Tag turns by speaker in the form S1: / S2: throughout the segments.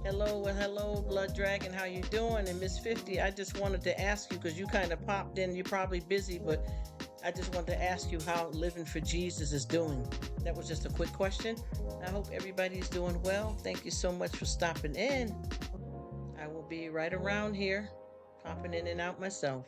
S1: Hello, Blood Dragon. How you doing? And Miss 50, I just wanted to ask you because you kind of popped in. You're probably busy, but I just wanted to ask you how Living for Jesus is doing. That was just a quick question. I hope everybody's doing well. Thank you so much for stopping in. I will be right around here, popping in and out myself.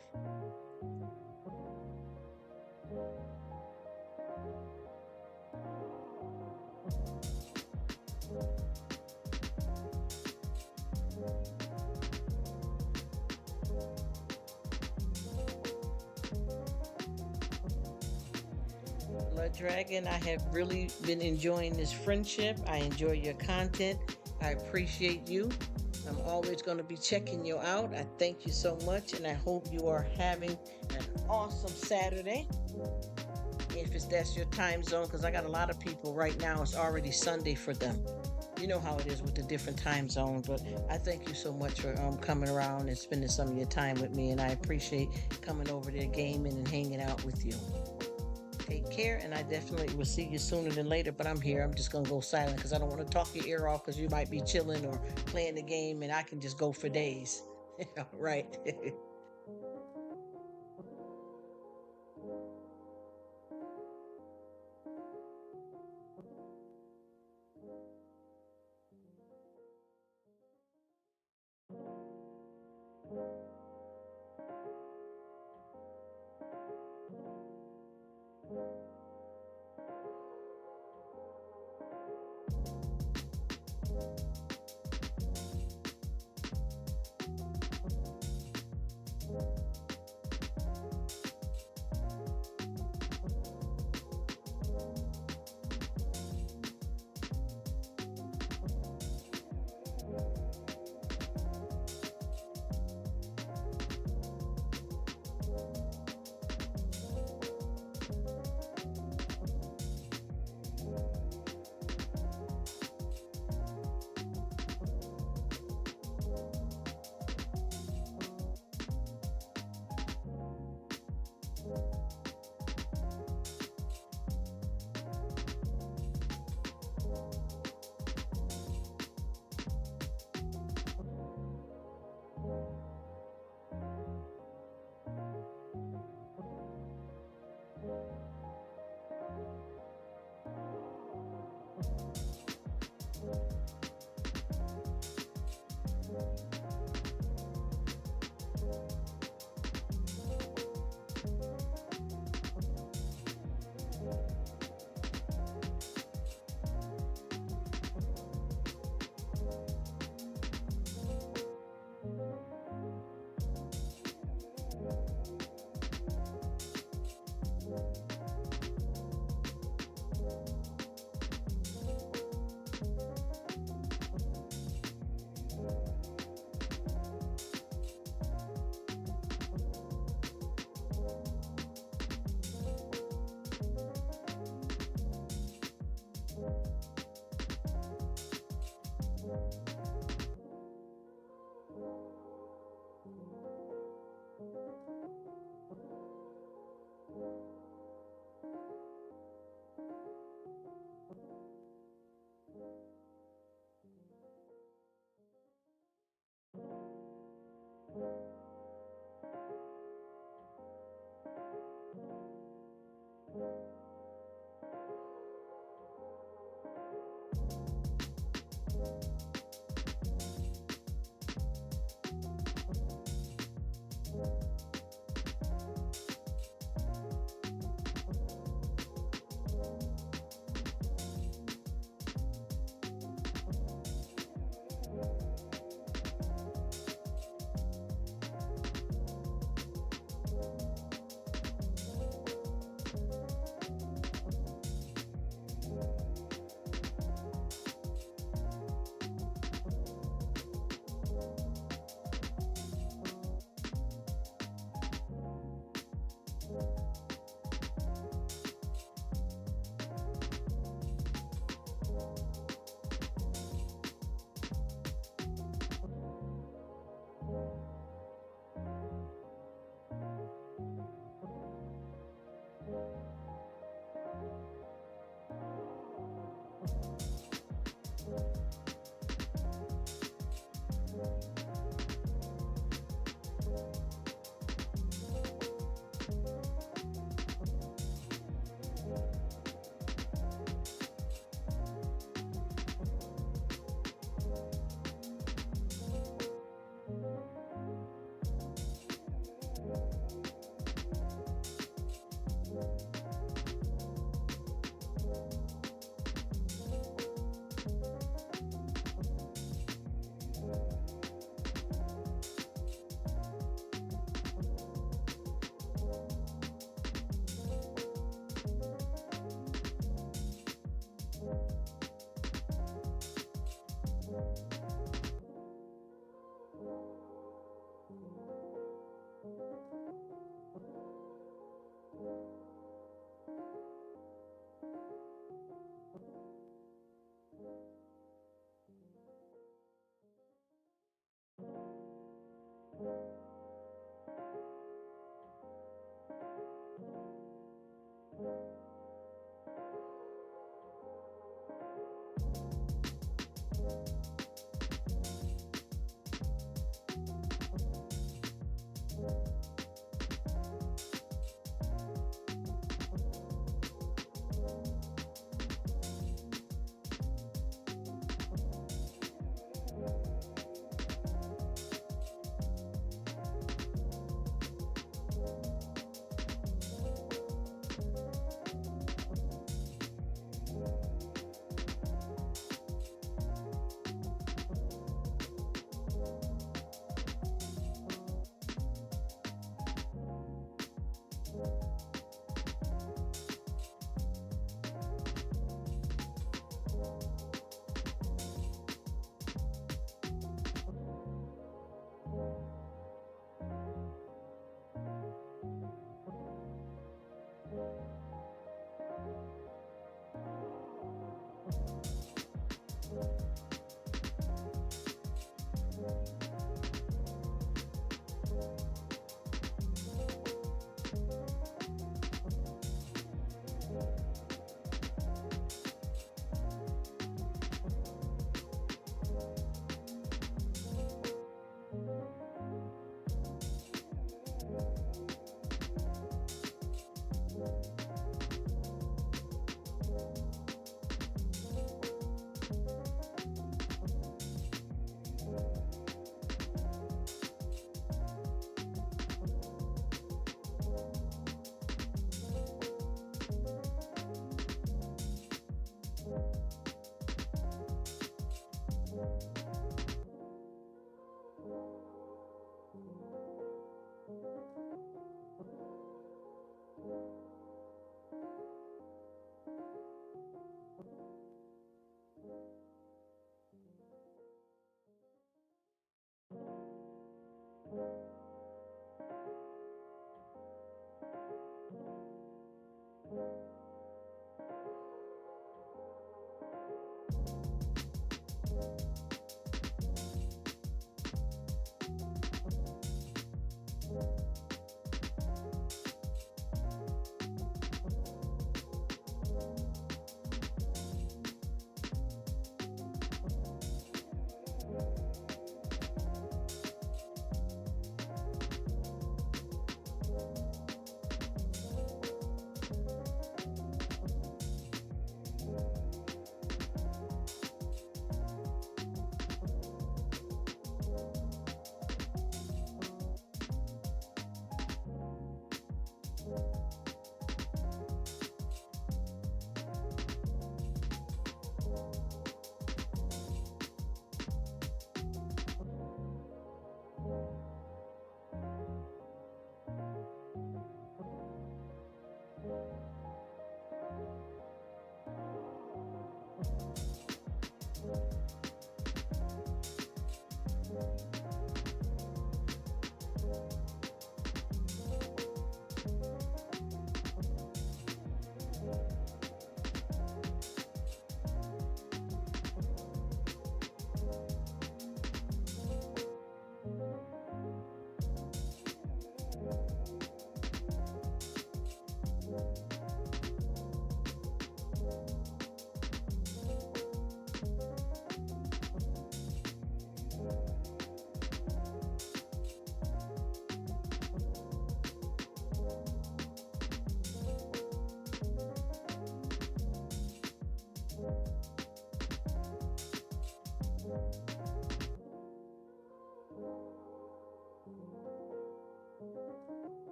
S1: Blood Dragon, I have really been enjoying this friendship. I enjoy your content. I appreciate you. I'm always going to be checking you out. I thank you so much, and I hope you are having an awesome Saturday. If it's that's your time zone, because I got a lot of people right now, it's already Sunday for them. You know how it is with the different time zones, but I thank you so much for coming around and spending some of your time with me, and I appreciate coming over there gaming and hanging out with you. Take care, and I definitely will see you sooner than later. But I'm here. I'm just gonna go silent because I don't want to talk your ear off because you might be chilling or playing the game, and I can just go for days. Right.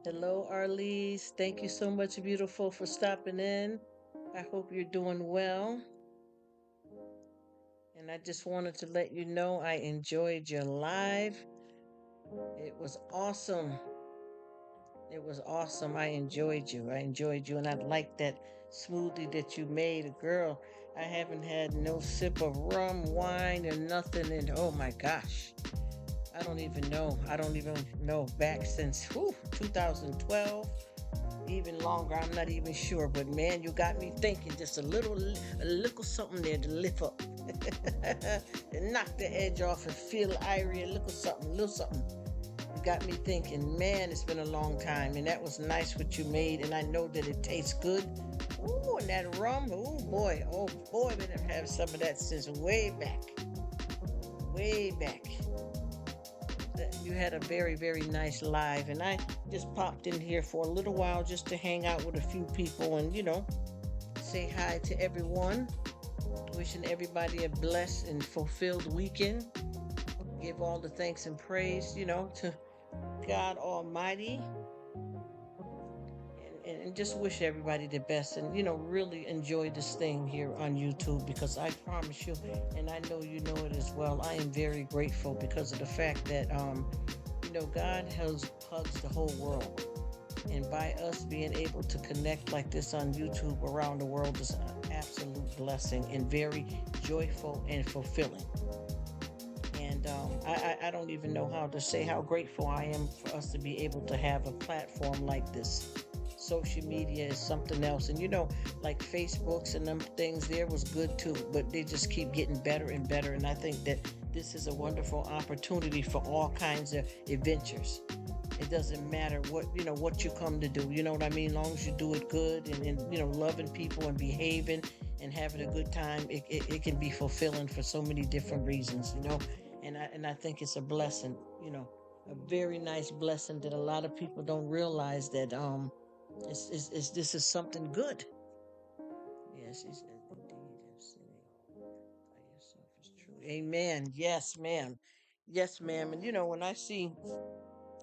S1: Hello, Arlise. Thank you so much, beautiful, for stopping in. I hope you're doing well. And I just wanted to let you know I enjoyed your live. It was awesome. It was awesome. I enjoyed you. I enjoyed you. And I liked that smoothie that you made. Girl, I haven't had no sip of rum, wine, or nothing. And oh my gosh, I don't even know. I don't even know. Back since 2012, even longer. I'm not even sure. But man, you got me thinking just a little something there to lift up. And knock the edge off and feel irie, a little something. You got me thinking, man, it's been a long time, and that was nice what you made, and I know that it tastes good. Ooh, and that rum, oh boy, been having some of that since way back, way back. You had a very, very nice live, and I just popped in here for a little while just to hang out with a few people and, say hi to everyone. Wishing everybody a blessed and fulfilled weekend. Give all the thanks and praise, to God Almighty. And just wish everybody the best and, really enjoy this thing here on YouTube because I promise you, and I know you know it as well, I am very grateful because of the fact that, God hugs the whole world. And by us being able to connect like this on YouTube around the world is an absolute blessing and very joyful and fulfilling. And I don't even know how to say how grateful I am for us to be able to have a platform like this. Social media is something else. And like Facebooks and them things there was good too, but they just keep getting better and better. And I think that this is a wonderful opportunity for all kinds of adventures. It doesn't matter what you come to do. You know what I mean? As long as you do it good and loving people and behaving and having a good time, it can be fulfilling for so many different reasons. And I think it's a blessing, a very nice blessing that a lot of people don't realize that this is something good. Yes, he said, indeed, have sinning by yourself is true. Amen. Yes, ma'am. Yes, ma'am. And when I see,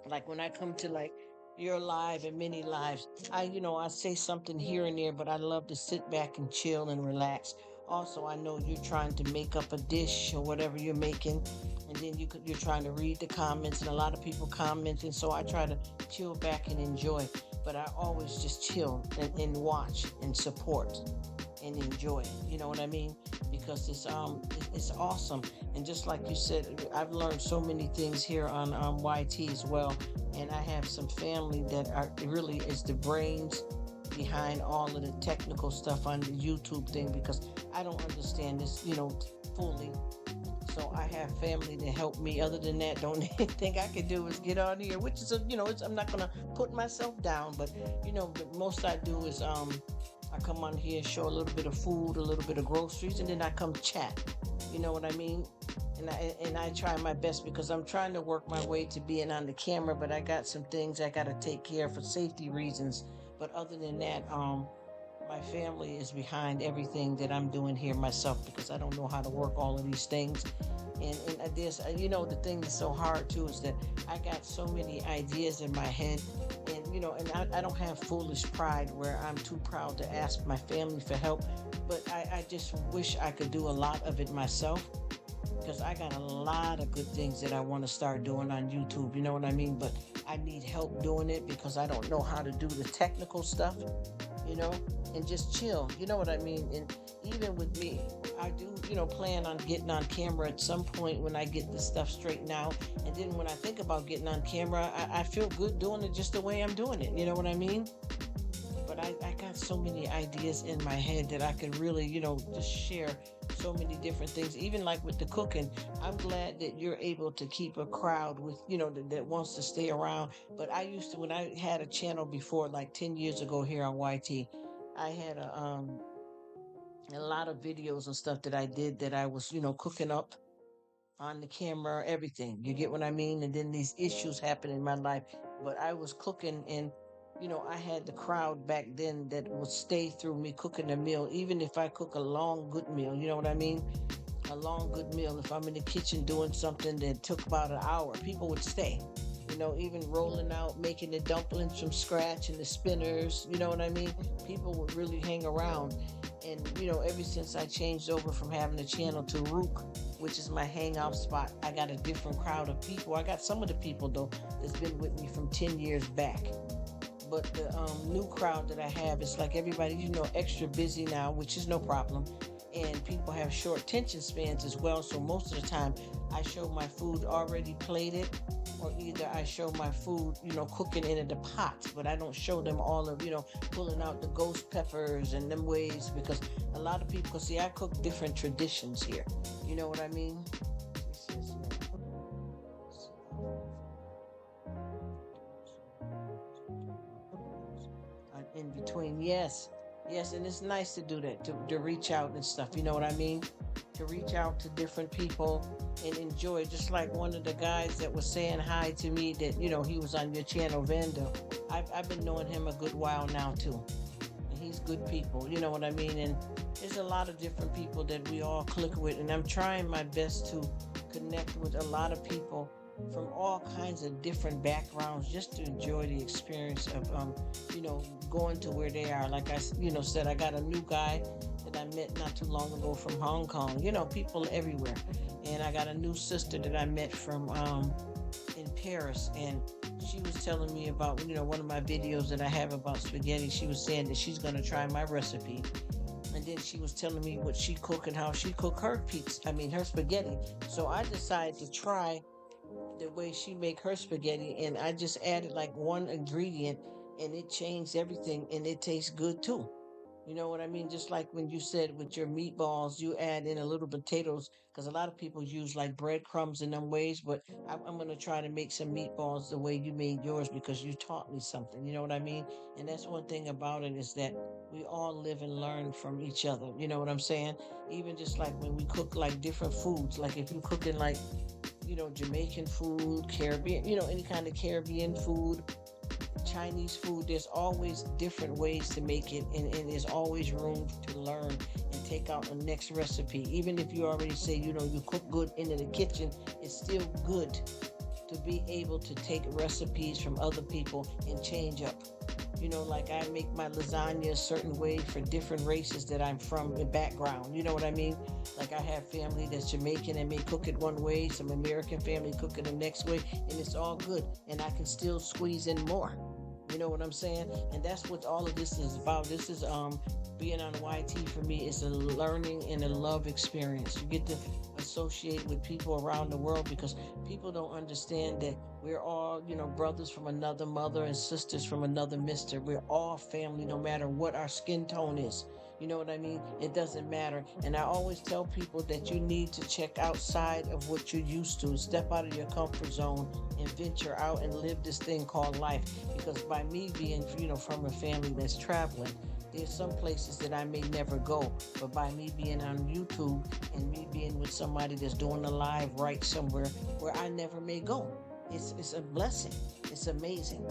S1: like when I come to like your live and many lives, I say something here and there, but I love to sit back and chill and relax. Also, I know you're trying to make up a dish or whatever you're making, and then you're trying to read the comments, and a lot of people comment, and so I try to chill back and enjoy. But I always just chill and watch and support and enjoy it. You know what I mean? Because it's awesome. And just like you said, I've learned so many things here on YT as well. And I have some family that are really is the brains behind all of the technical stuff on the YouTube thing because I don't understand this, fully. So I have family to help me. Other than that, the only thing I can do is get on here, which is, I'm not gonna put myself down, but the most I do is I come on here, show a little bit of food, a little bit of groceries, and then I come chat. You know what I mean? And I try my best because I'm trying to work my way to being on the camera, but I got some things I got to take care of for safety reasons. But other than that, my family is behind everything that I'm doing here myself because I don't know how to work all of these things. And there's, the thing that's so hard too is that I got so many ideas in my head, and I don't have foolish pride where I'm too proud to ask my family for help, but I just wish I could do a lot of it myself because I got a lot of good things that I want to start doing on YouTube, you know what I mean? But I need help doing it because I don't know how to do the technical stuff, and just chill, you know what I mean? And even with me, I do, plan on getting on camera at some point when I get this stuff straightened out. And then when I think about getting on camera, I feel good doing it just the way I'm doing it, you know what I mean? But I got so many ideas in my head that I could really, just share so many different things. Even like with the cooking, I'm glad that you're able to keep a crowd with, that wants to stay around. But I used to, when I had a channel before, like 10 years ago here on YT, I had a lot of videos and stuff that I did that I was, cooking up on the camera, everything. You get what I mean? And then these issues happen in my life. But I was cooking and I had the crowd back then that would stay through me cooking a meal, even if I cook a long, good meal, you know what I mean? A long, good meal. If I'm in the kitchen doing something that took about an hour, people would stay. Even rolling out, making the dumplings from scratch and the spinners, you know what I mean? People would really hang around. And, ever since I changed over from having a channel to Rruk, which is my hangout spot, I got a different crowd of people. I got some of the people, though, that's been with me from 10 years back. But the new crowd that I have, it's like everybody, extra busy now, which is no problem. And people have short attention spans as well. So most of the time, I show my food already plated, or either I show my food, cooking in the pots, but I don't show them all of, pulling out the ghost peppers and them ways, because a lot of people, see, I cook different traditions here. You know what I mean? In between, yes. Yes, and it's nice to do that, to reach out and stuff, you know what I mean? To reach out to different people and enjoy, just like one of the guys that was saying hi to me that, he was on your channel, Vanda. I've been knowing him a good while now, too. And he's good people, you know what I mean? And there's a lot of different people that we all click with, and I'm trying my best to connect with a lot of people from all kinds of different backgrounds, just to enjoy the experience of going to where they are. Like I said, I got a new guy that I met not too long ago from Hong Kong, people everywhere. And I got a new sister that I met from in Paris, and she was telling me about one of my videos that I have about spaghetti. She was saying that she's going to try my recipe, and then she was telling me what she cook and how she cook her her spaghetti. So I decided to try the way she make her spaghetti, and I just added like one ingredient, and it changed everything, and it tastes good too. You know what I mean? Just like when you said with your meatballs, you add in a little potatoes, because a lot of people use like breadcrumbs in them ways. But I'm going to try to make some meatballs the way you made yours, because you taught me something. You know what I mean? And that's one thing about it, is that we all live and learn from each other. You know what I'm saying? Even just like when we cook like different foods, like if you cooking like, Jamaican food, Caribbean, any kind of Caribbean food, Chinese food, there's always different ways to make it, and there's always room to learn and take out the next recipe. Even if you already say, you cook good into the kitchen, it's still good to be able to take recipes from other people and change up. Like I make my lasagna a certain way for different races that I'm from in background. You know what I mean? Like I have family that's Jamaican and may cook it one way, some American family cook it the next way, and it's all good. And I can still squeeze in more. You know what I'm saying? And that's what all of this is about. This is being on YT for me is a learning and a love experience. You get to associate with people around the world, because people don't understand that we're all, brothers from another mother and sisters from another mister. We're all family, no matter what our skin tone is. You know what I mean? It doesn't matter. And I always tell people that you need to check outside of what you're used to, step out of your comfort zone and venture out and live this thing called life. Because by me being, from a family that's traveling, there's some places that I may never go, but by me being on YouTube and me being with somebody that's doing a live right somewhere where I never may go, it's a blessing. It's amazing.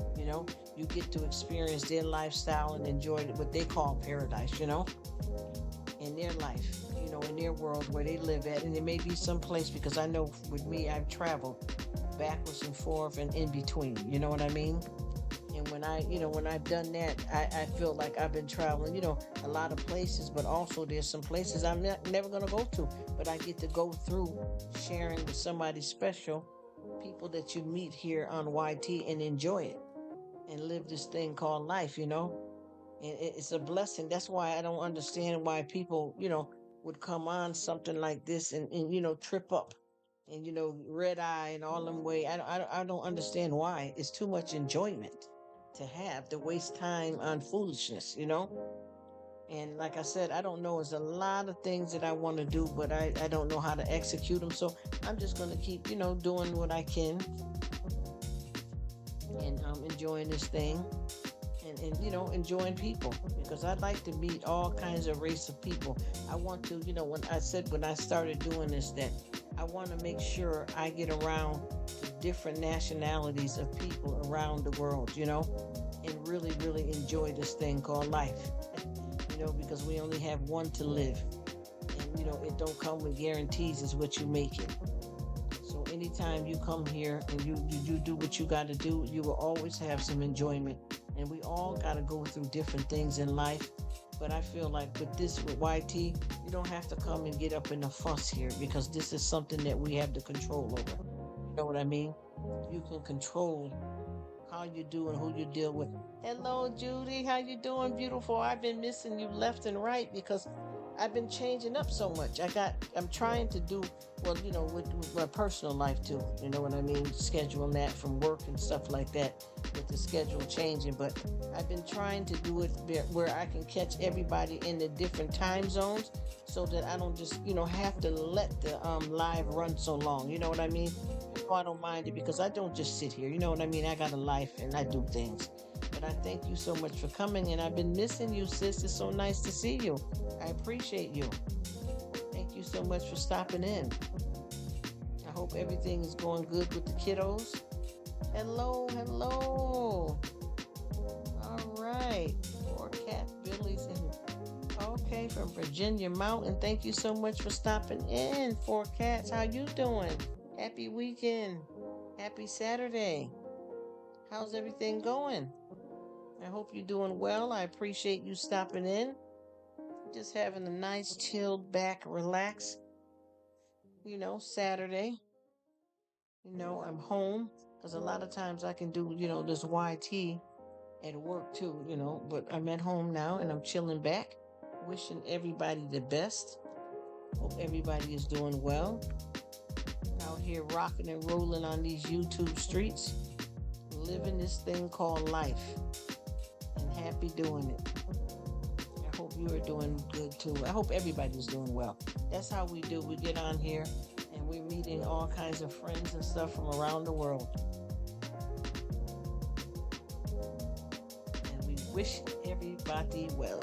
S1: You get to experience their lifestyle and enjoy what they call paradise, in their life, in their world where they live at. And it may be some place, because I know with me, I've traveled backwards and forth and in between. You know what I mean? And when I've done that, I feel like I've been traveling, a lot of places, but also there's some places I'm never going to go to, but I get to go through sharing with somebody special, people that you meet here on YT, and enjoy it and live this thing called life, and it's a blessing. That's why I don't understand why people, would come on something like this and trip up and, red eye and all them way. I don't understand why. It's too much enjoyment to have, to waste time on foolishness. And like I said, I don't know. There's a lot of things that I want to do, but I don't know how to execute them. So I'm just going to keep, doing what I can, and enjoying this thing, and enjoying people, because I'd like to meet all kinds of race of people. I want to, when I started doing this, that I want to make sure I get around to different nationalities of people around the world, and really, really enjoy this thing called life, because we only have one to live, and, it don't come with guarantees. It's what you make it. So anytime you come here and you do what you got to do, you will always have some enjoyment. And we all got to go through different things in life. But I feel like with this, with YT, you don't have to come and get up in a fuss here because this is something that we have the control over. You know what I mean? You can control how you do and who you deal with. Hello, Judy. How you doing, beautiful? I've been missing you left and right because I've been changing up so much. I'm trying to do, well, with my personal life too. You know what I mean? Scheduling that from work and stuff like that with the schedule changing. But I've been trying to do it where I can catch everybody in the different time zones so that I don't just, have to let the live run so long. You know what I mean? I don't mind it because I don't just sit here. You know what I mean? I got a life and I do things. But I thank you so much for coming, and I've been missing you, sis. It's so nice to see you. I appreciate you. Thank you so much for stopping in. I hope everything is going good with the kiddos. Hello, hello. All right. Poor cat Billy's in. Okay, from Virginia Mountain. Thank you so much for stopping in. Four Cats, how you doing? Happy weekend. Happy Saturday. How's everything going? I hope you're doing well. I appreciate you stopping in. Just having a nice chilled back, relax, Saturday. I'm home because a lot of times I can do, this YT at work too, but I'm at home now and I'm chilling back, wishing everybody the best. Hope everybody is doing well. Out here rocking and rolling on these YouTube streets, living this thing called life, and happy doing it. I hope you are doing good too. I hope everybody's doing well. That's how we do. We get on here and we're meeting all kinds of friends and stuff from around the world. And we wish everybody well.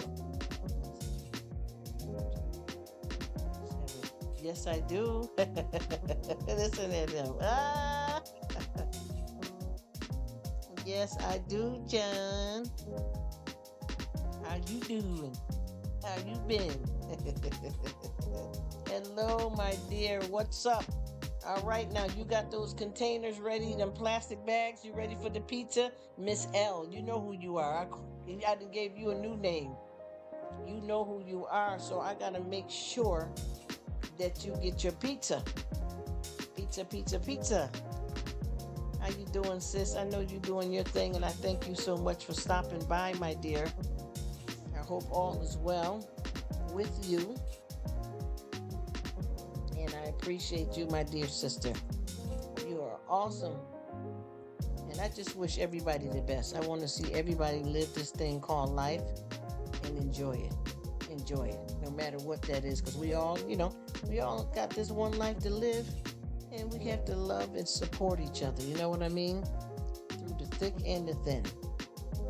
S1: Yes, I do. Listen to them. Yes, I do, John. How you doing? How you been? Hello, my dear. What's up? All right, now you got those containers ready, them plastic bags. You ready for the pizza? Miss L, you know who you are. I done gave you a new name. You know who you are, so I got to make sure that you get your pizza. Pizza, pizza, pizza. How you doing, sis? I know you're doing your thing, and I thank you so much for stopping by, my dear. I hope all is well with you. And I appreciate you, my dear sister. You are awesome. And I just wish everybody the best. I want to see everybody live this thing called life and enjoy it. Enjoy it, no matter what that is, because we all got this one life to live, and we have to love and support each other. You know what I mean? Through the thick and the thin,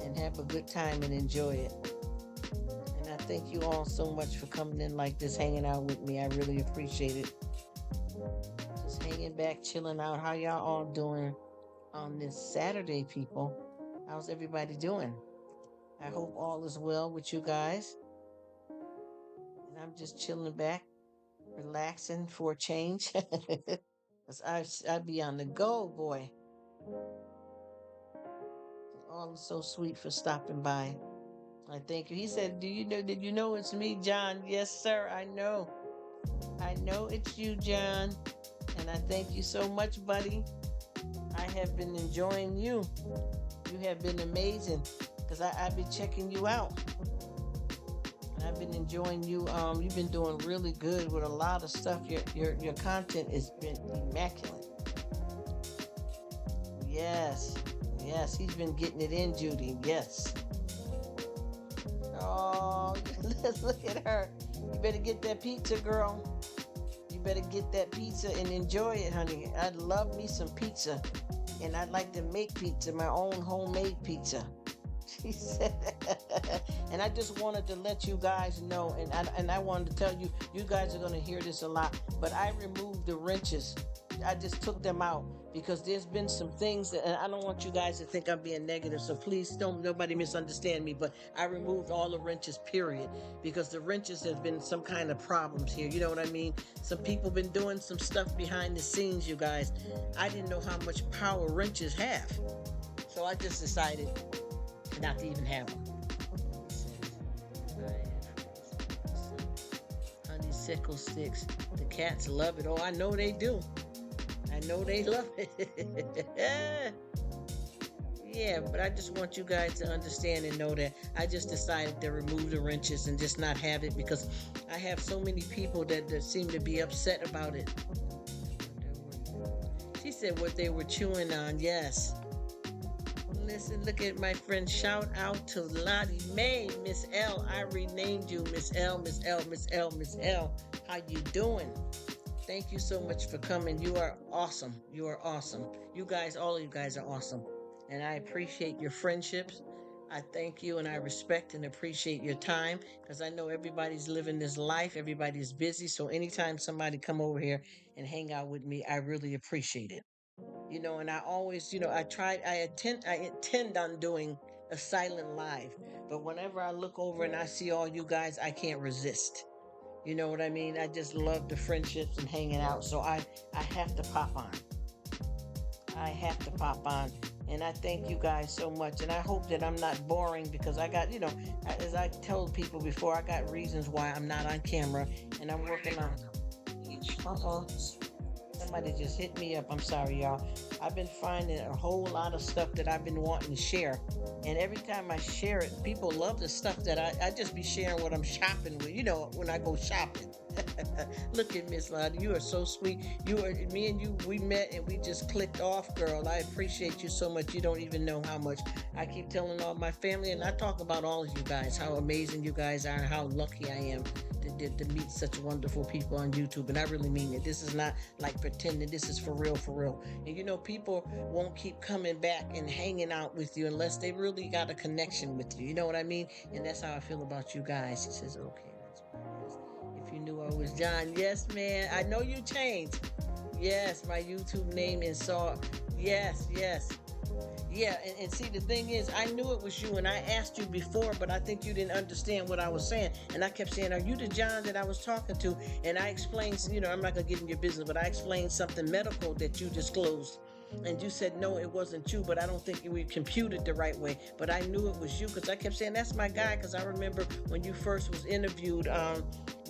S1: and have a good time and enjoy it. And I thank you all so much for coming in like this, hanging out with me. I really appreciate it. Just hanging back, chilling out. How y'all all doing on this Saturday, people? How's everybody doing? I hope all is well with you guys. And I'm just chilling back, relaxing for a change. Because I be on the go, boy. All is so sweet for stopping by. I thank you. He said, did you know it's me, John? Yes, sir, I know. I know it's you, John. And I thank you so much, buddy. I have been enjoying you. You have been amazing. Because I've been checking you out. And I've been enjoying you. You've been doing really good with a lot of stuff. Your content has been immaculate. Yes. Yes, he's been getting it in, Judy. Yes. Oh, let's look at her. You better get that pizza, girl. You better get that pizza and enjoy it, honey. I'd love me some pizza. And I'd like to make pizza, my own homemade pizza. She said, and I just wanted to let you guys know, and I wanted to tell you, you guys are going to hear this a lot, but I removed the wrenches I just took them out because there's been some things that, and I don't want you guys to think I'm being negative. So please don't nobody misunderstand me. But I removed all the wrenches, period, because the wrenches have been some kind of problems here. You know what I mean? Some people been doing some stuff behind the scenes, you guys. I didn't know how much power wrenches have, so I just decided not to even have them. Honeysuckle sticks. The cats love it. Oh, I know they do. I know they love it. Yeah, but I just want you guys to understand and know that I just decided to remove the wrenches and just not have it because I have so many people that seem to be upset about it. She said what they were chewing on. Yes. Listen, look at my friend. Shout out to Lottie Mae, Miss L. I renamed you, Miss L, Miss L, Miss L, Miss L. How you doing? Thank you so much for coming. You are awesome. You are awesome. You guys, all of you guys are awesome. And I appreciate your friendships. I thank you and I respect and appreciate your time because I know everybody's living this life. Everybody's busy. So anytime somebody come over here and hang out with me, I really appreciate it. And I always, I intend on doing a silent live, but whenever I look over and I see all you guys, I can't resist. You know what I mean? I just love the friendships and hanging out. So I have to pop on. I have to pop on. And I thank you guys so much. And I hope that I'm not boring because I got, as I told people before, I got reasons why I'm not on camera and I'm working on. Uh-oh. Somebody just hit me up. I'm sorry, y'all. I've been finding a whole lot of stuff that I've been wanting to share. And every time I share it, people love the stuff that I just be sharing what I'm shopping with, when I go shopping. Look at Miss Lottie. You are so sweet. Me and you, we met and we just clicked off, girl. I appreciate you so much. You don't even know how much. I keep telling all my family and I talk about all of you guys, how amazing you guys are and how lucky I am to meet such wonderful people on YouTube. And I really mean it. This is not like pretending. This is for real, for real. And people won't keep coming back and hanging out with you unless they really got a connection with you. You know what I mean? And that's how I feel about you guys. He says, okay. If you knew I was John. Yes, man. I know you changed. Yes, my YouTube name is Saw. Yes. Yeah, and see, the thing is, I knew it was you, and I asked you before, but I think you didn't understand what I was saying. And I kept saying, are you the John that I was talking to? And I explained, I'm not going to get in your business, but I explained something medical that you disclosed. And you said, no, it wasn't you, but I don't think we computed the right way. But I knew it was you because I kept saying, that's my guy, because I remember when you first was interviewed,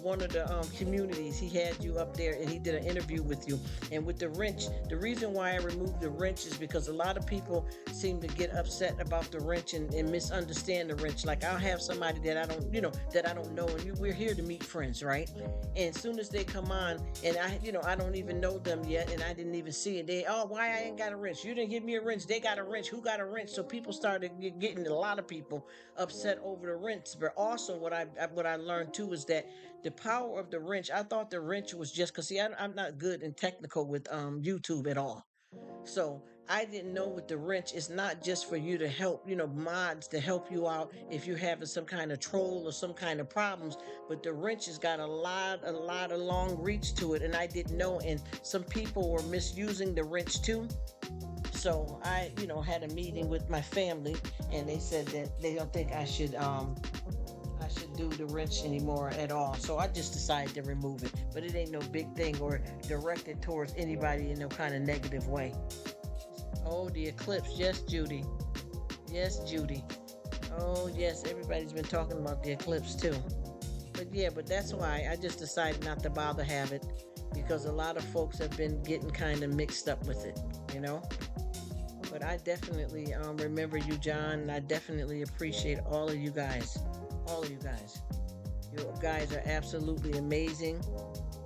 S1: one of the communities, he had you up there and he did an interview with you. And with the wrench, the reason why I removed the wrench is because a lot of people seem to get upset about the wrench and misunderstand the wrench. Like I'll have somebody that I don't know, and we're here to meet friends, right? And as soon as they come on, and I don't even know them yet, and I didn't even see it. Why I ain't got a wrench? You didn't give me a wrench. They got a wrench. Who got a wrench? So people started getting a lot of people upset over the wrench. But also what I learned too is that the power of the wrench, I thought the wrench was just because, see, I'm not good and technical with YouTube at all. So I didn't know with the wrench, it's not just for you to help, mods to help you out if you're having some kind of troll or some kind of problems. But the wrench has got a lot of long reach to it. And I didn't know. And some people were misusing the wrench too. So I, had a meeting with my family and they said that they don't think I should do the wrench anymore at all. So I just decided to remove it. But it ain't no big thing or directed towards anybody in no kind of negative way. Oh, the eclipse. Yes, Judy. Yes, Judy. Oh, yes. Everybody's been talking about the eclipse too. But that's why I just decided not to bother have it because a lot of folks have been getting kind of mixed up with it, But I definitely remember you, John, and I definitely appreciate all of you guys. All of you guys. You guys are absolutely amazing.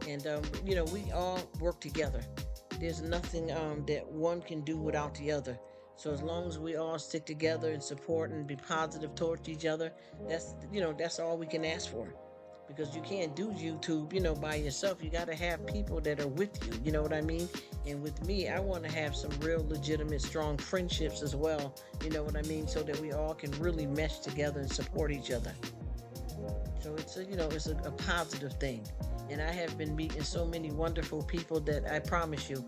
S1: And, we all work together. There's nothing that one can do without the other. So as long as we all stick together and support and be positive towards each other, that's all we can ask for. Because you can't do YouTube, by yourself. You got to have people that are with you. You know what I mean? And with me, I want to have some real legitimate, strong friendships as well. You know what I mean? So that we all can really mesh together and support each other. So it's a positive thing. And I have been meeting so many wonderful people that I promise you,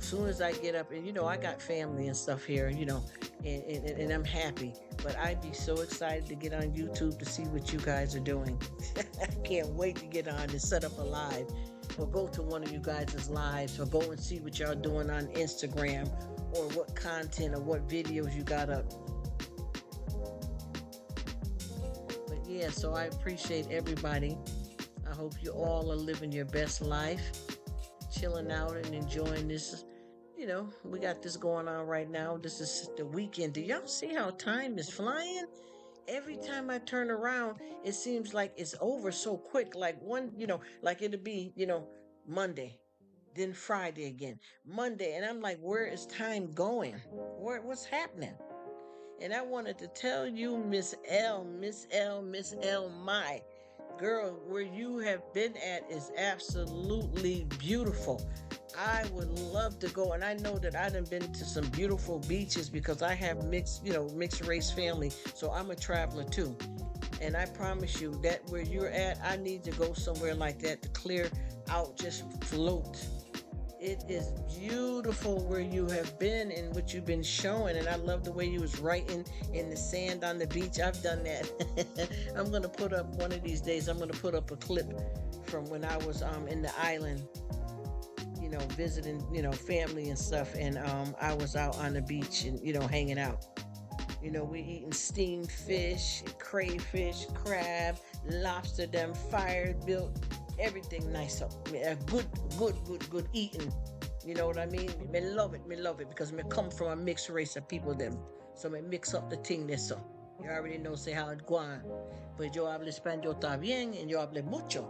S1: soon as I get up, and I got family and stuff here, and I'm happy. But I'd be so excited to get on YouTube to see what you guys are doing. I can't wait to get on and set up a live, or go to one of you guys' lives, or go and see what y'all doing on Instagram, or what content or what videos you got up. But yeah, so I appreciate everybody. I hope you all are living your best life, chilling out and enjoying this. We got this going on right now. This is the weekend. Do y'all see how time is flying? Every time I turn around, it seems like it's over so quick. Like like it'll be, Monday, then Friday again, Monday. And I'm like, where is time going? What's happening? And I wanted to tell you, Miss L, my girl, where you have been at is absolutely beautiful. I would love to go, and I know that I done been to some beautiful beaches because I have mixed race family, so I'm a traveler too. And I promise you that where you're at, I need to go somewhere like that to clear out, just float. It is beautiful where you have been and what you've been showing, and I love the way you was writing in the sand on the beach. I've done that. I'm gonna put up one of these days. I'm gonna put up a clip from when I was in the island, visiting family and stuff, and I was out on the beach and hanging out. We eating steamed fish, crayfish, crab, lobster, them fire built, everything nice up. Good eating. You know what I mean? Me love it because me come from a mixed race of people them. So me mix up the thing there so. You already know say how it go on. Pues yo hablo español también y yo hablo mucho.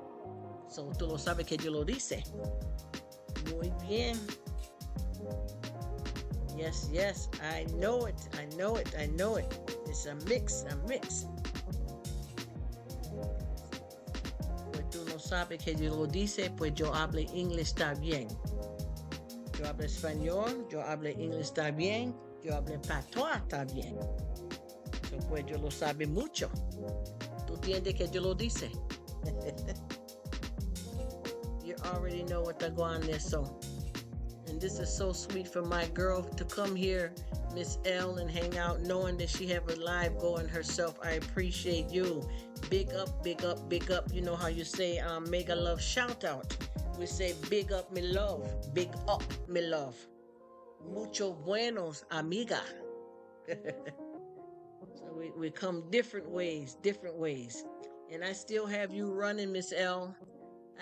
S1: So tú lo sabes que yo lo dice. Muy bien. Yes, I know it. It's a mix. Pues tú no sabes que yo lo dice, pues yo hablo inglés también. Yo hablo español, yo hablo inglés también, yo hablo patois también. So, pues yo lo sabe mucho. Tú entiendes que yo lo dice. You already know what they're going there, so. And this is so sweet for my girl to come here, Miss L, and hang out knowing that she have a live going herself. I appreciate you. Big up. You know how you say mega love shout out. We say big up me love. Big up me love. Mucho buenos, amiga. So we come different ways. And I still have you running, Miss L.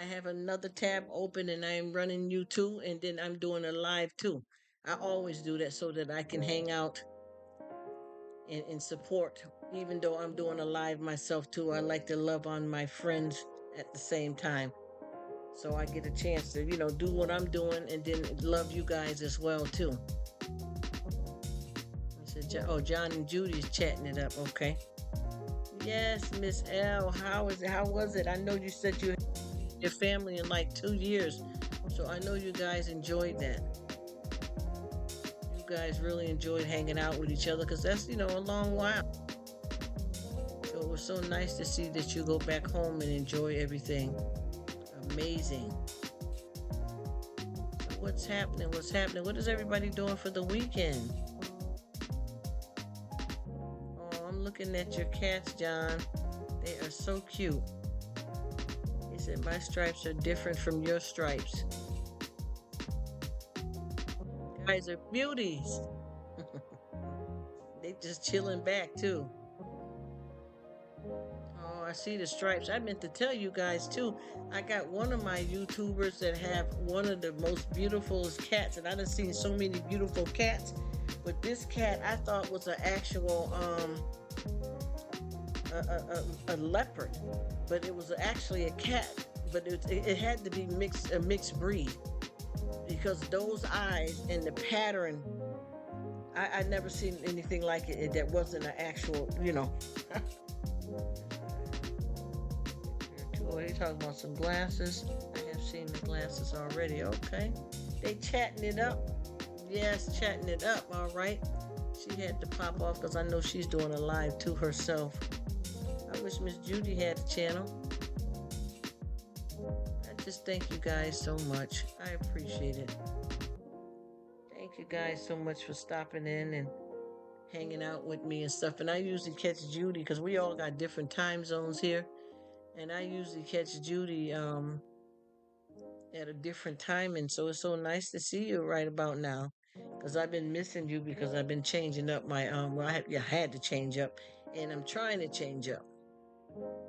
S1: I have another tab open and I'm running you too, and then I'm doing a live too. I always do that so that I can hang out and support, even though I'm doing a live myself too. I like to love on my friends at the same time. So I get a chance to, do what I'm doing and then love you guys as well too. I said, oh, John and Judy's chatting it up. Okay. Yes, Miss L. How was it? I know you said you your family in like 2 years, so I know you guys enjoyed that. You guys really enjoyed hanging out with each other because that's a long while. So it was so nice to see that you go back home and enjoy everything. Amazing. So what's happening? What is everybody doing for the weekend? Oh, I'm looking at your cats, John. They are so cute. Said my stripes are different from your stripes. Guys are beauties. They just chilling back too. Oh, I see the stripes. I meant to tell you guys too. I got one of my YouTubers that have one of the most beautiful cats, and I done seen so many beautiful cats. But this cat I thought was an actual a leopard, but it was actually a cat. But it had to be a mixed breed, because those eyes and the pattern, I never seen anything like it that wasn't an actual, Oh, they talking about some glasses. I have seen the glasses already. Okay, they chatting it up. Yes, chatting it up. All right. She had to pop off because I know she's doing a live too herself. I wish Miss Judy had a channel. I just thank you guys so much. I appreciate it. Thank you guys so much for stopping in and hanging out with me and stuff. And I usually catch Judy because we all got different time zones here. And I usually catch Judy at a different time. And so it's so nice to see you right about now. Because I've been missing you because I've been changing up my well I had to change up and I'm trying to change up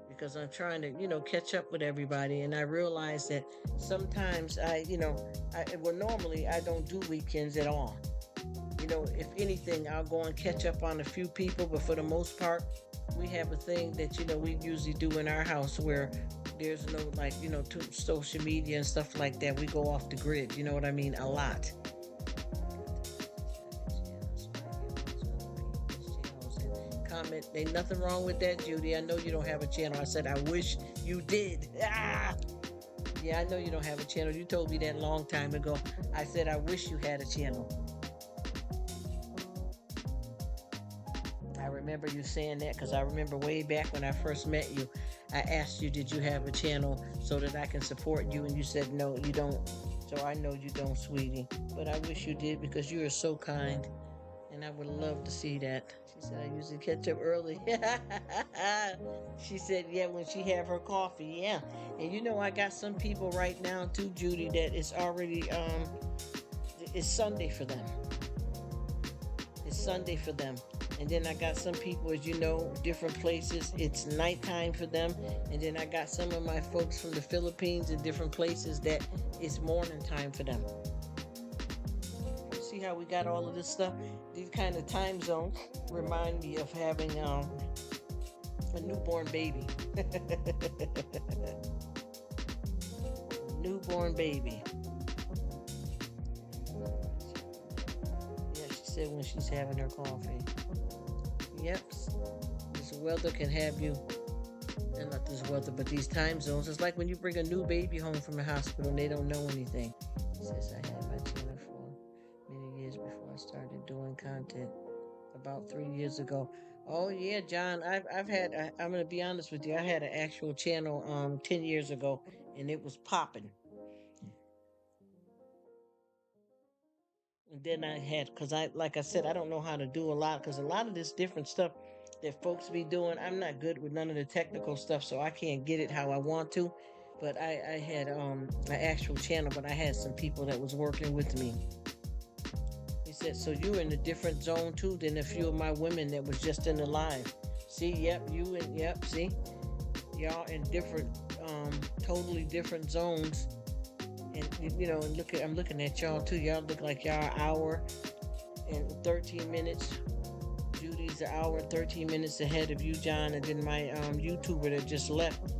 S1: because I'm trying to, catch up with everybody. And I realize that sometimes well, normally I don't do weekends at all. If anything, I'll go and catch up on a few people, but for the most part, we have a thing that, we usually do in our house where there's no, like, to social media and stuff like that. We go off the grid, you know what I mean? A lot. Comment, ain't nothing wrong with that, Judy. I know you don't have a channel. I said, I wish you did. Ah! Yeah, I know you don't have a channel. You told me that a long time ago. I said, I wish you had a channel. I remember you saying that because I remember way back when I first met you, I asked you, did you have a channel so that I can support you? And you said, no, you don't. So I know you don't, sweetie. But I wish you did because you are so kind. And I would love to see that. She said, I usually catch up early. She said, yeah, when she have her coffee. Yeah. And I got some people right now too, Judy, that it's already, it's Sunday for them. It's Sunday for them. And then I got some people, as you know, different places, it's nighttime for them. And then I got some of my folks from the Philippines in different places that it's morning time for them. See how we got all of this stuff? These kind of time zones remind me of having a newborn baby. Newborn baby. Yeah, she said when she's having her coffee. Yep. This weather can have you, and not this weather, but these time zones. It's like when you bring a new baby home from the hospital and they don't know anything. It says I had my channel for many years before I started doing content, about 3 years ago. Oh yeah, John, I've had, I'm gonna be honest with you, I had an actual channel 10 years ago and it was popping. And then I had, because like I said, I don't know how to do a lot, because a lot of this different stuff that folks be doing, I'm not good with none of the technical stuff, so I can't get it how I want to. But I had an actual channel, but I had some people that was working with me. He said, so you in a different zone too than a few of my women that was just in the live. See, yep, see, y'all in different, totally different zones. And and I'm looking at y'all too. Y'all look like y'all an hour and 13 minutes. Judy's an hour and 13 minutes ahead of you, John. And then my YouTuber that just left,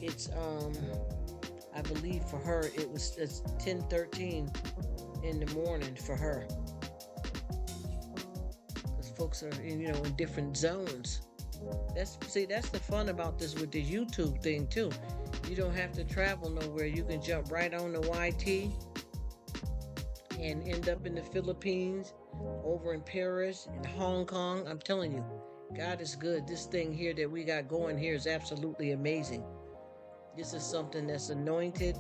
S1: it's I believe for her it's 10:13 in the morning for her. Because folks are in different zones. That's the fun about this with the YouTube thing too. You don't have to travel nowhere. You can jump right on the YT and end up in the Philippines, over in Paris, in Hong Kong. I'm telling you, God is good. This thing here that we got going here is absolutely amazing. This is something that's anointed,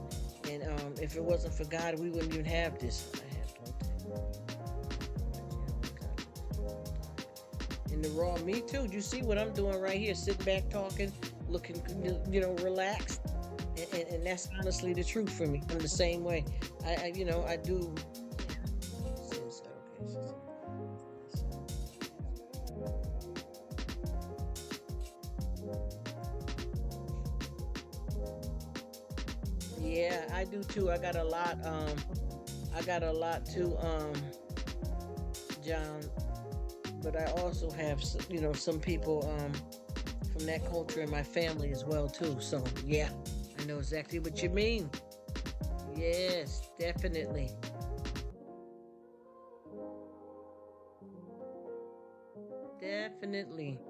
S1: and if it wasn't for God, we wouldn't even have this. In the raw, me too. You see what I'm doing right here? Sitting back, talking, looking, relaxed. And that's honestly the truth for me. I'm the same way. I do. Yeah, I do too. I got a lot too, John. But I also have, some people from that culture in my family as well too. So yeah. I know exactly what you mean. Yes, definitely. Definitely.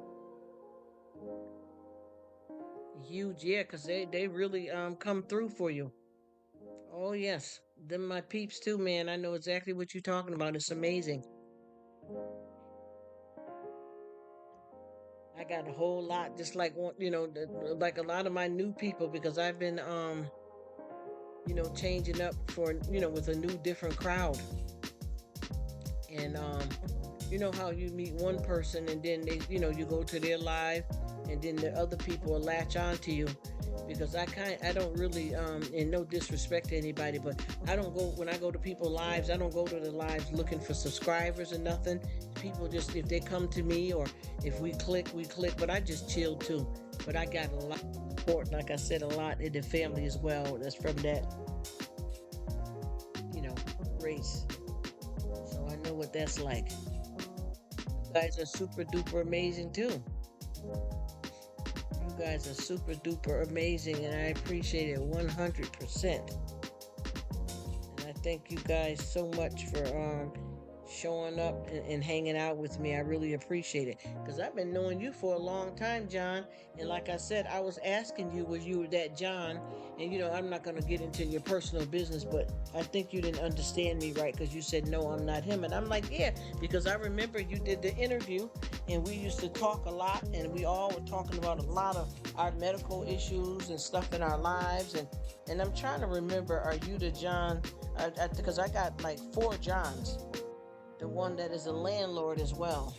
S1: Huge, yeah, because they really come through for you. Oh yes. Them my peeps too, man. I know exactly what you're talking about. It's amazing. I got a whole lot, just like like a lot of my new people, because I've been changing up for with a new different crowd. And you know how you meet one person and then they, you go to their live, and then the other people will latch on to you. Because I don't really, and no disrespect to anybody, but I don't go, when I go to people lives, I don't go to the lives looking for subscribers or nothing. People just, if they come to me, or if we click, but I just chill too. But I got a lot of support, like I said, a lot in the family as well. That's from that, you know, race. So I know what that's like. You guys are super duper amazing too. You guys are super duper amazing, and I appreciate it 100%. And I thank you guys so much for showing up and hanging out with me. I really appreciate it, because I've been knowing you for a long time, John. And like I said, I was asking you, was you that John? And I'm not going to get into your personal business, but I think you didn't understand me right, because you said, no, I'm not him. And I'm like, yeah, because I remember you did the interview, and we used to talk a lot, and we all were talking about a lot of our medical issues and stuff in our lives. And I'm trying to remember, are you the John? Because I got like 4 Johns. The one that is a landlord as well.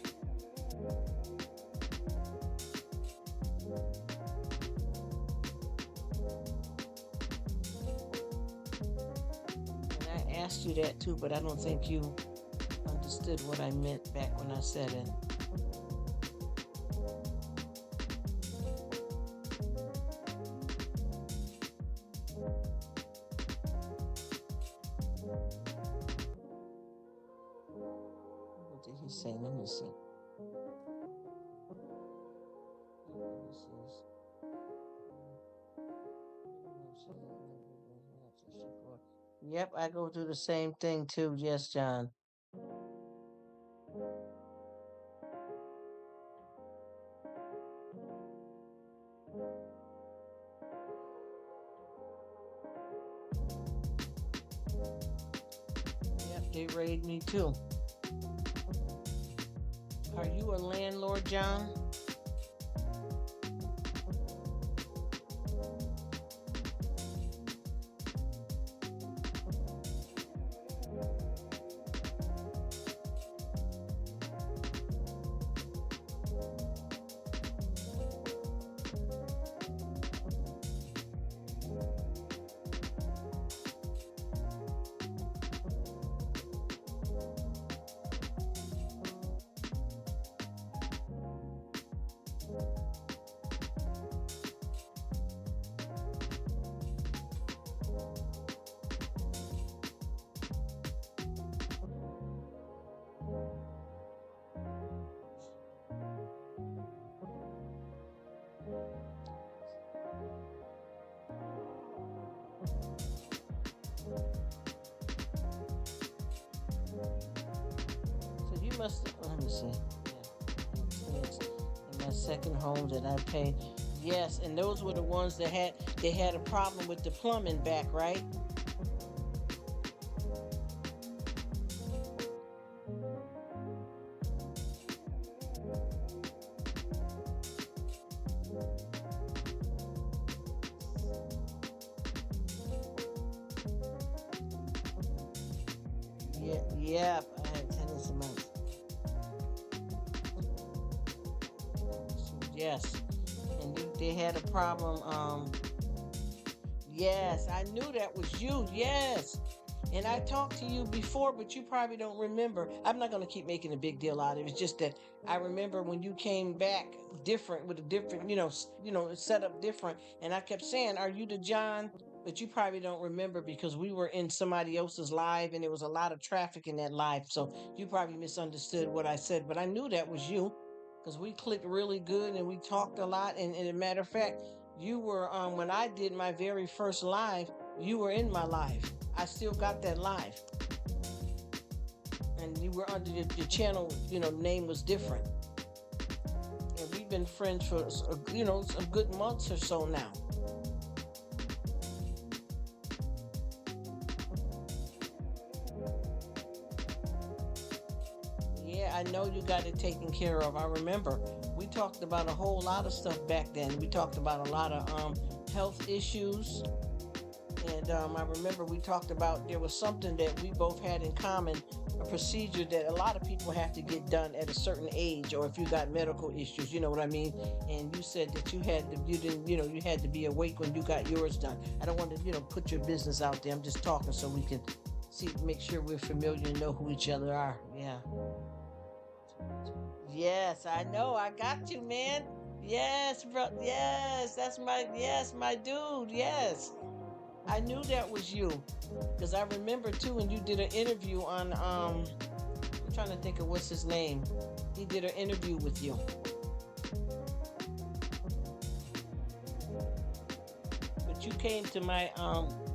S1: And I asked you that too, but I don't think you understood what I meant back when I said it. What did he say? Let me see. Yep, I go through the same thing too. Yes, John. Yep, they raid me too. Are you a landlord, John? So you must. Let me see. Yeah, it's in my second home that I paid. Yes, and those were the ones that had a problem with the plumbing back, right? Yeah, yeah. I had tenants a month. Yes, and they had a problem. Yes, I knew that was you. Yes. And I talked to you before, but you probably don't remember. I'm not going to keep making a big deal out of it. It's just that I remember when you came back different, with a different, set up different. And I kept saying, "Are you the John?" But you probably don't remember, because we were in somebody else's live, and there was a lot of traffic in that live. So you probably misunderstood what I said. But I knew that was you, because we clicked really good and we talked a lot. And a matter of fact, you were, when I did my very first live, you were in my live. I still got that live, and you were under your channel. Name was different, and we've been friends for some good months or so now. Yeah, I know you got it taken care of. I remember we talked about a whole lot of stuff back then. We talked about a lot of health issues, and I remember we talked about there was something that we both had in common, a procedure that a lot of people have to get done at a certain age, or if you got medical issues, you know what I mean? And you said that you didn't, you had to be awake when you got yours done. I don't want to, put your business out there. I'm just talking so we can see, make sure we're familiar and know who each other are. Yeah. Yes, I know. I got you, man. Yes, bro. Yes, yes, my dude. Yes. I knew that was you because I remember too when you did an interview on I'm trying to think of what's his name. He did an interview with you. But you came to my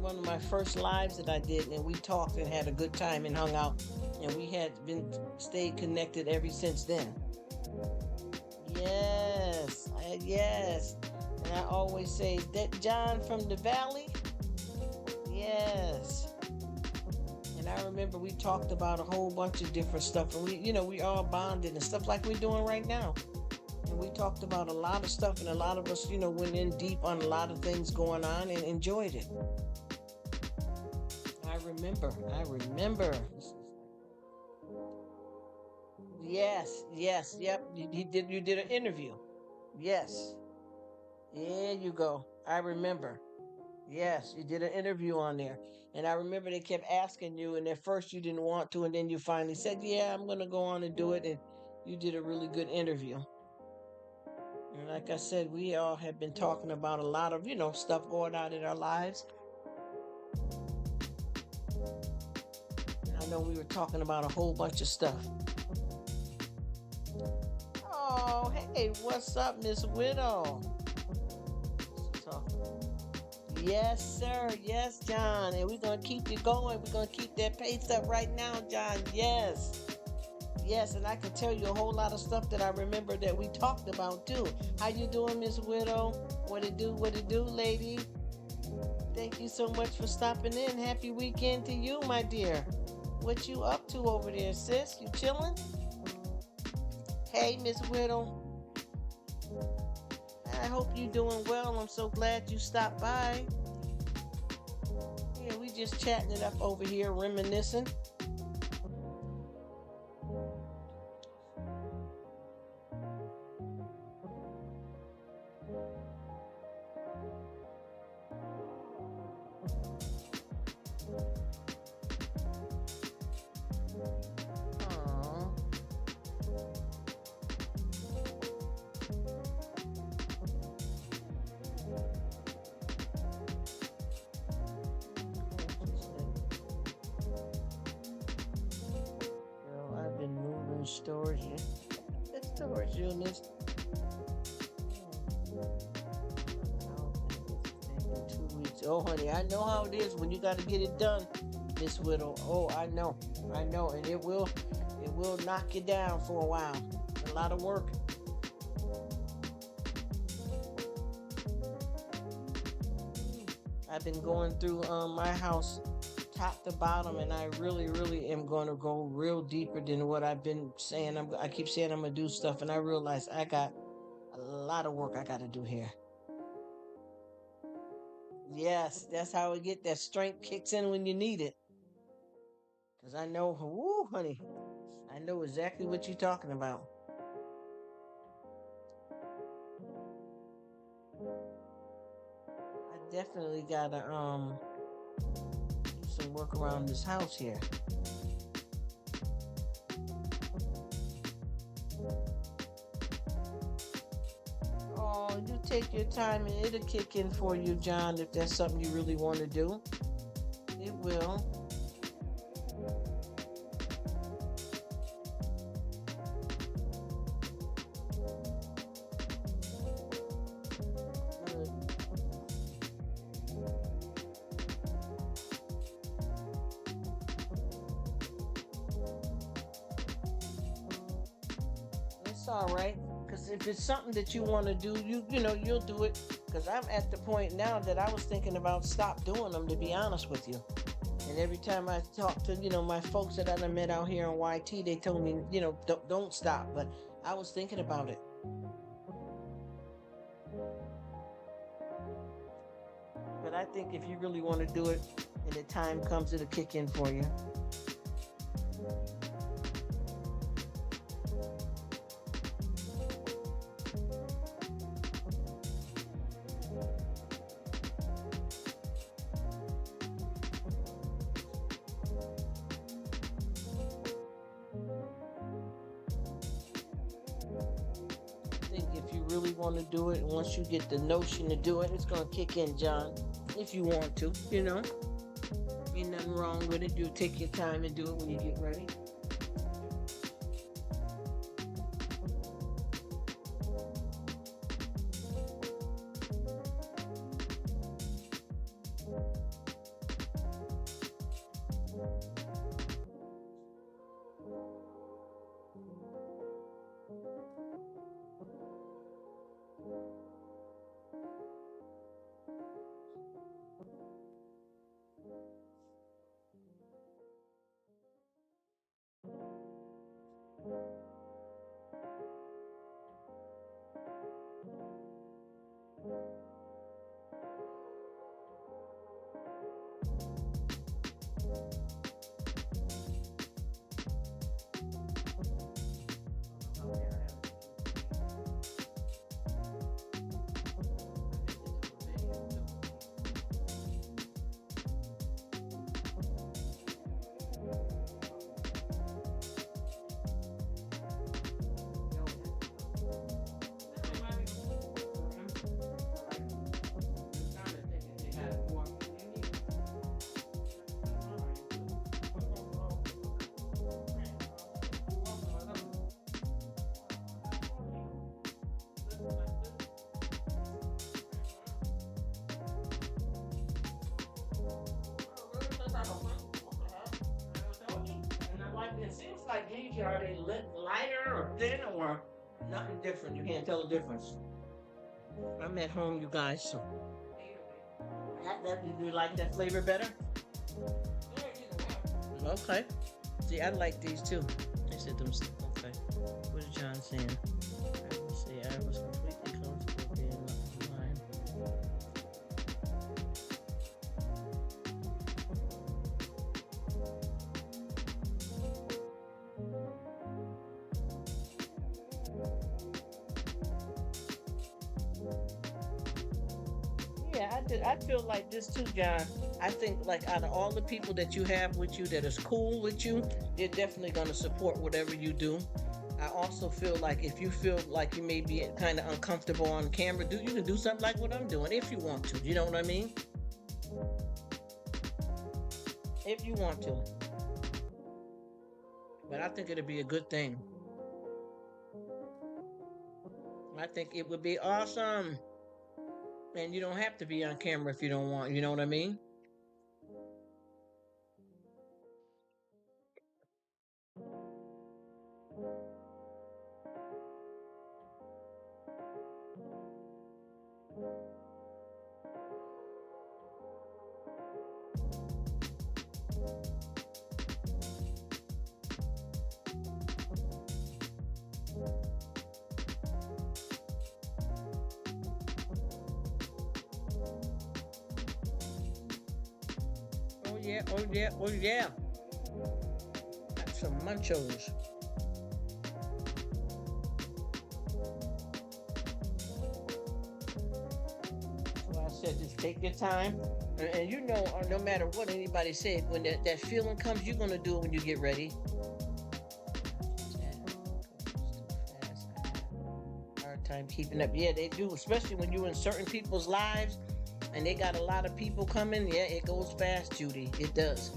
S1: one of my first lives that I did, and we talked and had a good time and hung out, and we had been stayed connected ever since then. Yes, yes. And I always say that John from the Valley. Yes. And I remember we talked about a whole bunch of different stuff, and we all bonded and stuff like we're doing right now. And we talked about a lot of stuff, and a lot of us, went in deep on a lot of things going on and enjoyed it. I remember. Yes, yep. You did an interview. Yes. There you go. I remember. Yes, you did an interview on there. And I remember they kept asking you, and at first you didn't want to, and then you finally said, yeah, I'm going to go on and do it. And you did a really good interview. And like I said, we all have been talking about a lot of, stuff going on in our lives. And I know we were talking about a whole bunch of stuff. Oh, hey, what's up, Miss Widow? Yes, sir. Yes, John. And we're going to keep it going. We're going to keep that pace up right now, John. Yes. Yes, and I can tell you a whole lot of stuff that I remember that we talked about, too. How you doing, Miss Widow? What it do, lady? Thank you so much for stopping in. Happy weekend to you, my dear. What you up to over there, sis? You chilling? Hey, Miss Widow. I hope you're doing well. I'm so glad you stopped by. Yeah, we just chatting it up over here, reminiscing. Storage units. In 2 weeks. Oh, honey, I know how it is when you got to get it done, Miss Widow. Oh, I know, and it will knock you down for a while. It's a lot of work. I've been going through my house top to bottom, and I really am going to go real deeper than what I've been saying. I keep saying I'm going to do stuff, and I realize I got a lot of work I got to do here. Yes, that's how we get that strength kicks in when you need it. Because I know, woo, honey, I know exactly what you're talking about. I definitely got to do some work around this house here. Oh, you take your time and it'll kick in for you, John, if that's something you really want to do. It will. It's all right. Because if it's something that you want to do, you'll do it. Because I'm at the point now that I was thinking about stop doing them, to be honest with you. And every time I talk to, my folks that I met out here in YT, they told me, don't stop. But I was thinking about it. But I I think if you really want to do it and the time comes, it'll kick in for you. I think if you really want to do it, and once you get the notion to do it, it's going to kick in, John. If you want to, ain't nothing wrong with it. You take your time and do it when you get ready. It seems like these are they lighter or thin or nothing different. You can't tell the difference. I'm at home, you guys, so do you like that flavor better? Okay. See, I like these too. I said them. Okay. What is John saying? I will say I was completely comfortable being online. Yeah, I feel like this too, John. I think like out of all the people that you have with you that is cool with you, they're definitely gonna support whatever you do. I also feel like if you feel like you may be kind of uncomfortable on camera, you can do something like what I'm doing if you want to. You know what I mean? If you want to. But I think it'd be a good thing. I think it would be awesome. And you don't have to be on camera if you don't want. You know what I mean? Oh yeah, oh yeah, oh yeah. Got some munchos. So I said, just take your time. And you know, no matter what anybody said, when that feeling comes, you're gonna do it when you get ready. Hard time keeping up. Yeah, they do, especially when you're in certain people's lives and they got a lot of people coming. Yeah, it goes fast, Judy. It does.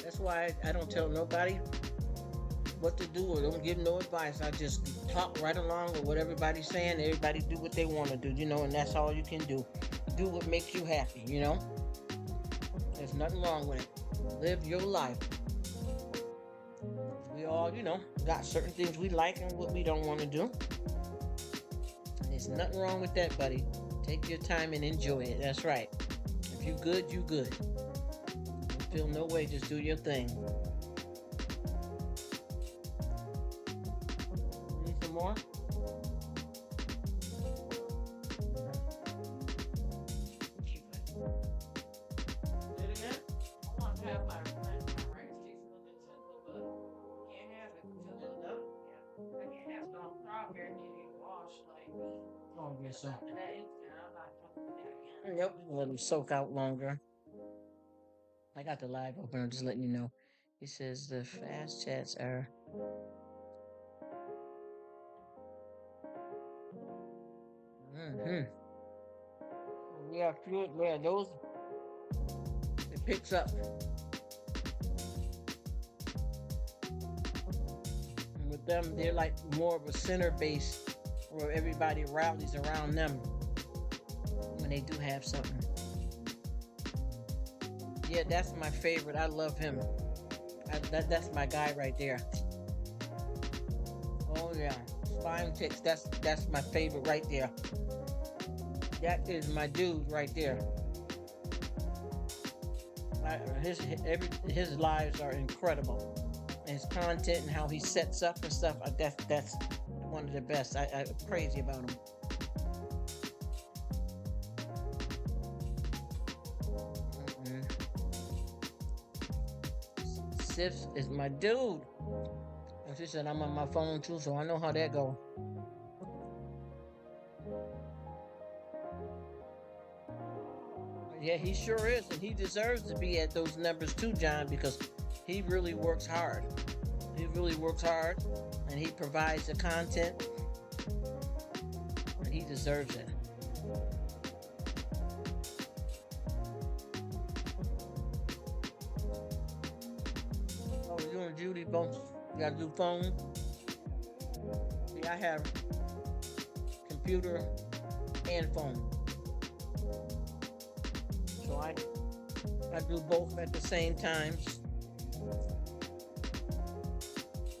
S1: That's why I don't tell nobody what to do or don't give no advice. I just talk right along with what everybody's saying. Everybody do what they want to do, and that's all you can do. Do what makes you happy. There's nothing wrong with it. Live your life. We all, got certain things we like and what we don't want to do. And there's nothing wrong with that, buddy. Take your time and enjoy it. That's right. If you good, you good. Don't feel no way. Just do your thing. Need some more? Oh, yes, sir. Yep, let them soak out longer. I got the live open. I'm just letting you know. He says the fast chats are. Mm-hmm. Yeah, good. Yeah, those it picks up. And with them, they're like more of a center base where everybody rallies around them when they do have something. Yeah, that's my favorite. I love him. That's my guy right there. Oh yeah, spine ticks. That's my favorite right there. That is my dude right there. His lives are incredible. And his content and how he sets up and stuff. That's one of the best. I'm crazy about him. Mm-mm. Sifs is my dude. And she said I'm on my phone too, so I know how that go. Yeah, he sure is, and he deserves to be at those numbers too, John, because he really works hard. He really works hard, and he provides the content, and he deserves it. Oh, you and Judy both got to do phone. See, I have computer and phone, so I do both at the same time.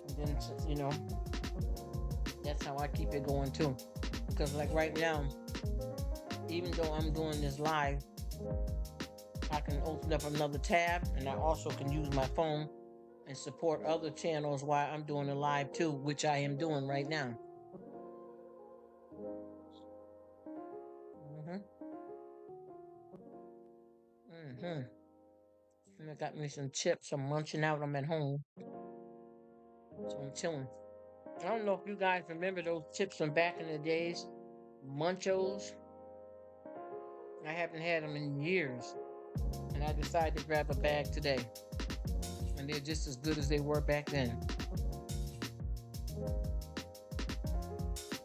S1: And then that's how I keep it going too. Because like right now, even though I'm doing this live, I can open up another tab, and I also can use my phone and support other channels while I'm doing a live too, which I am doing right now. Mm-hmm. Mm-hmm. And I got me some chips. I'm munching out. I'm at home, so I'm chilling. I don't know if you guys remember those chips from back in the days, Munchos. I haven't had them in years, and I decided to grab a bag today, and they're just as good as they were back then.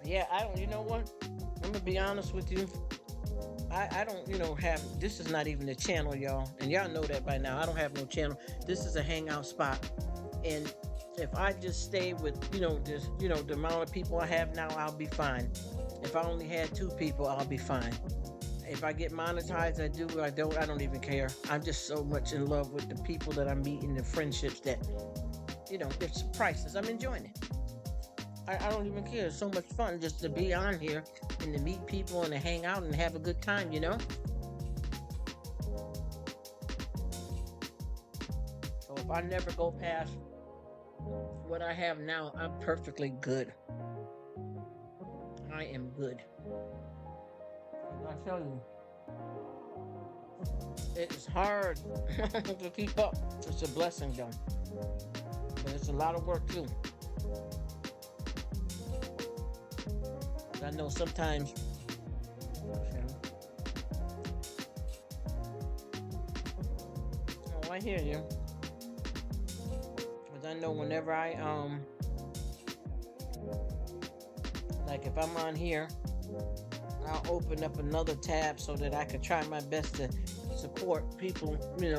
S1: Yeah, I don't. You know what? I'm gonna be honest with you. I don't, have. This is not even a channel, y'all, and y'all know that by now. I don't have no channel. This is a hangout spot, and if I just stay with, just, the amount of people I have now, I'll be fine. If I only had 2 people, I'll be fine. If I get monetized, I do. I don't even care. I'm just so much in love with the people that I'm meeting, the friendships that, it's priceless. I'm enjoying it. I don't even care. It's so much fun just to be on here and to meet people and to hang out and have a good time. So if I never go past what I have now, I'm perfectly good. I am good. I tell you, it's hard to keep up. It's a blessing, though. But it's a lot of work, too. I know sometimes. Oh, I hear you. Because I know whenever like if I'm on here, I'll open up another tab so that I can try my best to support people,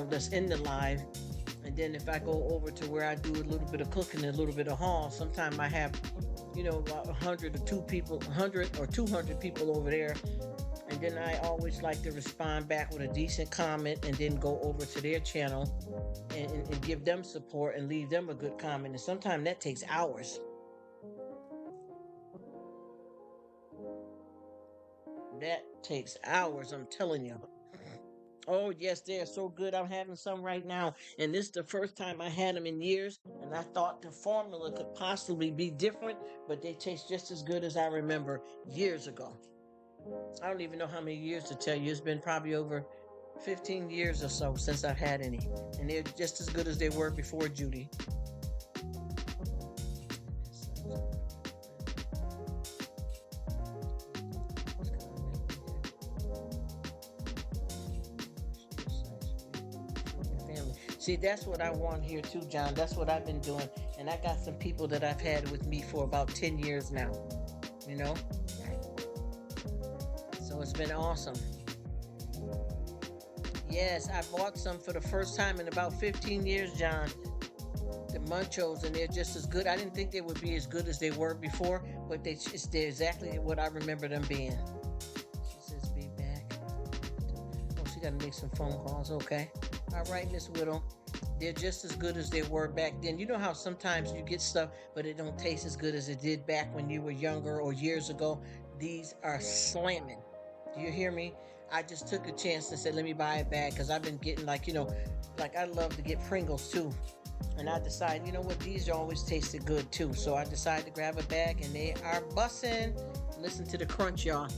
S1: that's in the live. And then if I go over to where I do a little bit of cooking and a little bit of haul, sometimes I have, about 100 or 200 people over there. And then I always like to respond back with a decent comment and then go over to their channel and give them support and leave them a good comment. And sometimes that takes hours. that takes hours, I'm telling you. Oh, yes, they are so good. I'm having some right now. And this is the first time I had them in years. And I thought the formula could possibly be different, but they taste just as good as I remember years ago. I don't even know how many years to tell you. It's been probably over 15 years or so since I've had any. And they're just as good as they were before, Judy. Family. See, that's what I want here too, John. That's what I've been doing. And I got some people that I've had with me for about 10 years now, you know? So it's been awesome. Yes, I bought some for the first time in about 15 years, John. The Munchos, and they're just as good. I didn't think they would be as good as they were before, but they're exactly what I remember them being. She says, "Be back." Oh, she got to make some phone calls. Okay. All right, Miss Whittle. They're just as good as they were back then. You know how sometimes you get stuff, but it don't taste as good as it did back when you were younger or years ago. These are slamming. Do you hear me? I just took a chance and said, let me buy a bag because I've been getting like I love to get Pringles too. And I decided, you know what, these always tasted good too. So I decided to grab a bag and they are bussin'. Listen to the crunch, y'all.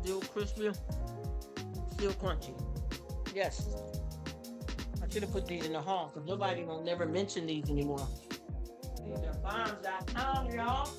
S1: Still crispy, still crunchy. Yes. I should have put these in the hall because nobody will never mention these anymore. These are bombs.com, y'all.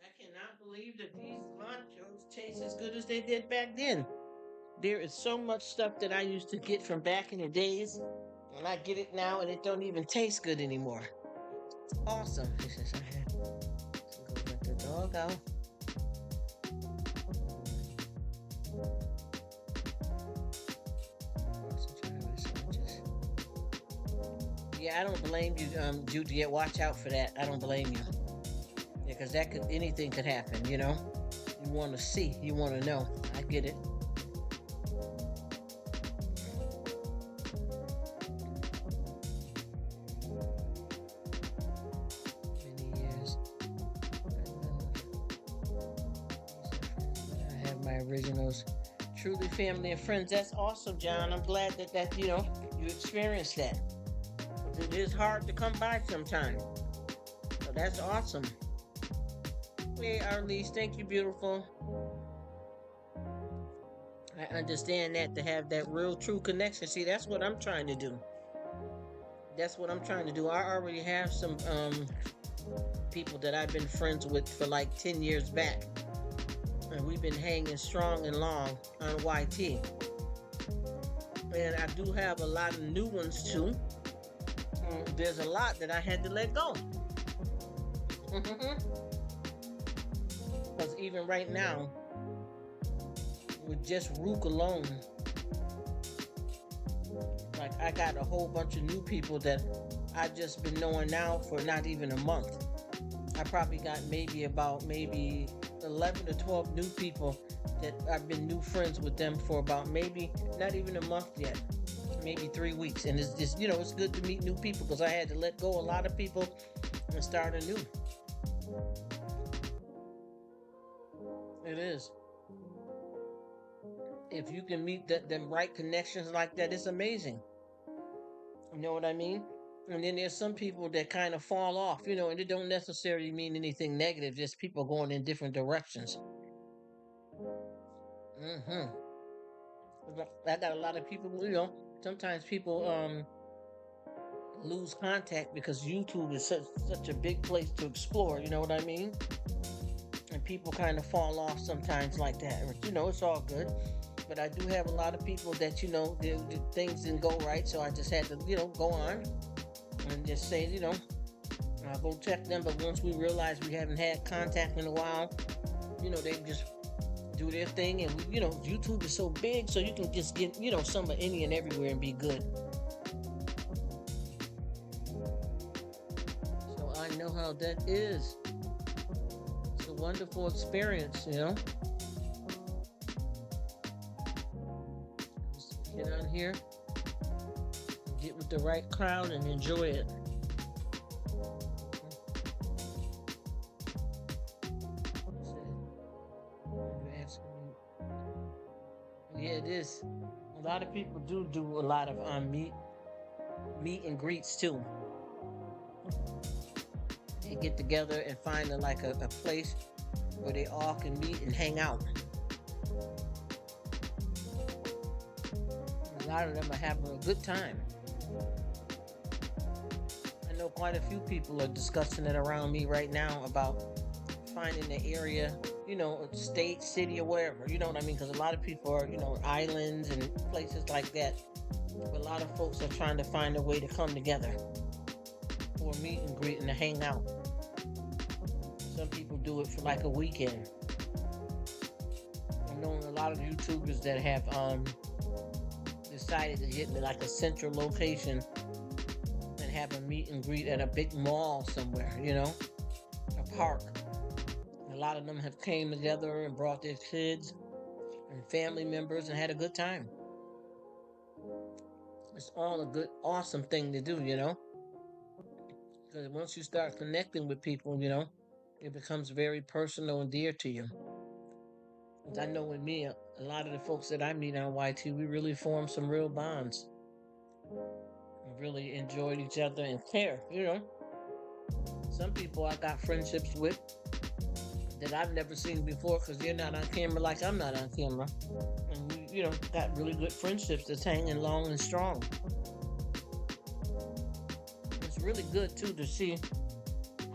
S1: I cannot believe that these nachos taste as good as they did back then. There is so much stuff that I used to get from back in the days, and I get it now, and it don't even taste good anymore. Awesome. She says I had to go let the dog out. Yeah, I don't blame you, Judy. Yeah, watch out for that. I don't blame you. Yeah, because anything could happen, you know? You want to see, you want to know. I get it. Many years. I have my originals. Truly family and friends. That's awesome, John. I'm glad that you experienced that. It is hard to come by sometimes. So that's awesome. Hey, Arlise, thank you, beautiful. I understand that to have that real, true connection. See, that's what I'm trying to do. That's what I'm trying to do. I already have some people that I've been friends with for like 10 years back. And we've been hanging strong and long on YT. And I do have a lot of new ones too. There's a lot that I had to let go. Because even right now, with just Rruk alone, like I got a whole bunch of new people that I've just been knowing now for not even a month. I probably got maybe 11 or 12 new people that I've been new friends with them for about maybe not even a month yet. Maybe 3 weeks. And it's just, it's good to meet new people because I had to let go a lot of people and start anew. It is. If you can meet them right connections like that, it's amazing. You know what I mean? And then there's some people that kind of fall off, and it don't necessarily mean anything negative, just people going in different directions. Mm-hmm. I got a lot of people, sometimes people lose contact because YouTube is such a big place to explore, you know what I mean? And people kind of fall off sometimes like that. It's all good. But I do have a lot of people that, the things didn't go right. So I just had to, go on and just say, I'll go check them. But once we realize we haven't had contact in a while, they just do their thing. And, YouTube is so big, so you can just get, some of any and everywhere and be good. So I know how that is. It's a wonderful experience, Just get on here, get with the right crowd, and enjoy it. Yeah, it is. A lot of people do a lot of meet and greets too. They get together and find a place where they all can meet and hang out. A lot of them are having a good time. I know quite a few people are discussing it around me right now about finding the area, state, city, or wherever. You know what I mean? Because a lot of people are, islands and places like that. But a lot of folks are trying to find a way to come together for a meet and greet and to hang out. Some people do it for like a weekend. I've known a lot of YouTubers that have decided to get into like a central location and have a meet and greet at a big mall somewhere, a park. A lot of them have came together and brought their kids and family members and had a good time. It's all a good, awesome thing to do, Because once you start connecting with people, it becomes very personal and dear to you. I know with me, a lot of the folks that I meet on YT, we really form some real bonds. We really enjoyed each other and care, Some people I got friendships with that I've never seen before because they're not on camera like I'm not on camera. And we, got really good friendships that's hanging long and strong. It's really good, too, to see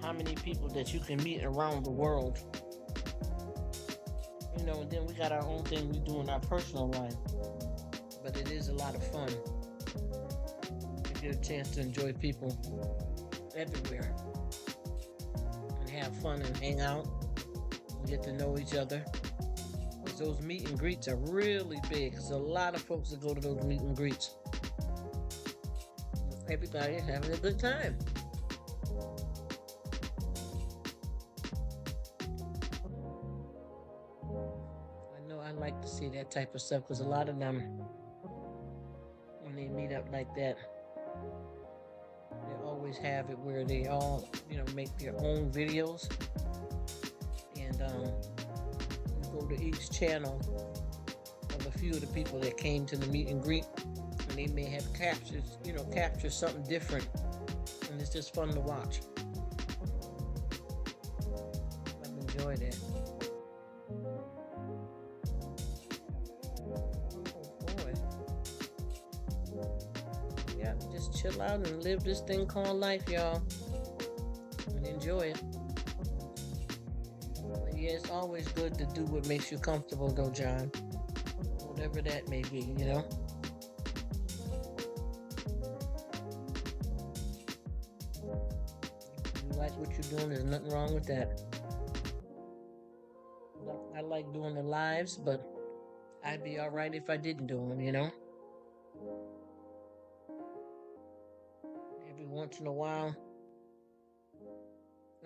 S1: how many people that you can meet around the world. And then we got our own thing we do in our personal life. But it is a lot of fun. You get a chance to enjoy people everywhere. And have fun and hang out. And get to know each other. Because those meet and greets are really big. There's a lot of folks that go to those meet and greets. Everybody is having a good time. I like to see that type of stuff because a lot of them, when they meet up like that, they always have it where they all, make their own videos, and you go to each channel of a few of the people that came to the meet and greet, and they may have captured something different, and it's just fun to watch. I've enjoyed it. Just chill out and live this thing called life, y'all, and enjoy it. But yeah, it's always good to do what makes you comfortable, though, John. Whatever that may be, If you like what you're doing, there's nothing wrong with that. I like doing the lives, but I'd be all right if I didn't do them, Once in a while,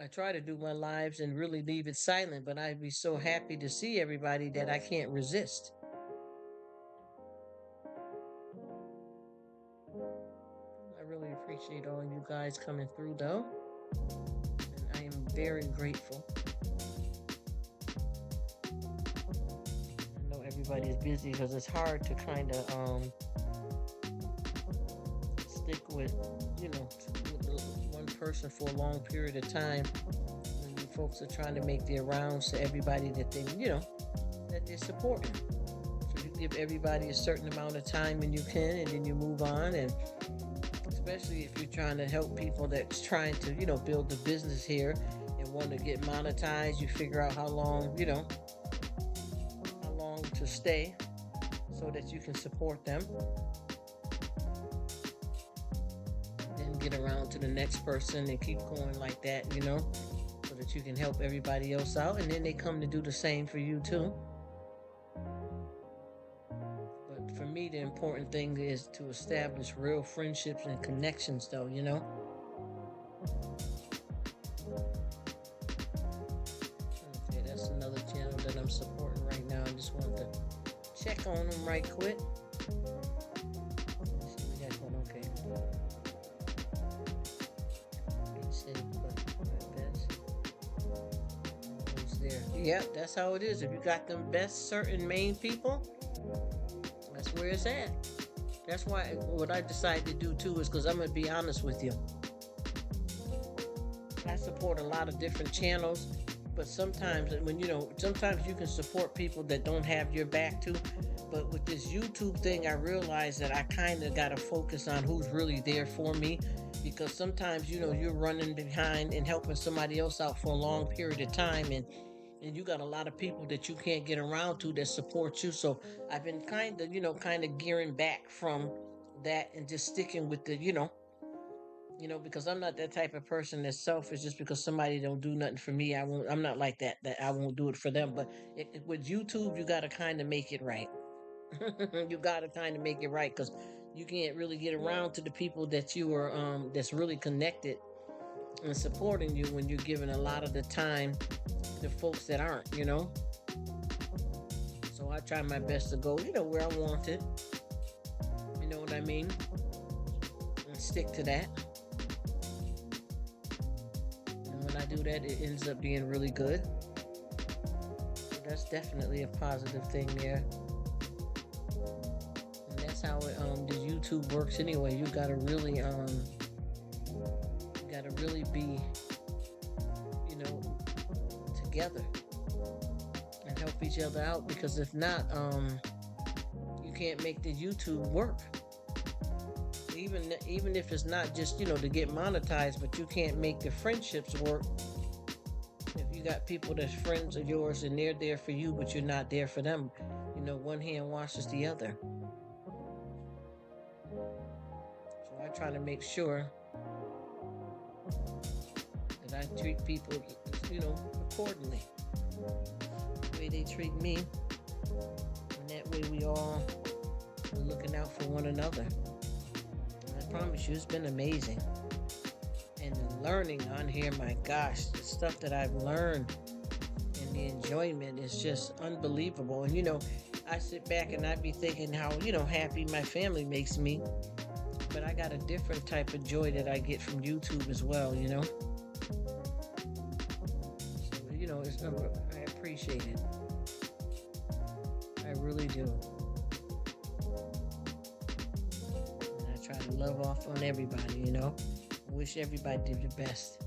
S1: I try to do my lives and really leave it silent, but I'd be so happy to see everybody that I can't resist. I really appreciate all you guys coming through, though, and I am very grateful. I know everybody's busy because it's hard to kind of stick with one person for a long period of time when you folks are trying to make their rounds to everybody that they that they're supporting. So you give everybody a certain amount of time when you can, and then you move on. And especially if you're trying to help people that's trying to build the business here and want to get monetized, you figure out how long to stay so that you can support them. Then get around to the next person and keep going like that, so that you can help everybody else out. And then they come to do the same for you too. But for me, the important thing is to establish real friendships and connections, though. Okay, that's another channel that I'm supporting right now. I just wanted to check on them right quick. Let's see, we got going okay. Who's there? Yep, that's how it is. If you got them best certain main people, that's where it's at. That's why what I decided to do too is because I'm gonna be honest with you. I support a lot of different channels, but sometimes sometimes you can support people that don't have your back too. But with this YouTube thing, I realized that I kind of got to focus on who's really there for me, because sometimes you're running behind and helping somebody else out for a long period of time, and you got a lot of people that you can't get around to that support you. So I've been kind of gearing back from that and just sticking with because I'm not that type of person that's selfish just because somebody don't do nothing for me. I'm not like that I won't do it for them. But with YouTube, you got to kind of make it right. You got to kind of make it right, because you can't really get around to the people that you are that's really connected and supporting you when you're giving a lot of the time to folks that aren't. So I try my best to go where I want it, you know what I mean, and stick to that. And when I do that, it ends up being really good. So that's definitely a positive thing there. And that's how the YouTube works anyway. You gotta really be together and help each other out, because if not, you can't make the YouTube work. Even if it's not just to get monetized, but you can't make the friendships work if you got people that's friends of yours and they're there for you, but you're not there for them. One hand washes the other. So I try to make sure that I treat people, accordingly, the way they treat me, and that way we all are looking out for one another. And I promise you, it's been amazing. And the learning on here, my gosh, the stuff that I've learned and the enjoyment is just unbelievable. And I sit back and I be thinking how happy my family makes me, but I got a different type of joy that I get from YouTube as well. So I appreciate it. I really do. And I try to love off on everybody. Wish everybody the best.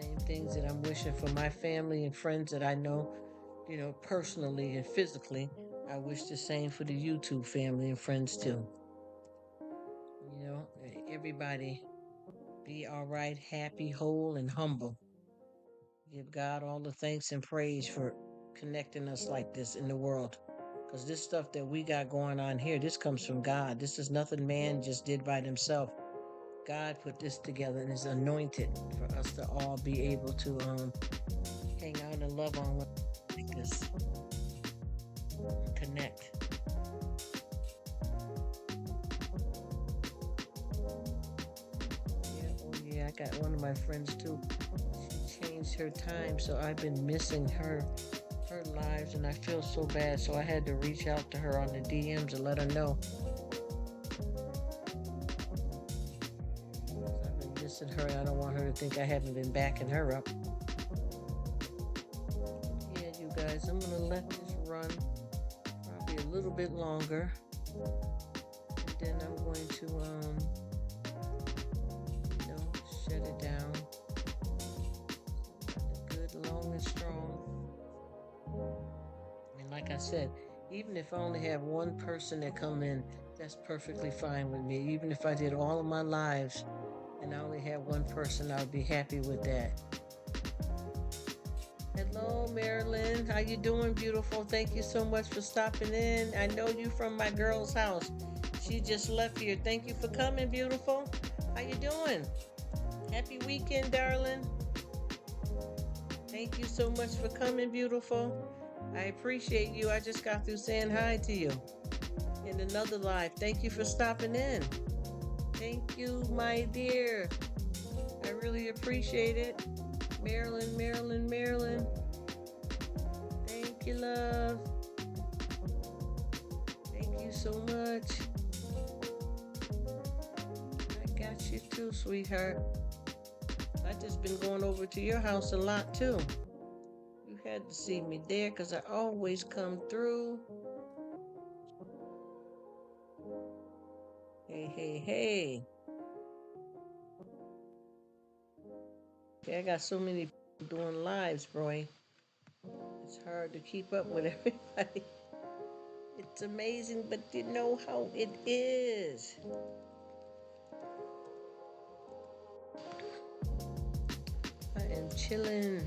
S1: Same things that I'm wishing for my family and friends that I know, personally and physically. I wish the same for the YouTube family and friends too. Everybody be all right, happy, whole, and humble. Give God all the thanks and praise for connecting us like this in the world. Because this stuff that we got going on here, this comes from God. This is nothing man just did by themselves. God put this together and is anointed for us to all be able to hang out and love on like this. And connect. Yeah, I got one of my friends too. She changed her time, so I've been missing her lives, and I feel so bad. So I had to reach out to her on the DMs and let her know. I've been missing her, and I don't want her to think I haven't been backing her up. Yeah, you guys, I'm gonna let this run probably a little bit longer, and then I'm going to shut it down. Good, long and strong. And like I said, even if I only have one person that come in, that's perfectly fine with me. Even if I did all of my lives and I only had one person, I would be happy with that. Hello, Marilyn. Marilyn. How you doing, beautiful? Thank you so much for stopping in. I know you from my girl's house. She just left here. Thank you for coming, beautiful. How you doing? Happy weekend, darling. Thank you so much for coming, beautiful. I appreciate you. I just got through saying hi to you in another live. Thank you for stopping in. Thank you, my dear. I really appreciate it. Marilyn, Marilyn, Marilyn. Thank you, love. Thank you so much. I got you too, sweetheart. I just been going over to your house a lot too. You had to see me there because I always come through. Hey, hey, hey. Okay, I got so many people doing lives, bro. It's hard to keep up with everybody. It's amazing, but you know how it is. I am chilling,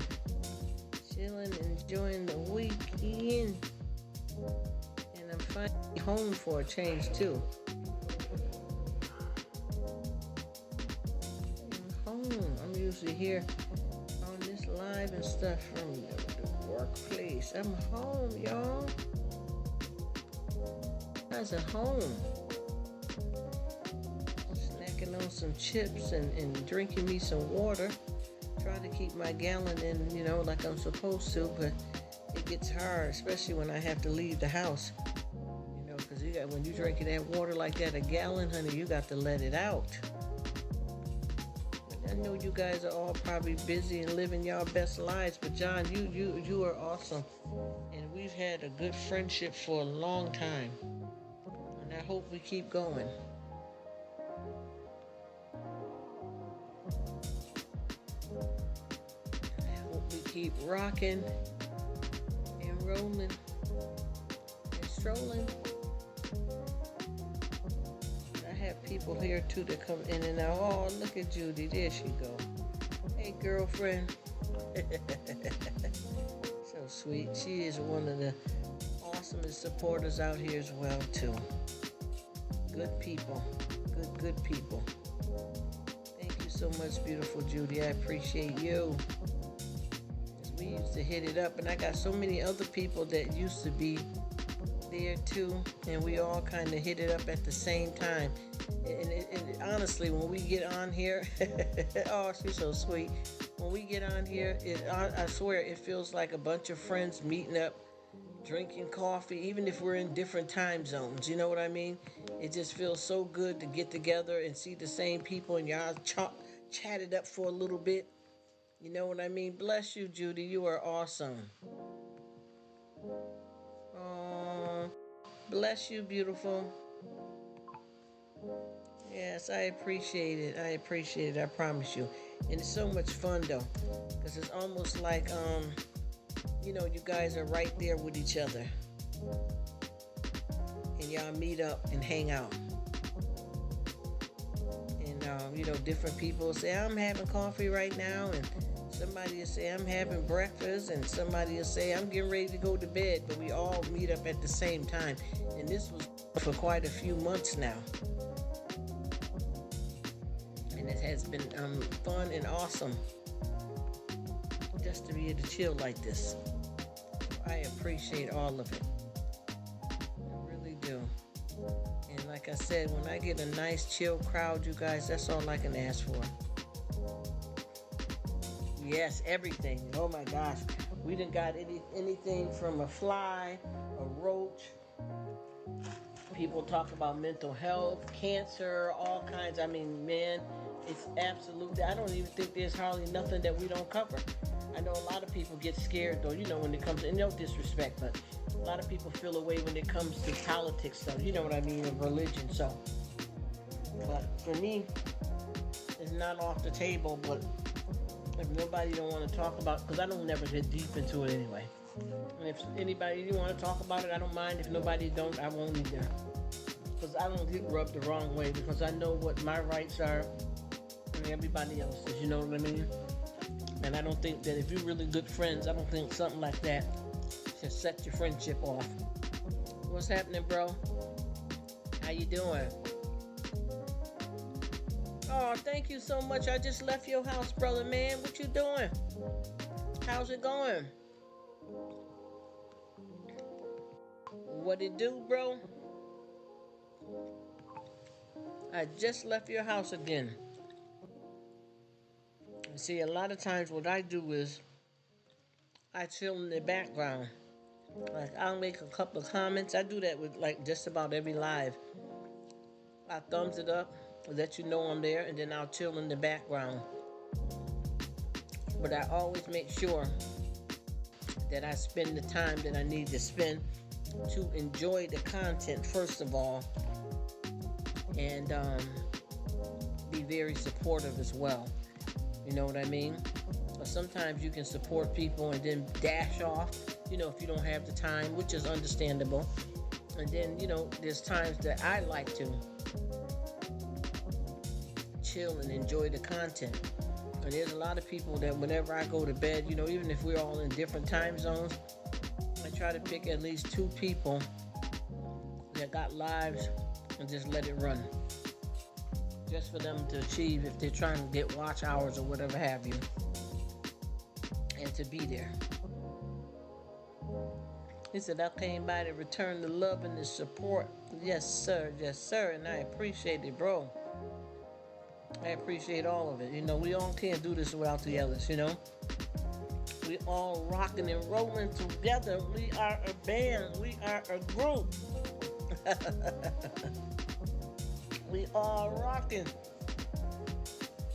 S1: enjoying the weekend. And I'm finally home for a change, too. I'm home. I'm usually here on this live and stuff from the workplace. I'm home, y'all. I was at home. Snacking on some chips and drinking me some water. Try to keep my gallon in, you know, like I'm supposed to, but it gets hard, especially when I have to leave the house. You know, because when you're drinking that water like that, a gallon, honey, you got to let it out. But I know you guys are all probably busy and living y'all best lives, but John, you are awesome, and we've had a good friendship for a long time, and I hope we keep going. Keep rocking and rolling and strolling. I have people here too that come in and out. Oh, look at Judy. There she go. Hey, girlfriend. So sweet. She is one of the awesomest supporters out here as well too. Good people. Good people. Thank you so much, beautiful Judy. I appreciate you. We used to hit it up, and I got so many other people that used to be there too, and we all kind of hit it up at the same time. And honestly, when we get on here, oh, she's so sweet. When we get on here, I swear it feels like a bunch of friends meeting up, drinking coffee, even if we're in different time zones. You know what I mean? It just feels so good to get together and see the same people, and y'all chatted up for a little bit. You know what I mean? Bless you, Judy. You are awesome. Oh, bless you, beautiful. Yes, I appreciate it. I appreciate it. I promise you. And it's so much fun, though, because it's almost like, you know, you guys are right there with each other. And y'all meet up and hang out. You know, different people say, I'm having coffee right now, and somebody will say, I'm having breakfast, and somebody will say, I'm getting ready to go to bed, but we all meet up at the same time. And this was for quite a few months now. And it has been fun and awesome just to be able to chill like this. I appreciate all of it. I really do. And like I said, when I get a nice chill crowd, you guys, that's all I can ask for. Yes, everything. Oh my gosh. We done got anything from a fly, a roach. People talk about mental health, cancer, all kinds. I mean, man, it's absolutely, I don't even think there's hardly nothing that we don't cover. I know a lot of people get scared though, you know, when it comes to, and no disrespect, but a lot of people feel away when it comes to politics though, you know what I mean, and religion, so. But for me, it's not off the table, but if nobody don't want to talk about, because I don't never get deep into it anyway. And if anybody you want to talk about it, I don't mind. If nobody don't, I won't either. Because I don't get rubbed the wrong way, because I know what my rights are and everybody else's, you know what I mean? And I don't think that if you're really good friends, I don't think something like that to set your friendship off. What's happening, bro? How you doing? Oh, thank you so much. I just left your house, brother, man. What you doing? How's it going? What it do, bro? I just left your house again. See, a lot of times what I do is I chill in the background. Like I'll make a couple of comments. I do that with like just about every live. I thumbs it up, let you know I'm there, and then I'll chill in the background. But I always make sure that I spend the time that I need to spend to enjoy the content first of all, and be very supportive as well. You know what I mean? But sometimes you can support people and then dash off, if you don't have the time, which is understandable. And then, there's times that I like to chill and enjoy the content. And there's a lot of people that whenever I go to bed, even if we're all in different time zones, I try to pick at least 2 people that got lives and just let it run. Just for them to achieve if they're trying to get watch hours or whatever have you. And to be there. He said, I came by to return the love and the support. Yes, sir. Yes, sir. And I appreciate it, bro. I appreciate all of it. We all can't do this without the others, We all rocking and rolling together. We are a band. We are a group. We all rocking.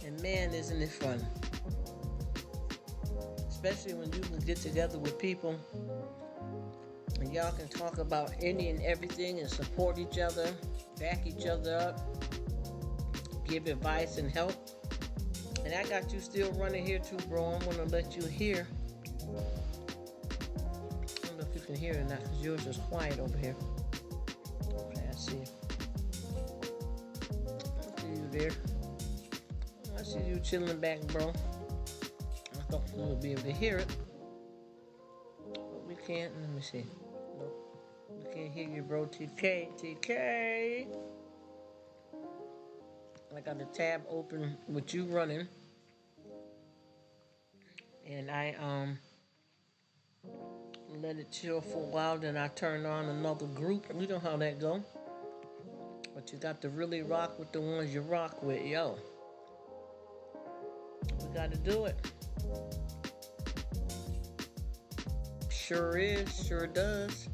S1: And man, isn't it fun. Especially when you can get together with people and y'all can talk about any and everything and support each other, back each other up, give advice and help. And I got you still running here too, bro. I'm gonna let you hear. I don't know if you can hear it or not, because yours is quiet over here. Okay, I see. I see you there. I see you chilling back, bro. I thought we would be able to hear it. But we can't. Let me see. Nope. We can't hear you, bro. TK. I got the tab open with you running. And I let it chill for a while, then I turn on another group. You know how that go. But you got to really rock with the ones you rock with, yo. We got to do it. Sure is, sure does.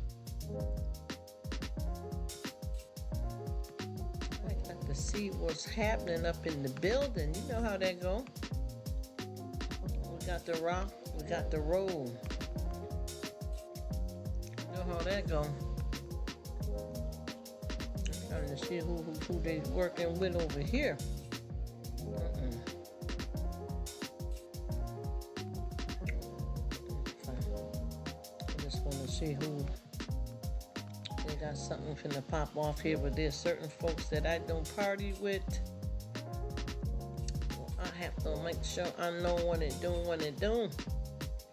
S1: I got to see what's happening up in the building. You know how that go. We got the rock, we got the roll. You know how that go. I'm trying to see who they working with over here. I just want to see who. They got something finna pop off here, but there's certain folks that I don't party with. I have to make sure I know what it do.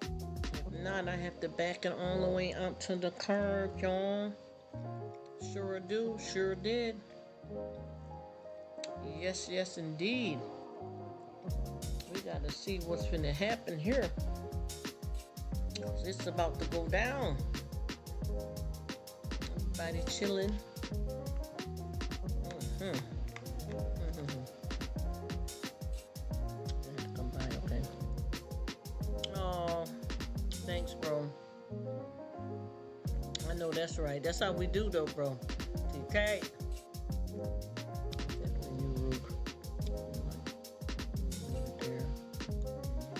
S1: If not, I have to back it all the way up to the curb, y'all. Sure do, sure did. Yes, indeed. We gotta see what's finna happen here. It's about to go down. Everybody chilling. Come by, okay. Oh, thanks, bro. I know that's right. That's how we do, though, bro. TK. Definitely you, Rruk. Right there.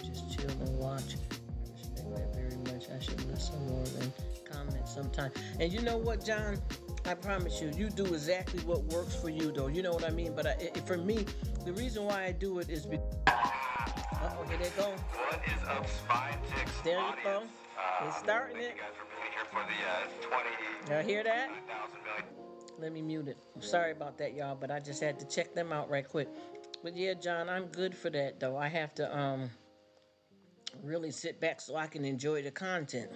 S1: You just chill and watch. I respect that very much. I should listen more than comment sometime. And you know what, John? I promise you, you do exactly what works for you, though. You know what I mean? But for me, the reason why I do it is because... Uh-oh, here they go.
S2: What is up, Spine Chicks?
S1: There you go. It's starting it.
S2: Thank you guys for being here for the 20...
S1: Y'all hear that?
S2: 5,000 million.
S1: Let me mute it. I'm sorry about that, y'all, but I just had to check them out right quick. But yeah, John, I'm good for that, though. I have to really sit back so I can enjoy the content.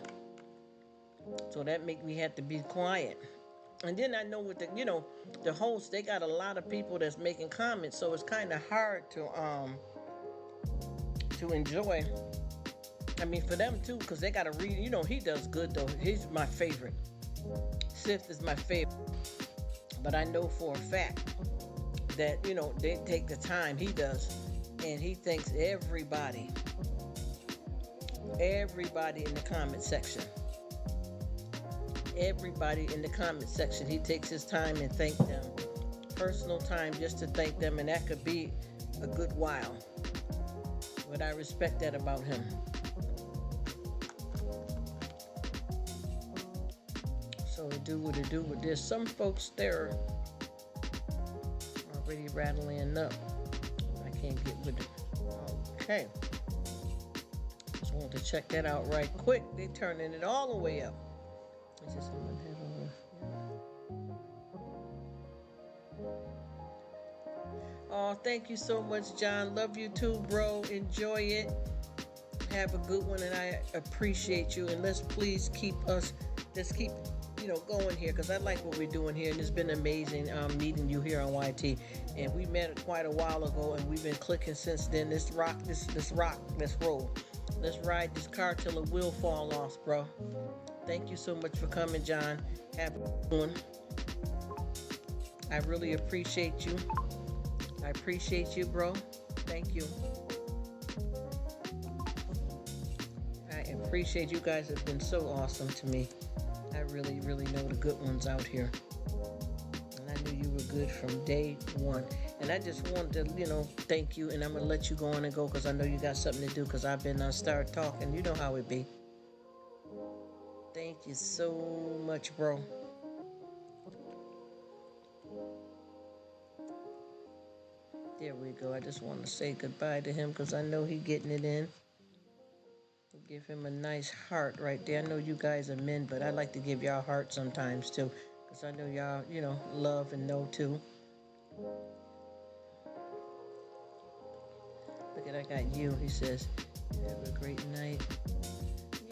S1: So that make me have to be quiet. And then I know with the host, they got a lot of people that's making comments, so it's kind of hard to enjoy. I mean, for them too, because they got to read. He does good though. He's my favorite. Sith is my favorite. But I know for a fact that they take the time. He does, and he thanks everybody in the comment section. Everybody in the comment section, he takes his time and thank them. Personal time just to thank them, and that could be a good while. But I respect that about him. So it do what it do. But there's some folks there already rattling up. I can't get with it. Okay. Just wanted to check that out right quick. They turning it all the way up. Is this someone head over? Oh, thank you so much, John. Love you too, bro. Enjoy it. Have a good one, and I appreciate you. And let's please keep going here, because I like what we're doing here, and it's been amazing meeting you here on YT. And we met quite a while ago, and we've been clicking since then. Let's roll. Let's ride this car till the wheel fall off, bro. Thank you so much for coming, John. Have a good one. I really appreciate you. I appreciate you, bro. Thank you. I appreciate you guys. Have been so awesome to me. I really, really know the good ones out here. And I knew you were good from day one. And I just wanted to, thank you. And I'm going to let you go on and go, because I know you got something to do, because I've been start talking. You know how it be. Thank you so much, bro. There we go. I just want to say goodbye to him, because I know he getting it in. Give him a nice heart right there. I know you guys are men, but I like to give y'all heart sometimes too, because I know y'all, love and know too. Look at, I got you. He says, have a great night.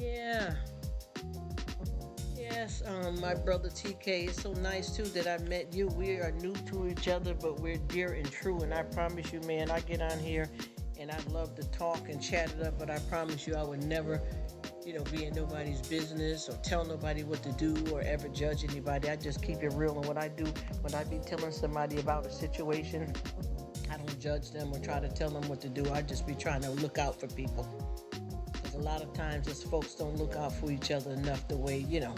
S1: Yeah. Yes, my brother TK, it's so nice too that I met you. We are new to each other, but we're dear and true. And I promise you, man, I get on here and I love to talk and chat it up, but I promise you I would never, be in nobody's business or tell nobody what to do or ever judge anybody. I just keep it real. And what I do when I be telling somebody about a situation, I don't judge them or try to tell them what to do. I just be trying to look out for people. Because a lot of times us folks don't look out for each other enough the way, the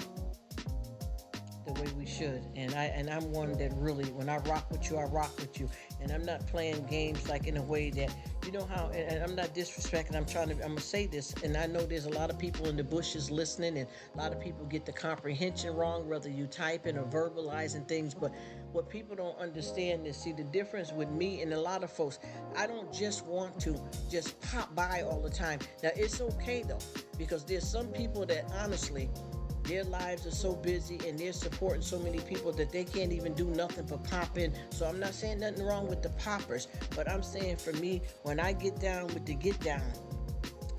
S1: way we should. And I'm one that really, when I rock with you, I rock with you. And I'm not playing games like in a way that, how, and I'm not disrespecting, I'm gonna say this, and I know there's a lot of people in the bushes listening, and a lot of people get the comprehension wrong, whether you typing or verbalizing things. But what people don't understand is, see, the difference with me and a lot of folks, I don't just want to just pop by all the time. Now, it's okay though, because there's some people that honestly, their lives are so busy and they're supporting so many people that they can't even do nothing but pop in. So I'm not saying nothing wrong with the poppers, but I'm saying for me, when I get down with the get down,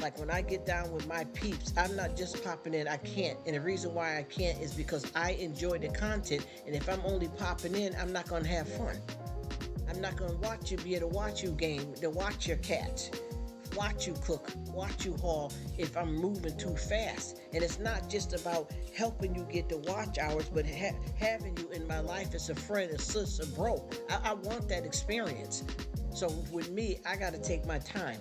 S1: like when I get down with my peeps, I'm not just popping in. I can't. And the reason why I can't is because I enjoy the content. And if I'm only popping in, I'm not going to have fun. I'm not going to watch you, be able to watch you game, to watch your cats, watch you cook, watch you haul if I'm moving too fast. And it's not just about helping you get the watch hours, but having you in my life as a friend, a sister, bro. I want that experience. So with me, I got to take my time.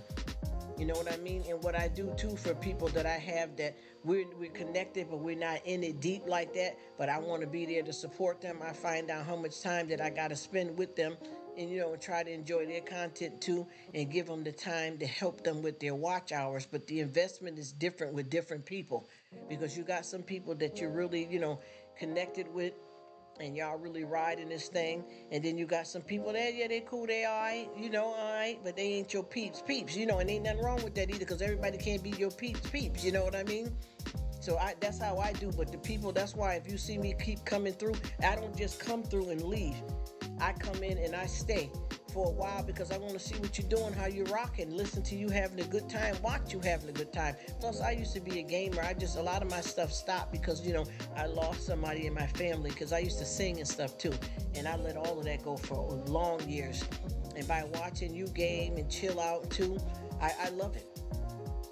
S1: You know what I mean? And what I do too for people that I have that we're connected, but we're not in it deep like that, but I want to be there to support them. I find out how much time that I got to spend with them, and try to enjoy their content too, and give them the time to help them with their watch hours. But the investment is different with different people, because you got some people that you're really connected with, and y'all really riding this thing. And then you got some people that, yeah, they cool, they all right, but they ain't your peeps, and ain't nothing wrong with that either, because everybody can't be your peeps, you know what I mean? So that's how I do. But the people, that's why if you see me keep coming through, I don't just come through and leave. I come in and I stay for a while because I want to see what you're doing, how you're rocking, listen to you having a good time, watch you having a good time. Plus, I used to be a gamer. A lot of my stuff stopped because, I lost somebody in my family because I used to sing and stuff too. And I let all of that go for long years. And by watching you game and chill out too, I love it.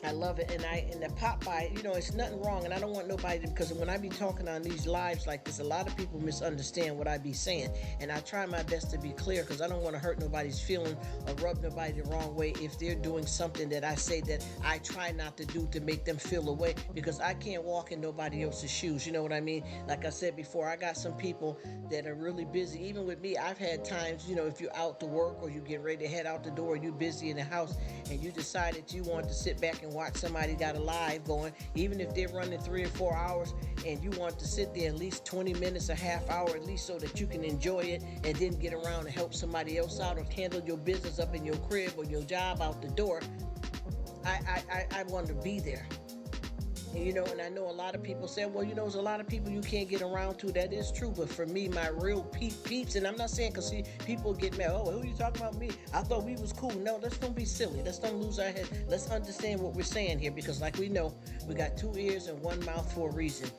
S1: I love it, and the pop by, it's nothing wrong, and I don't want nobody to, because when I be talking on these lives like this, a lot of people misunderstand what I be saying, and I try my best to be clear, because I don't want to hurt nobody's feeling or rub nobody the wrong way if they're doing something that I say that I try not to do to make them feel away, because I can't walk in nobody else's shoes, you know what I mean? Like I said before, I got some people that are really busy. Even with me, I've had times, if you're out to work or you get ready to head out the door, you busy in the house, and you decided you want to sit back and watch somebody got a live going, even if they're running 3 or 4 hours, and you want to sit there at least 20 minutes, a half hour at least, so that you can enjoy it and then get around and help somebody else out or handle your business up in your crib or your job out the door. I want to be there. And I know a lot of people say, well, there's a lot of people you can't get around to. That is true. But for me, my real peeps, and I'm not saying, because see, people get mad. Oh, who are you talking about, me? I thought we was cool. No, let's don't be silly. Let's don't lose our head. Let's understand what we're saying here, because like we know, we got 2 ears and 1 mouth for a reason.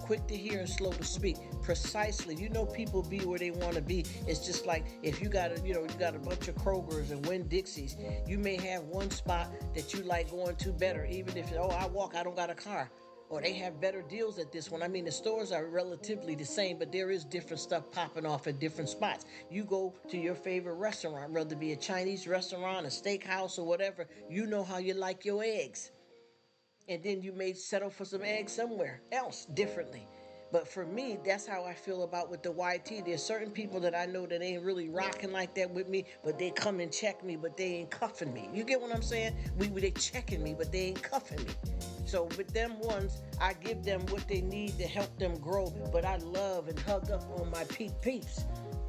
S1: Quick to hear and slow to speak. Precisely. People be where they want to be. It's just like if you got a bunch of Krogers and Winn-Dixies, you may have one spot that you like going to better, even if, I walk, I don't got a car. Or they have better deals at this one. I mean, the stores are relatively the same, but there is different stuff popping off at different spots. You go to your favorite restaurant, whether it be a Chinese restaurant, a steakhouse, or whatever, you know how you like your eggs. And then you may settle for some eggs somewhere else differently. But for me, that's how I feel about with the YT. There's certain people that I know that ain't really rocking like that with me, but they come and check me, but they ain't cuffing me. You get what I'm saying? They checking me, but they ain't cuffing me. So with them ones, I give them what they need to help them grow, but I love and hug up on my peeps.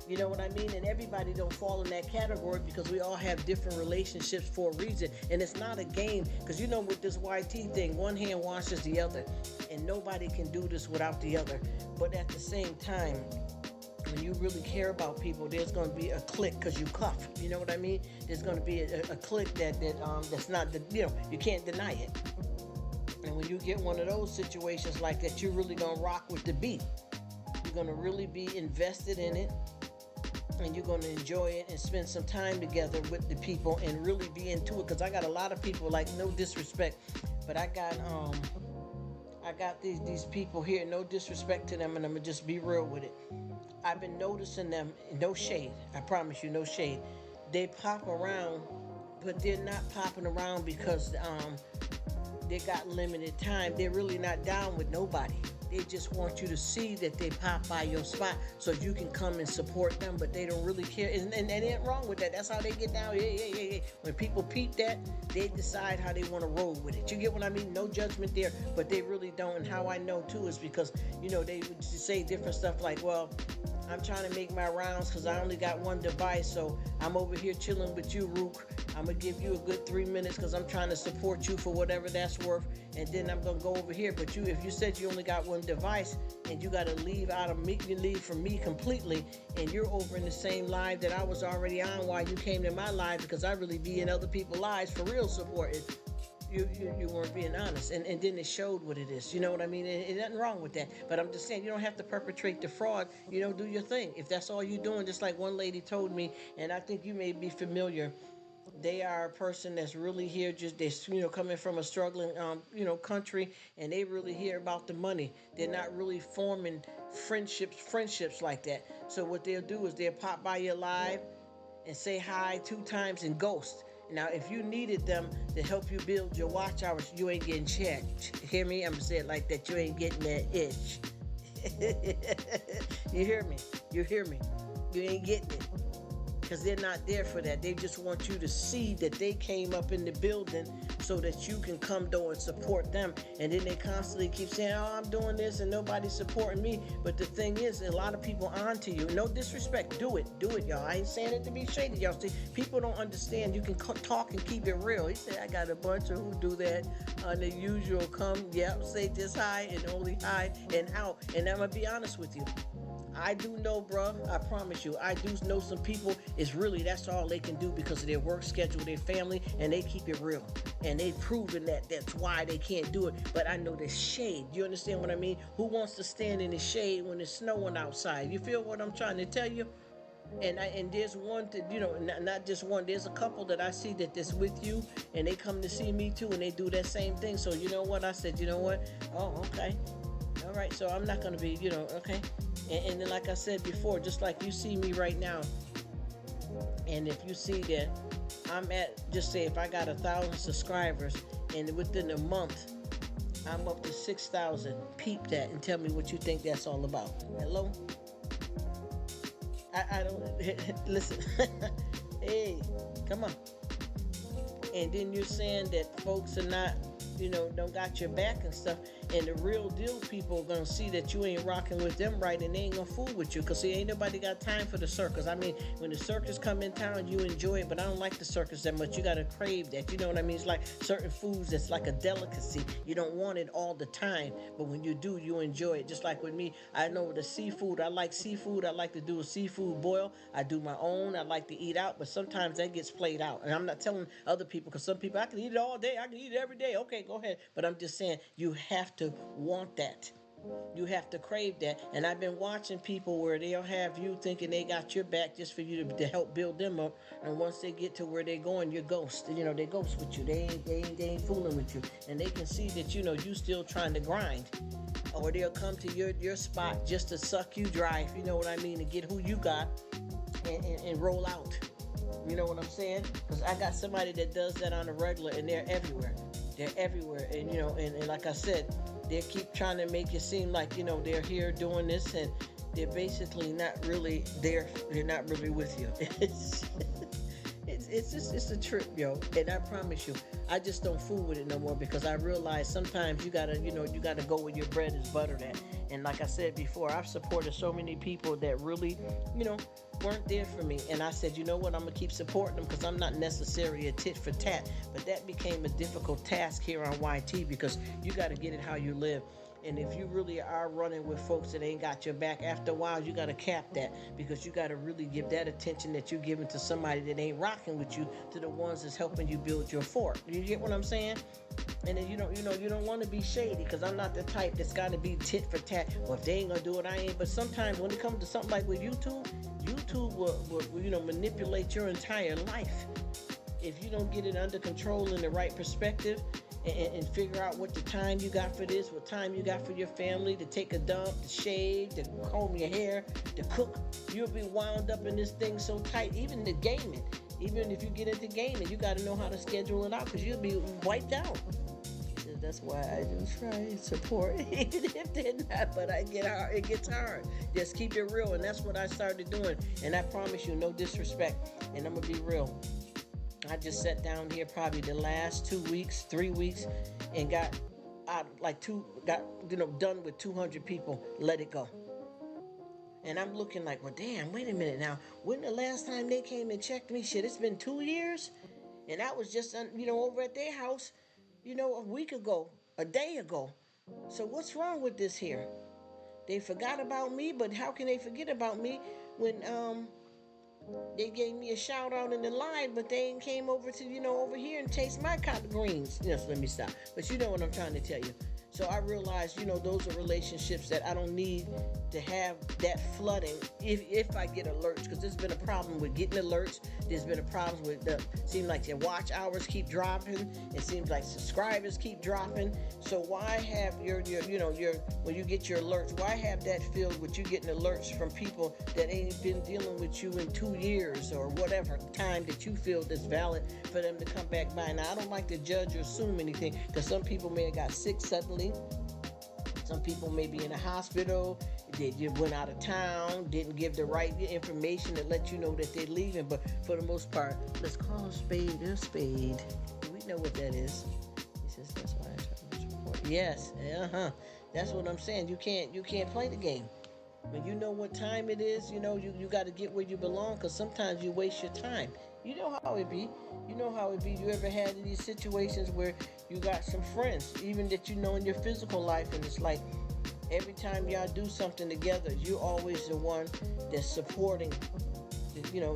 S1: You know what I mean? And everybody don't fall in that category because we all have different relationships for a reason. And it's not a game, because with this YT thing, one hand washes the other. And nobody can do this without the other. But at the same time, when you really care about people, there's going to be a click because you cuff. You know what I mean? There's going to be a click that's not, you can't deny it. And when you get one of those situations like that, you're really going to rock with the beat. You're going to really be invested in it. And you're going to enjoy it and spend some time together with the people and really be into it. Because I got a lot of people, like, no disrespect, but I got these people here, no disrespect to them, and I'm going to just be real with it. I've been noticing them, no shade, I promise you, no shade. They pop around, but they're not popping around because they got limited time. They're really not down with nobody. They just want you to see that they pop by your spot so you can come and support them, but they don't really care. And there ain't wrong with that. That's how they get down. Yeah. When people peep that, they decide how they want to roll with it. You get what I mean? No judgment there, but they really don't. And how I know, too, is because, they would say different stuff like, well, I'm trying to make my rounds because I only got one device, so I'm over here chilling with you, Rruk. I'm going to give you a good 3 minutes because I'm trying to support you for whatever that's worth, and then I'm going to go over here. But if you said you only got one device and you got to leave out of me, you leave from me completely, and you're over in the same live that I was already on while you came to my live, because I really be in other people's lives for real supporting. You weren't being honest, and then it showed what it is. You know what I mean? And nothing wrong with that. But I'm just saying, you don't have to perpetrate the fraud. Do your thing. If that's all you're doing, just like one lady told me, and I think you may be familiar. They are a person that's really here, they're coming from a struggling, country, and they really hear about the money. They're not really forming friendships like that. So what they'll do is they'll pop by your live and say hi 2 times and ghost. Now, if you needed them to help you build your watch hours, you ain't getting checked. Hear me? I'm going to say it like that. You ain't getting that itch. You hear me? You hear me? You ain't getting it. Because they're not there for that. They just want you to see that they came up in the building so that you can come door and support them. And then they constantly keep saying, oh, I'm doing this and nobody's supporting me. But the thing is, a lot of people onto you. No disrespect. Do it, y'all. I ain't saying it to be shady, y'all. See, people don't understand. You can talk and keep it real. He said, I got a bunch of who do that on the usual say just hi and only hi and out. And I'm going to be honest with you. I do know, bruh. I promise you. I do know some people. It's really that's all they can do because of their work schedule, their family, and they keep it real. And they've proven that that's why they can't do it. But I know there's shade. You understand what I mean? Who wants to stand in the shade when it's snowing outside? You feel what I'm trying to tell you? And there's one that not just one. There's a couple that I see that's with you, and they come to see me too, and they do that same thing. So you know what? I said, you know what? Oh, okay. All right, so I'm not going to be, okay. And then like I said before, just like you see me right now, and if you see that I'm at, just say if I got 1,000 subscribers, and within a month, I'm up to 6,000, peep that and tell me what you think that's all about. Hello? I don't, listen, hey, come on. And then you're saying that folks are not, don't got your back and stuff. And the real deal people are going to see that you ain't rocking with them right, and they ain't going to fool with you. Because, see, ain't nobody got time for the circus. I mean, when the circus come in town, you enjoy it, but I don't like the circus that much. You got to crave that. You know what I mean? It's like certain foods that's like a delicacy. You don't want it all the time, but when you do, you enjoy it. Just like with me, I know the seafood. I like seafood. I like to do a seafood boil. I do my own. I like to eat out, but sometimes that gets played out. And I'm not telling other people, because some people, I can eat it all day. I can eat it every day. Okay, go ahead. But I'm just saying, you have to want that. You have to crave that. And I've been watching people where they'll have you thinking they got your back just for you to help build them up. And once they get to where they're going, you're ghost. They ghost with you. They ain't fooling with you. And they can see that, you still trying to grind. Or they'll come to your spot just to suck you dry, if you know what I mean, to get who you got and roll out. You know what I'm saying? Because I got somebody that does that on a regular, and they're everywhere. They're everywhere. And, and like I said, they keep trying to make it seem like, they're here doing this, and they're basically not really there. They're not really with you. It's a trip, yo. And I promise you, I just don't fool with it no more, because I realize sometimes you gotta go where your bread is buttered at. And like I said before, I've supported so many people that really, weren't there for me. And I said, you know what, I'm gonna keep supporting them, because I'm not necessarily a tit for tat. But that became a difficult task here on YT, because you got to get it how you live. And if you really are running with folks that ain't got your back, after a while, you got to cap that, because you got to really give that attention that you're giving to somebody that ain't rocking with you to the ones that's helping you build your fort. You get what I'm saying? And then you don't want to be shady, because I'm not the type that's got to be tit for tat. Well, if they ain't gonna do it, I ain't. But sometimes when it comes to something like with YouTube will manipulate your entire life if you don't get it under control in the right perspective. And figure out what the time you got for this, what time you got for your family, to take a dump, to shave, to comb your hair, to cook. You'll be wound up in this thing so tight. Even the gaming, even if you get into gaming, you got to know how to schedule it out, because you'll be wiped out. That's why I do try and support, even if they're not. But it gets hard. Just keep it real, and that's what I started doing. And I promise you, no disrespect, and I'm gonna be real. I just sat down here probably the last 3 weeks, and got done with 200 people. Let it go. And I'm looking like, well, damn, wait a minute now. When the last time they came and checked me? Shit, it's been 2 years, and I was just over at their house, a week ago, a day ago. So what's wrong with this here? They forgot about me, but how can they forget about me when they gave me a shout out in the live, but they ain't came over to, over here and taste my collard greens. Yes, let me stop. But you know what I'm trying to tell you. So I realized, those are relationships that I don't need to have that flooding if I get alerts, because there's been a problem with getting alerts. There's been a problem with seems like your watch hours keep dropping. It seems like subscribers keep dropping. So why have your when you get your alerts, why have that filled with you getting alerts from people that ain't been dealing with you in 2 years or whatever time that you feel that's valid for them to come back by? Now, I don't like to judge or assume anything, because some people may have got sick suddenly. Some people may be in a hospital. They just went out of town, didn't give the right information to let you know that they're leaving. But for the most part, let's call a spade a spade. We know what that is. He says that's why I try to support. Yes, that's what I'm saying. You can't play the game. When you know what time it is, you got to get where you belong, because sometimes you waste your time. You know how it be. You ever had these situations where you got some friends, even that in your physical life, and it's like Every time y'all do something together, you're always the one that's supporting,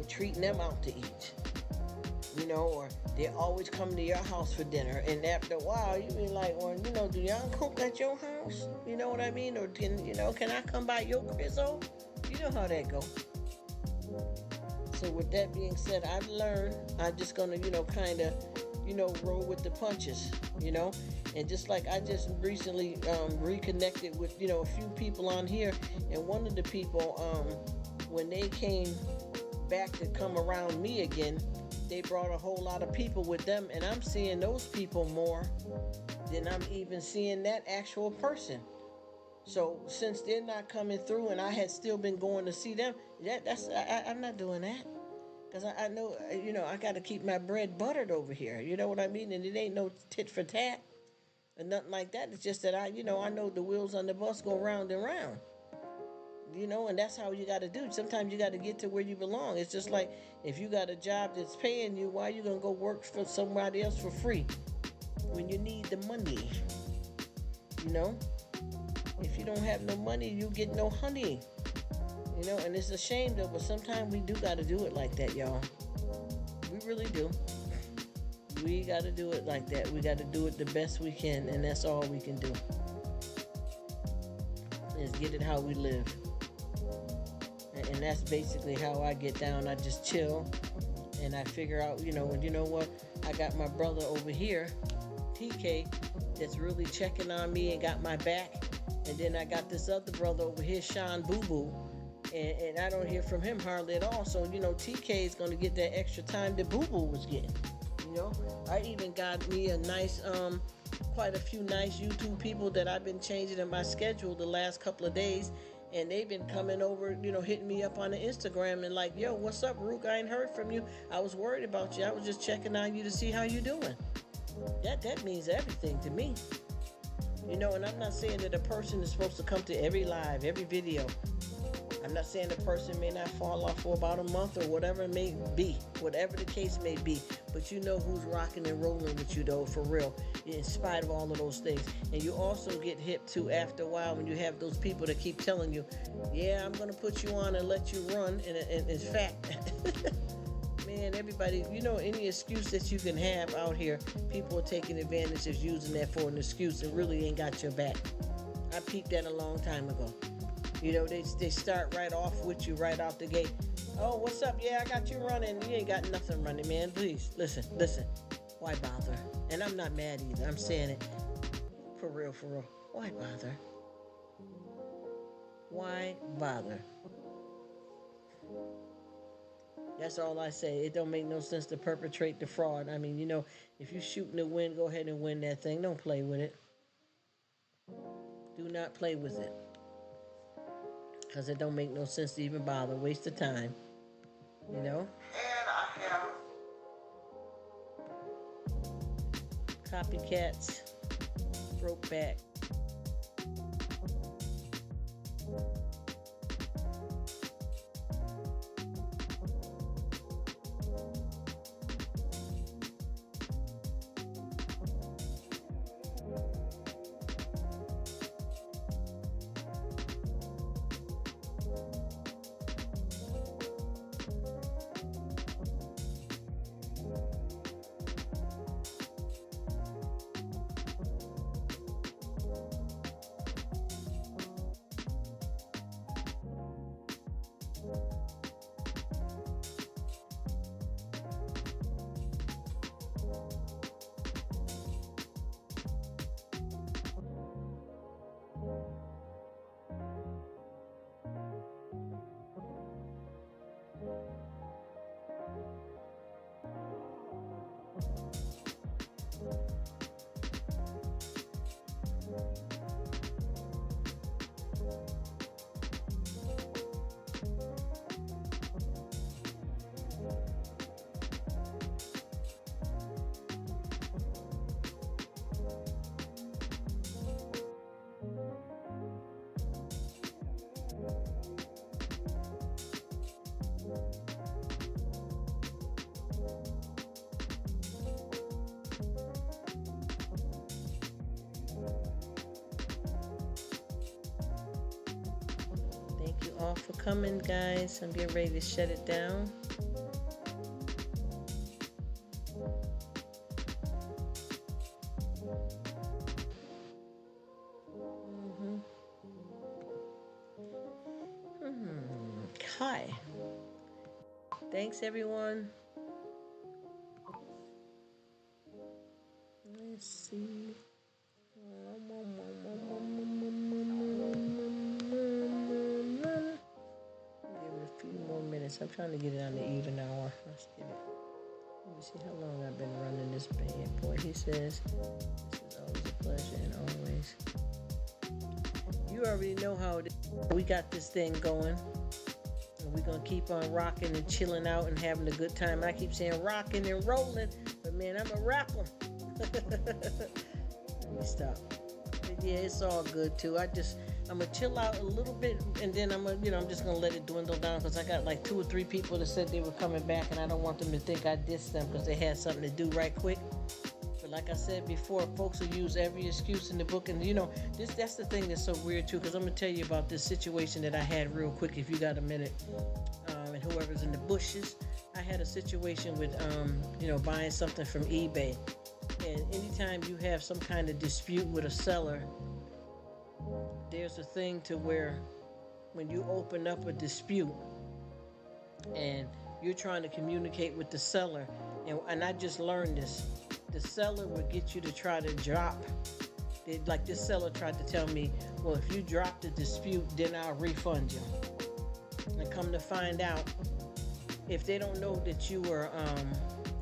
S1: treating them out to eat. Or they always come to your house for dinner, and after a while you be like, well, do y'all cook at your house? You know what I mean? Or can I come by your Crizzle? You know how that go. So with that being said, I've learned I'm just gonna, kind of, roll with the punches, and just like I just recently reconnected with, a few people on here, and one of the people, when they came back to come around me again, they brought a whole lot of people with them, and I'm seeing those people more than I'm even seeing that actual person. So since they're not coming through, and I had still been going to see them, I'm not doing that, because I know, I got to keep my bread buttered over here. You know what I mean? And it ain't no tit for tat or nothing like that. It's just that I know the wheels on the bus go round and round. And that's how you got to do. Sometimes you got to get to where you belong. It's just like if you got a job that's paying you, why are you going to go work for somebody else for free when you need the money? If you don't have no money, you get no honey. And it's a shame though, but sometimes we do got to do it like that, y'all. We really do. We got to do it like that. We got to do it the best we can, and that's all we can do. Is get it how we live. And that's basically how I get down. I just chill, and I figure out, what? I got my brother over here, TK, that's really checking on me and got my back. And then I got this other brother over here, Sean Boo Boo, and I don't hear from him hardly at all. So, TK is going to get that extra time that Boo Boo was getting. I even got me a nice, quite a few nice YouTube people that I've been changing in my schedule the last couple of days. And they've been coming over, hitting me up on the Instagram and like, yo, what's up, Rruk? I ain't heard from you. I was worried about you. I was just checking on you to see how you doing. That means everything to me. And I'm not saying that a person is supposed to come to every live, every video. I'm not saying the person may not fall off for about a month or whatever it may be, whatever the case may be. But you know who's rocking and rolling with you, though, for real, in spite of all of those things. And you also get hip to, after a while, when you have those people that keep telling you, yeah, I'm going to put you on and let you run. And in fact, man, everybody, any excuse that you can have out here, people are taking advantage of using that for an excuse and really ain't got your back. I peeped that a long time ago. They start right off with you right off the gate. Oh, what's up? Yeah, I got you running. You ain't got nothing running, man. Please, listen. Why bother? And I'm not mad either. I'm saying it for real. Why bother? Why bother? That's all I say. It don't make no sense to perpetrate the fraud. I mean, if you shoot in the wind, go ahead and win that thing. Don't play with it. Do not play with it. Because it don't make no sense to even bother. Waste of time. And I have copycats broke back. all for coming, guys. I'm getting ready to shut it down. Hi. Thanks, everyone. Let's see. Give it a few more minutes. I'm trying to get it on the even hour. Let's get it. Let me see how long I've been running this bad boy. He says, this is always a pleasure and always. You already know how it is. We got this thing going. And we're going to keep on rocking and chilling out and having a good time. I keep saying rocking and rolling, but man, I'm a rapper. Let me stop. But yeah, it's all good too. I'm gonna chill out a little bit, and then I'm just gonna let it dwindle down because I got like 2 or 3 people that said they were coming back, and I don't want them to think I dissed them because they had something to do right quick. But like I said before, folks will use every excuse in the book, and that's the thing that's so weird too. Because I'm gonna tell you about this situation that I had real quick, if you got a minute, and whoever's in the bushes. I had a situation with buying something from eBay. And anytime you have some kind of dispute with a seller, there's a thing to where when you open up a dispute and you're trying to communicate with the seller, and I just learned this, the seller will get you to try to drop. Like this seller tried to tell me, well, if you drop the dispute, then I'll refund you. And come to find out, if they don't know that you were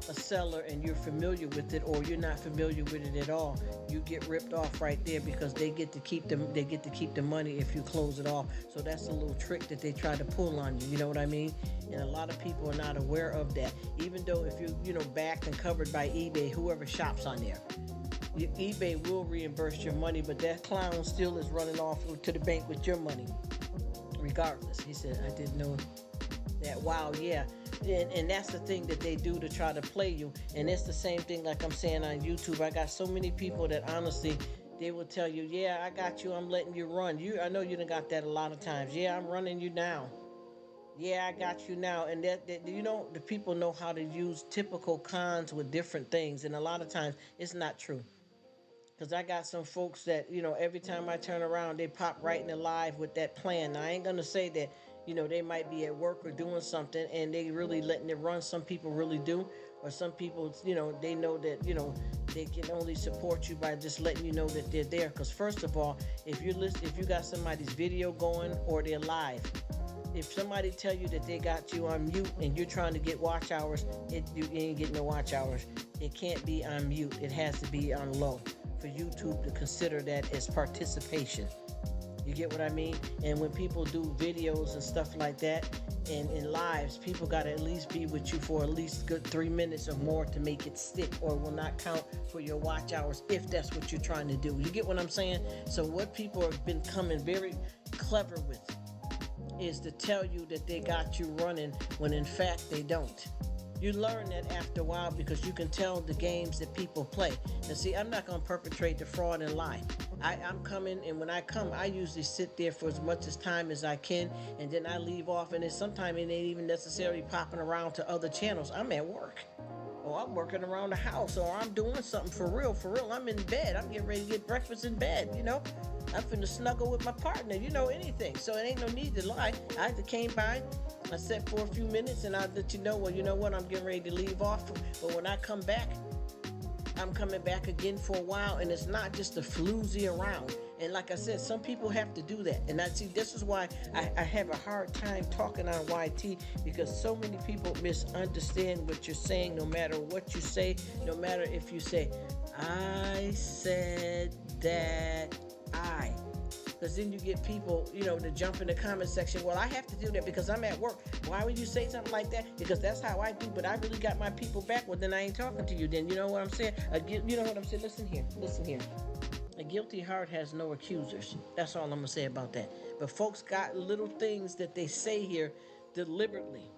S1: a seller and you're familiar with it, or you're not familiar with it at all, you get ripped off right there because they get to keep the money if you close it off. So that's a little trick that they try to pull on you, you know what I mean? And a lot of people are not aware of that. Even though if you're backed and covered by eBay, whoever shops on there, eBay will reimburse your money, but that clown still is running off to the bank with your money regardless. He said, I didn't know that. Wow, yeah. And that's the thing that they do to try to play you. And it's the same thing like I'm saying on YouTube. I got so many people that honestly, they will tell you, yeah, I got you, I'm letting you run. I know you done got that a lot of times. Yeah, I'm running you now. Yeah, I got you now. And that the people know how to use typical cons with different things. And a lot of times it's not true. Because I got some folks that, every time I turn around, they pop right in the live with that plan. Now, I ain't going to say that, they might be at work or doing something and they really letting it run. Some people really do. Or some people, they know that, they can only support you by just letting you know that they're there. Because first of all, if you got somebody's video going or they're live, if somebody tell you that they got you on mute and you're trying to get watch hours, you ain't getting no watch hours. It can't be on mute. It has to be on low for YouTube to consider that as participation. You get what I mean? And when people do videos and stuff like that, and in lives, people got to at least be with you for at least good 3 minutes or more to make it stick, or will not count for your watch hours if that's what you're trying to do. You get what I'm saying? So what people have been becoming very clever with is to tell you that they got you running when in fact they don't. You learn that after a while because you can tell the games that people play. And see, I'm not going to perpetrate the fraud and lie. I'm coming, and when I come, I usually sit there for as much as time as I can, and then I leave off, and then sometimes it ain't even necessarily popping around to other channels. I'm at work, or I'm working around the house, or I'm doing something for real. I'm in bed. I'm getting ready to get breakfast in bed, I'm finna snuggle with my partner, anything. So it ain't no need to lie. I just came by, I sat for a few minutes, and I let you know, well, you know what, I'm getting ready to leave off. But when I come back, I'm coming back again for a while, and it's not just a floozy around. And like I said, some people have to do that. And I see this is why I have a hard time talking on YT, because so many people misunderstand what you're saying, no matter what you say, no matter if you say, I said that because then you get people, to jump in the comment section. Well, I have to do that because I'm at work. Why would you say something like that? Because that's how I do, but I really got my people back. Well, then I ain't talking to you then. You know what I'm saying? You know what I'm saying? Listen here. A guilty heart has no accusers. That's all I'm going to say about that. But folks got little things that they say here deliberately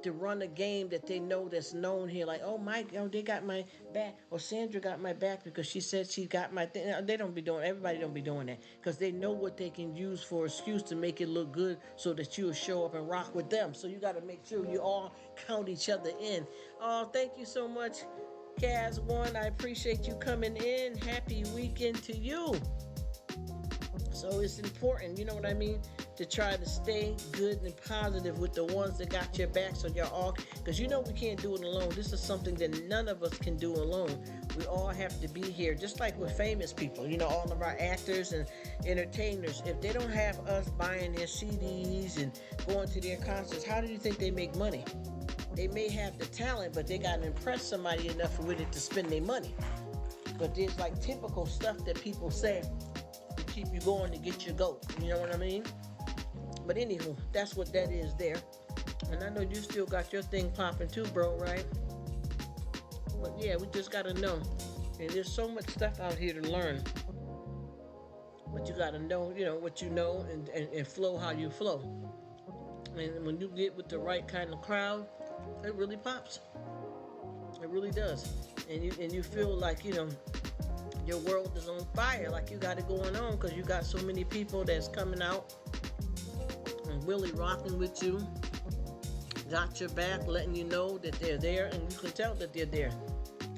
S1: to run a game that they know that's known here. Like, oh, Mike, oh, they got my back, or Sandra got my back because she said she got my thing. They don't be doing. Everybody don't be doing that because they know what they can use for excuse to make it look good, so that you'll show up and rock with them. So you got to make sure you all count each other in. Oh, thank you so much, Kaz One. I appreciate you coming in. Happy weekend to you. So it's important, you know what I mean, to try to stay good and positive with the ones that got your back, so you're all, because you know we can't do it alone. This is something that none of us can do alone. We all have to be here, just like with famous people, you know, all of our actors and entertainers. If they don't have us buying their CDs and going to their concerts, how do you think they make money? They may have the talent, but they got to impress somebody enough with it to spend their money. But there's like typical stuff that people say to keep you going, to get your goat. You know what I mean? But anywho, that's what that is there. And I know you still got your thing popping too, bro, right? But yeah, we just gotta know. And there's so much stuff out here to learn. But you gotta know, you know, what you know, and flow how you flow. And when you get with the right kind of crowd, it really pops. It really does. And you feel like, you know, your world is on fire, like you got it going on, because you got so many people that's coming out and really rocking with you, got your back, letting you know that they're there, and you can tell that they're there.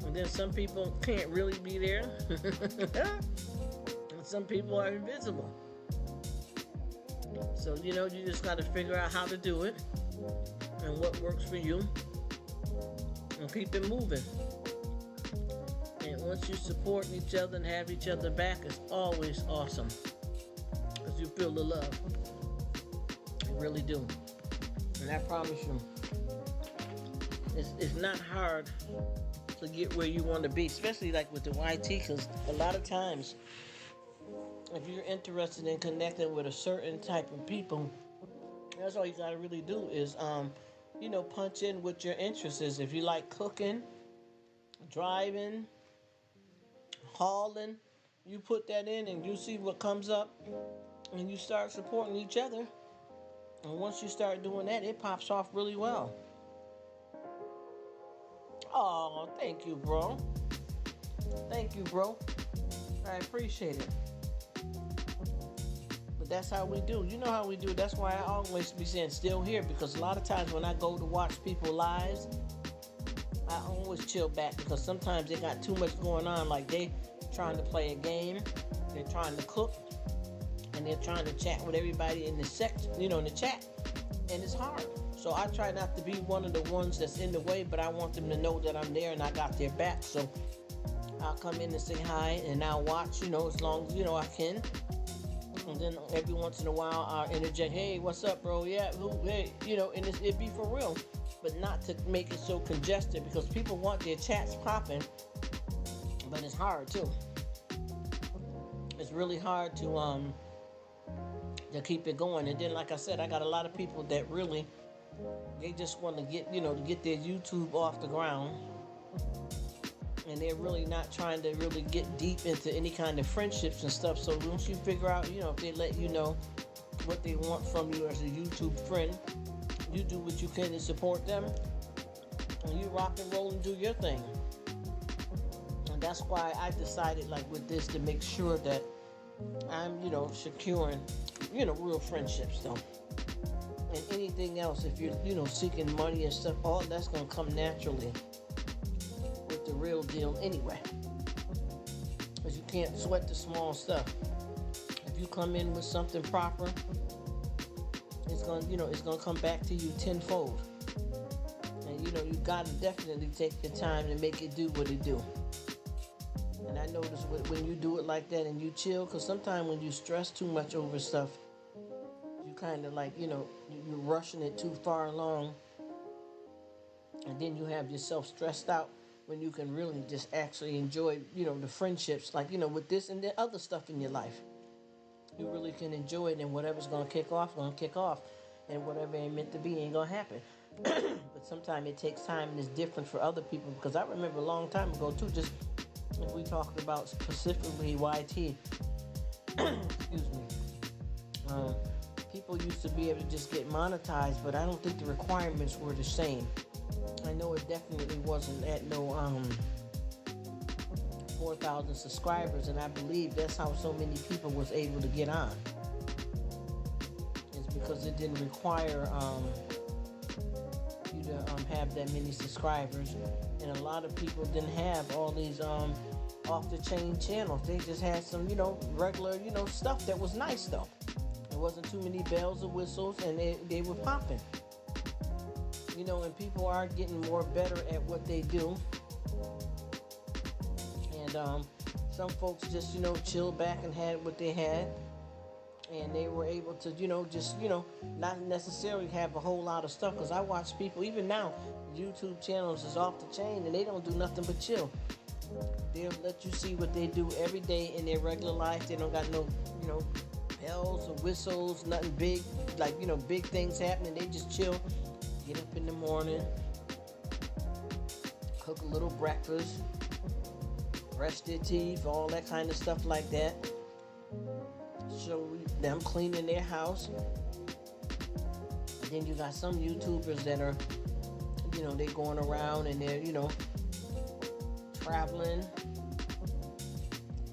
S1: And then some people can't really be there, and some people are invisible. So, you know, you just got to figure out how to do it and what works for you, and keep it moving. And once you support each other and have each other back, it's always awesome, because you feel the love. You really do. And I promise you, it's not hard to get where you want to be, especially like with the YT, because a lot of times, if you're interested in connecting with a certain type of people, that's all you got to really do is, you know, punch in what your interest is. If you like cooking, driving, hauling, you put that in and you see what comes up, and you start supporting each other. And once you start doing that, it pops off really well. Oh, thank you, bro. Thank you, bro. I appreciate it. But that's how we do. You know how we do. That's why I always be saying still here, because a lot of times when I go to watch people lives, I always chill back, because sometimes they got too much going on. Like they trying to play a game, they're trying to cook, and they're trying to chat with everybody in the in the chat, and it's hard. So I try not to be one of the ones that's in the way, but I want them to know that I'm there and I got their back. So I'll come in and say hi, and I'll watch, you know, as long as, you know, I can. And then every once in a while I'll interject, hey, what's up, bro? Yeah, hey, you know, and it'd be for real, but not to make it so congested, because people want their chats popping, but it's hard too. It's really hard to keep it going. And then, like I said, I got a lot of people that really, they just want to get, you know, to get their YouTube off the ground, and they're really not trying to really get deep into any kind of friendships and stuff. So once you figure out, you know, if they let you know what they want from you as a YouTube friend, you do what you can to support them, and you rock and roll and do your thing. And that's why I decided, like with this, to make sure that I'm, you know, securing, you know, real friendships though. And anything else, if you're, you know, seeking money and stuff, all that's going to come naturally with the real deal anyway. Because you can't sweat the small stuff. If you come in with something proper, it's going to, you know, it's going to come back to you tenfold. And, you know, you got to definitely take the time to make it do what it do. And I notice when you do it like that and you chill, because sometimes when you stress too much over stuff, you kind of like, you know, you're rushing it too far along, and then you have yourself stressed out when you can really just actually enjoy, you know, the friendships, like, you know, with this and the other stuff in your life. You really can enjoy it, and whatever's going to kick off, and whatever ain't meant to be ain't going to happen. But sometimes it takes time, and it's different for other people, because I remember a long time ago too, just if we talked about specifically YT, excuse me, people used to be able to just get monetized, but I don't think the requirements were the same. I know it definitely wasn't at no 4,000 subscribers, and I believe that's how so many people was able to get on. It's because it didn't require you to have that many subscribers, and a lot of people didn't have all these off the chain channels. They just had some regular stuff that was nice though. There wasn't too many bells or whistles, and they were popping. And people are getting more better at what they do. And some folks just, chilled back and had what they had. And they were able to, just, not necessarily have a whole lot of stuff. Because I watch people, even now, YouTube channels is off the chain and they don't do nothing but chill. They'll let you see what they do every day in their regular life. They don't got no, bells or whistles, nothing big, like, big things happening. They just chill, get up in the morning, cook a little breakfast, brush their teeth, all that kind of stuff like that. Show them cleaning their house. And then you got some YouTubers that are, they going around and they're, traveling,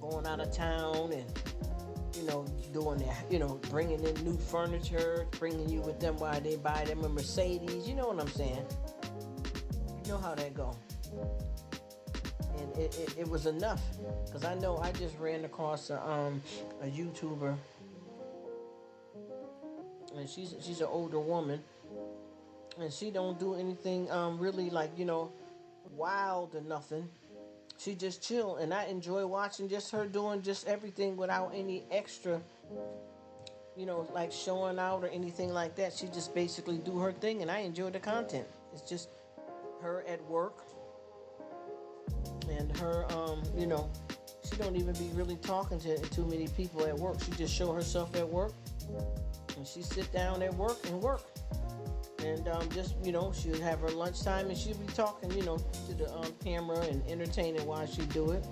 S1: going out of town and, doing that, bringing in new furniture, bringing you with them while they buy them a Mercedes. You know what I'm saying? You know how that go. And it was enough, because I know I just ran across a YouTuber, and she's an older woman, and she don't do anything really like wild or nothing. She just chill, and I enjoy watching just her doing just everything without any extra, like showing out or anything like that. She just basically do her thing, and I enjoy the content. It's just her at work, and her, she don't even be really talking to too many people at work. She just show herself at work, and she sit down at work and work. And just, she'll have her lunchtime and she'll be talking, to the camera and entertaining while she do it.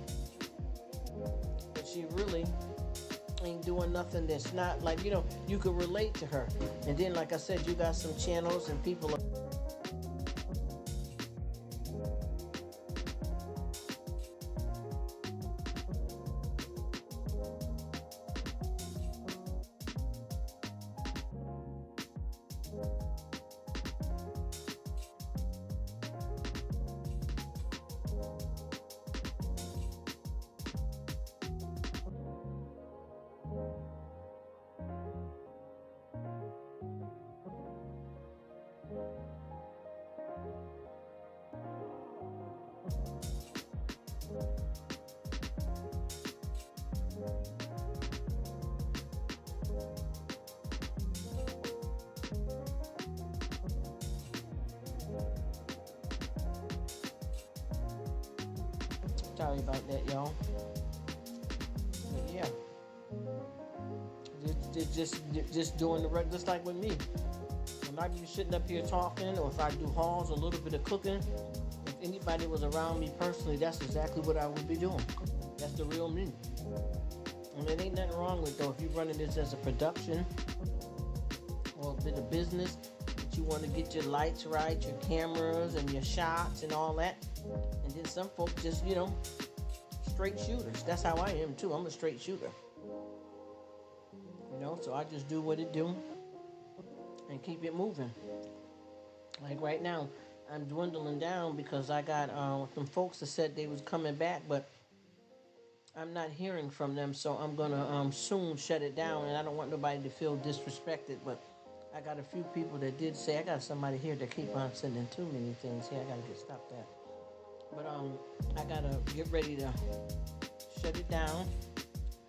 S1: But she really ain't doing nothing that's not like, you could relate to her. And then, like I said, you got some channels and people sorry about that, y'all. But yeah, just doing the right, just like with me. When I be sitting up here talking, or if I do hauls, a little bit of cooking, if anybody was around me personally, that's exactly what I would be doing. That's the real me. And there ain't nothing wrong with, though, if you're running this as a production or a bit of business, that you want to get your lights right, your cameras and your shots and all that. And then some folks just, straight shooters. That's how I am too. I'm a straight shooter. So I just do what it do and keep it moving. Like right now, I'm dwindling down because I got some folks that said they was coming back, but I'm not hearing from them, so I'm gonna soon shut it down, and I don't want nobody to feel disrespected, but I got a few people that did say, I got somebody here that keep on sending too many things here. I gotta stop that. But I gotta get ready to shut it down,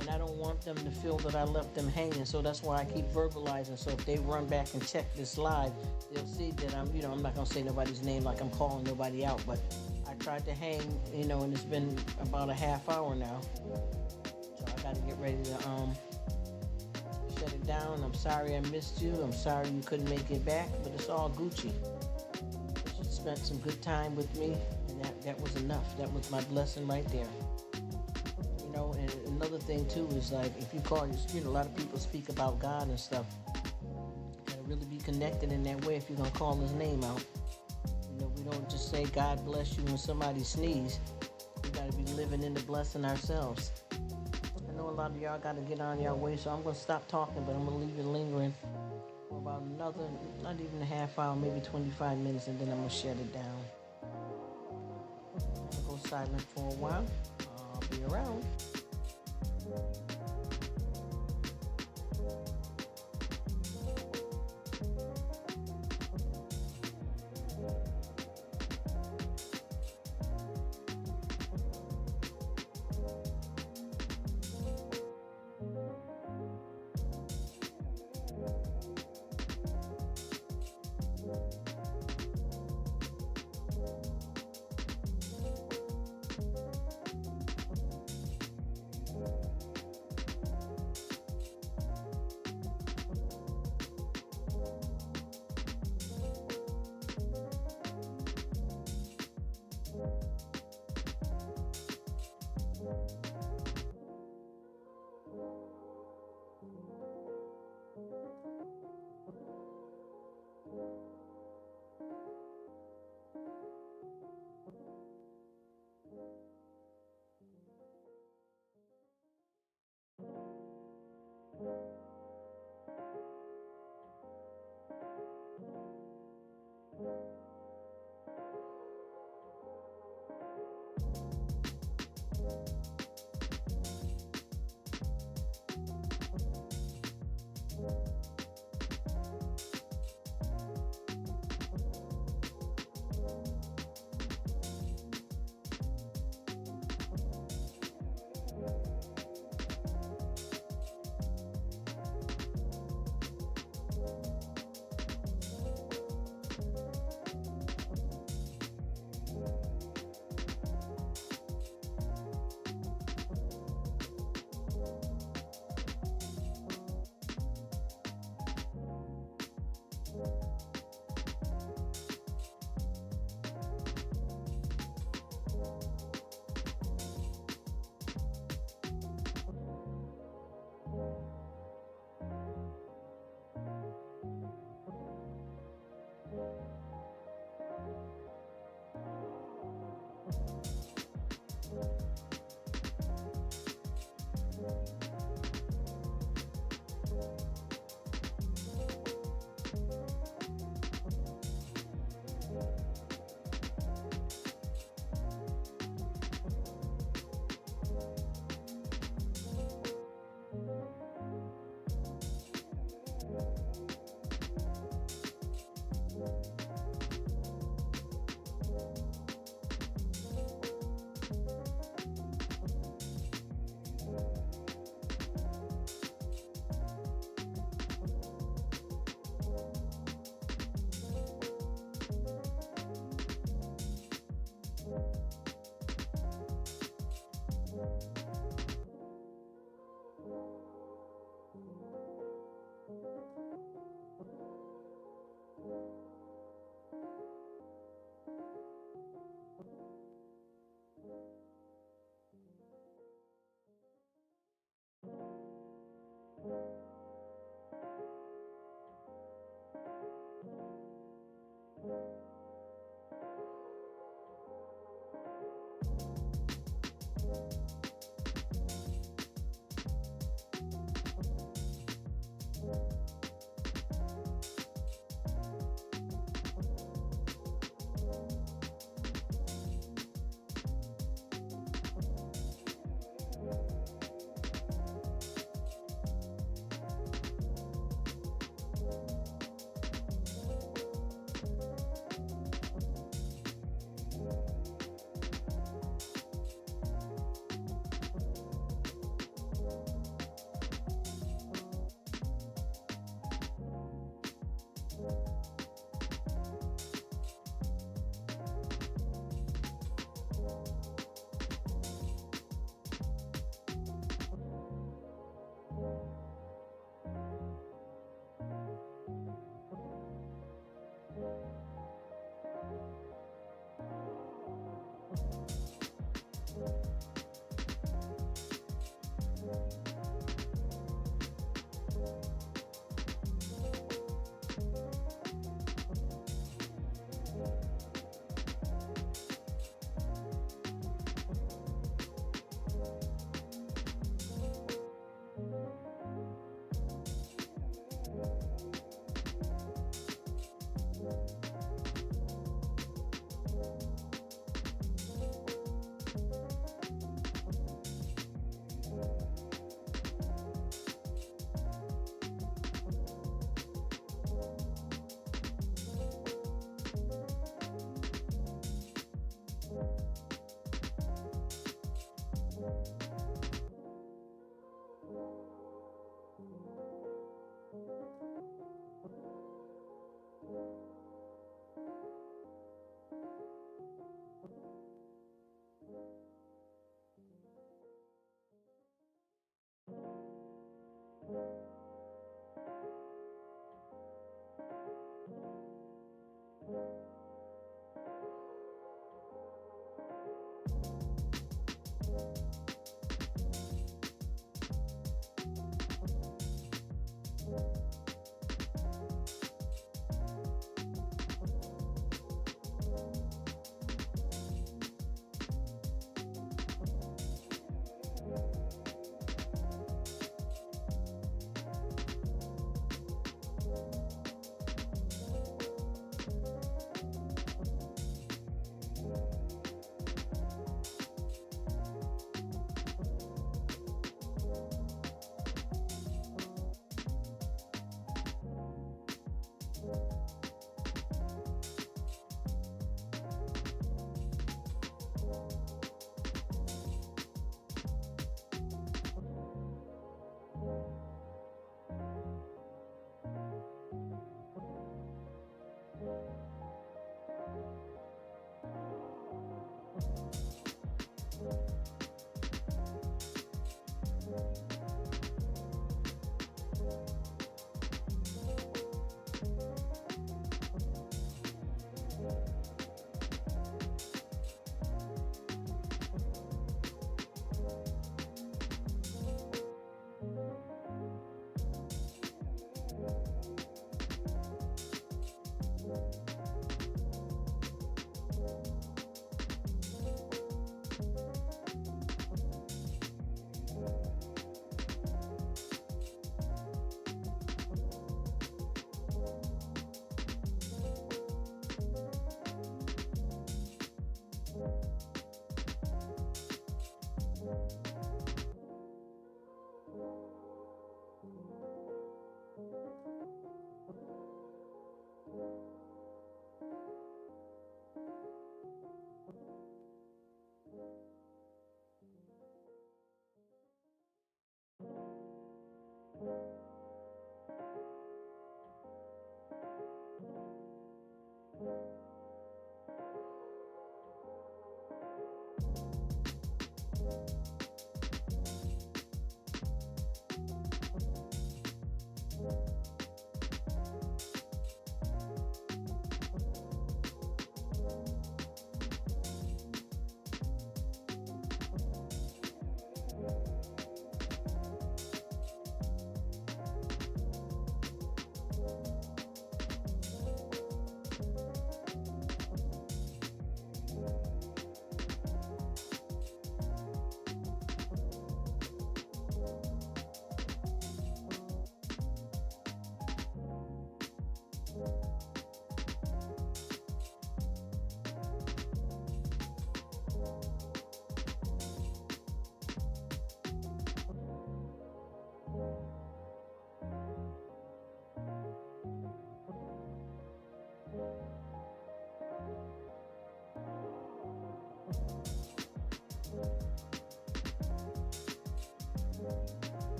S1: and I don't want them to feel that I left them hanging. So that's why I keep verbalizing. So if they run back and check this live, they'll see that I'm not gonna say nobody's name like I'm calling nobody out. But I tried to hang, and it's been about a half hour now. So I gotta get ready to shut it down. I'm sorry I missed you. I'm sorry you couldn't make it back, but it's all Gucci. You spent some good time with me. That was enough. That was my blessing right there. And another thing too is, like, if you call, a lot of people speak about God and stuff. really be connected in that way if you're gonna call his name out. We don't just say God bless you when somebody sneeze. We gotta be living in the blessing ourselves. I know a lot of y'all gotta get on your way, so I'm gonna stop talking, but I'm gonna leave it lingering for about another, not even a half hour, maybe 25 minutes, and then I'm gonna shut it down. I'm gonna go silent for a while. I'll be around.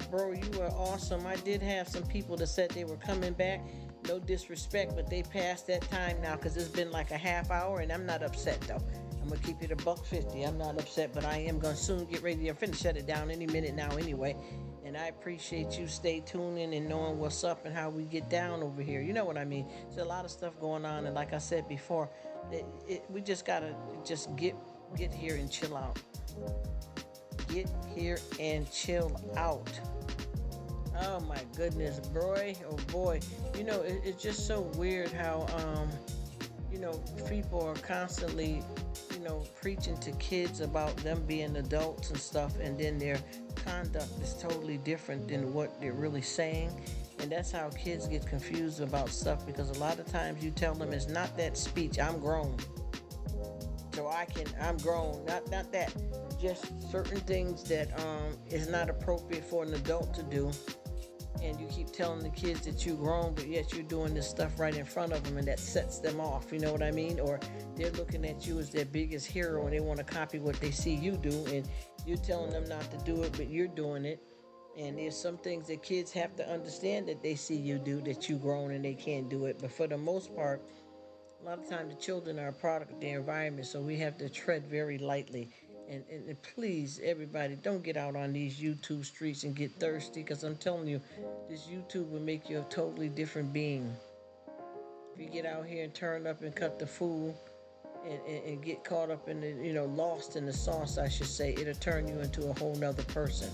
S1: bro. You were awesome. I did have some people that said they were coming back. No disrespect, but they passed that time now because it's been like a half hour, and I'm not upset though. I'm gonna keep it $1.50. I'm not upset, but I am gonna soon get ready. I'm finna shut it down any minute now anyway. And I appreciate you stay tuning and knowing what's up and how we get down over here. You know what I mean? There's a lot of stuff going on, and like I said before, we just gotta just get here and chill out. Get here and chill out. Oh my goodness, boy, oh boy. You know, it's just so weird how you know, people are constantly, you know, preaching to kids about them being adults and stuff, and then their conduct is totally different than what they're really saying. And that's how kids get confused about stuff, because a lot of times you tell them it's not that speech, I'm grown. So I'm grown, not that. Just certain things that is not appropriate for an adult to do. And you keep telling the kids that you're grown, but yet you're doing this stuff right in front of them, and that sets them off, you know what I mean? Or they're looking at you as their biggest hero, and they want to copy what they see you do, and you're telling them not to do it, but you're doing it. And there's some things that kids have to understand that they see you do, that you're grown and they can't do it. But for the most part, a lot of times the children are a product of their environment, so we have to tread very lightly. And please, everybody, don't get out on these YouTube streets and get thirsty, because I'm telling you, this YouTube will make you a totally different being. If you get out here and turn up and cut the fool and get caught up in the, you know, lost in the sauce, I should say, it'll turn you into a whole nother person.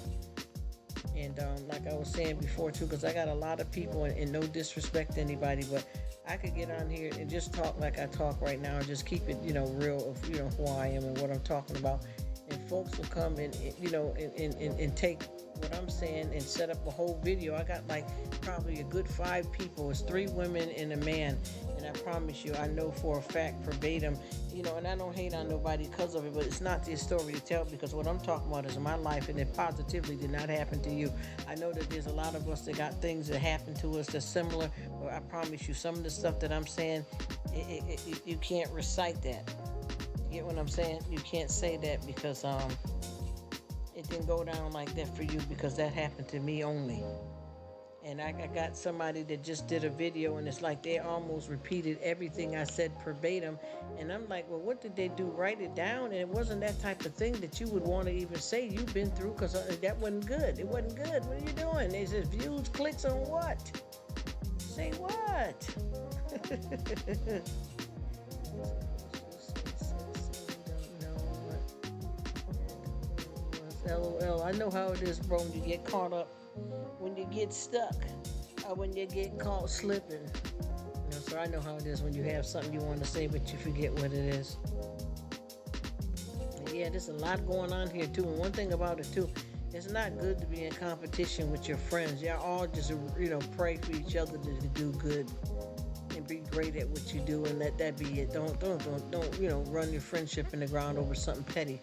S1: And like I was saying before, too, because I got a lot of people, and no disrespect to anybody, but I could get on here and just talk like I talk right now and just keep it, you know, real of, you know, who I am and what I'm talking about. And folks will come and you know, and take what I'm saying and set up a whole video. I got like probably a good 5 people. It's 3 women and a man. And I promise you, I know for a fact, verbatim, you know, and I don't hate on nobody because of it, but it's not their story to tell, because what I'm talking about is my life, and it positively did not happen to you. I know that there's a lot of us that got things that happen to us that's similar, but I promise you, some of the stuff that I'm saying, you can't recite that. You get what I'm saying? You can't say that, because it didn't go down like that for you, because that happened to me only. And I got somebody that just did a video, and it's like they almost repeated everything I said verbatim. And I'm like, well, what did they do? Write it down? And it wasn't that type of thing that you would want to even say you've been through, because that wasn't good. It wasn't good. What are you doing? They said views, clicks on what? Say what? LOL. I know how it is, bro, when you get caught up, when you get stuck, or when you get caught slipping. You know, so I know how it is when you have something you want to say, but you forget what it is. And yeah, there's a lot going on here, too. And one thing about it, too, it's not good to be in competition with your friends. Y'all all just, you know, pray for each other to do good and be great at what you do, and let that be it. Don't, you know, run your friendship in the ground over something petty.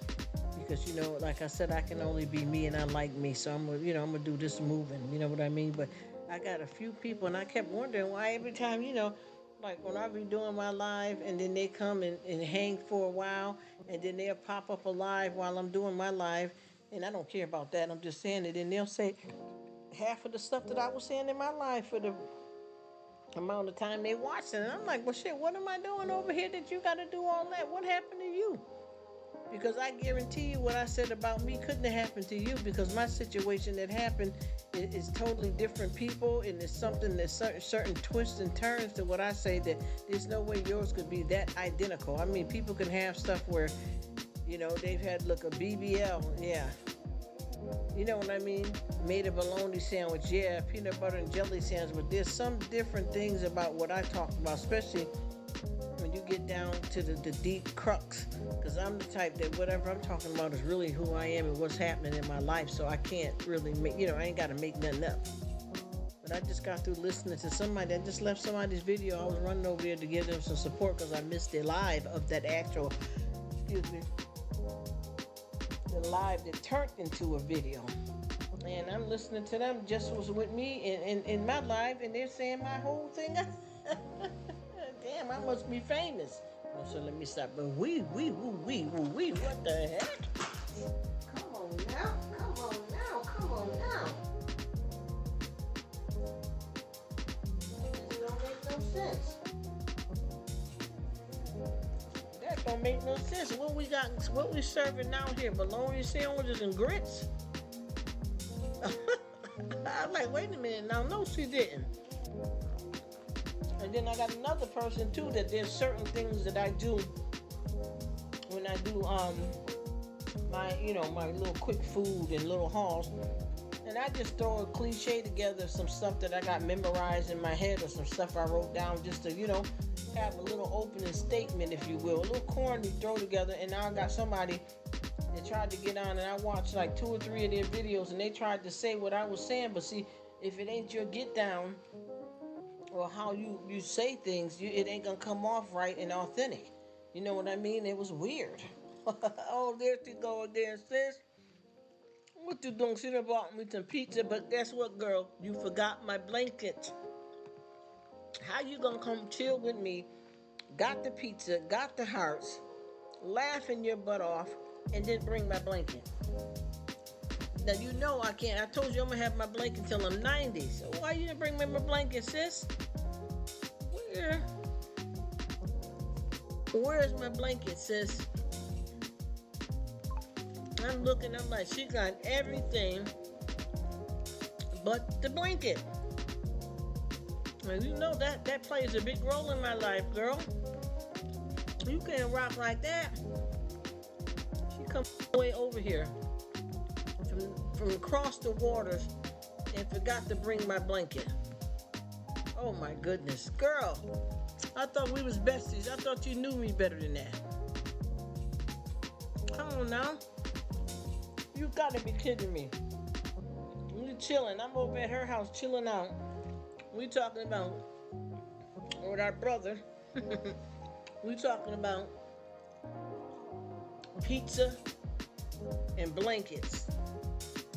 S1: Because, you know, like I said, I can only be me, and I like me, so I'm gonna do this moving, you know what I mean? But I got a few people, and I kept wondering why every time, you know, like when I be doing my live, and then they come and hang for a while, and then they'll pop up alive while I'm doing my live, and I don't care about that. I'm just saying it, and they'll say half of the stuff that I was saying in my life for the amount of time they watched it, and I'm like, well, shit, what am I doing over here that you got to do all that? What happened to you? Because I guarantee you what I said about me couldn't have happened to you, because my situation that happened is totally different people, and it's something that's certain twists and turns to what I say that there's no way yours could be that identical. I mean, people can have stuff where, you know, they've had, look, a BBL, yeah. You know what I mean? Made a bologna sandwich, yeah, peanut butter and jelly sandwich, but there's some different things about what I talk about, especially when you get down to the deep crux, because I'm the type that whatever I'm talking about is really who I am and what's happening in my life, so I can't really make, you know, I ain't got to make nothing up. But I just got through listening to somebody that just left somebody's video. I was running over there to give them some support because I missed the live of that actual, excuse me, the live that turned into a video. And I'm listening to them, just was with me in my live, and they're saying my whole thing. Damn, I must be famous. So let me stop. But what the heck? Come on now. sense. That don't make no sense. What we got? What we serving out here? Bologna sandwiches and grits. I'm like, wait a minute. Now, no, she didn't. And then I got another person too that there's certain things that I do when I do my my little quick food and little hauls, and I just throw a cliche together, some stuff that I got memorized in my head or some stuff I wrote down just to have a little opening statement, if you will, a little corny throw together. And now I got somebody that tried to get on, and I watched like 2 or 3 of their videos, and they tried to say what I was saying, but see, if it ain't your get down or how you say things, it ain't gonna come off right and authentic. You know what I mean? It was weird. Oh, there she go again, sis. What you doing? Should have bought me some pizza, but guess what, girl? You forgot my blanket. How you gonna come chill with me? Got the pizza, got the hearts, laughing your butt off, and then bring my blanket. Now you know I can't. I told you I'm gonna have my blanket till I'm 90. So why you didn't bring me my blanket, sis? Where's my blanket, sis? I'm looking, I'm like, she got everything but the blanket. And you know that plays a big role in my life, girl. You can't rock like that. She come way over here from across the waters and forgot to bring my blanket. Oh my goodness, girl. I thought we was besties. I thought you knew me better than that. Come on now. You gotta be kidding me. We chilling. I'm over at her house chilling out. We talking about with our brother. We talking about pizza and blankets.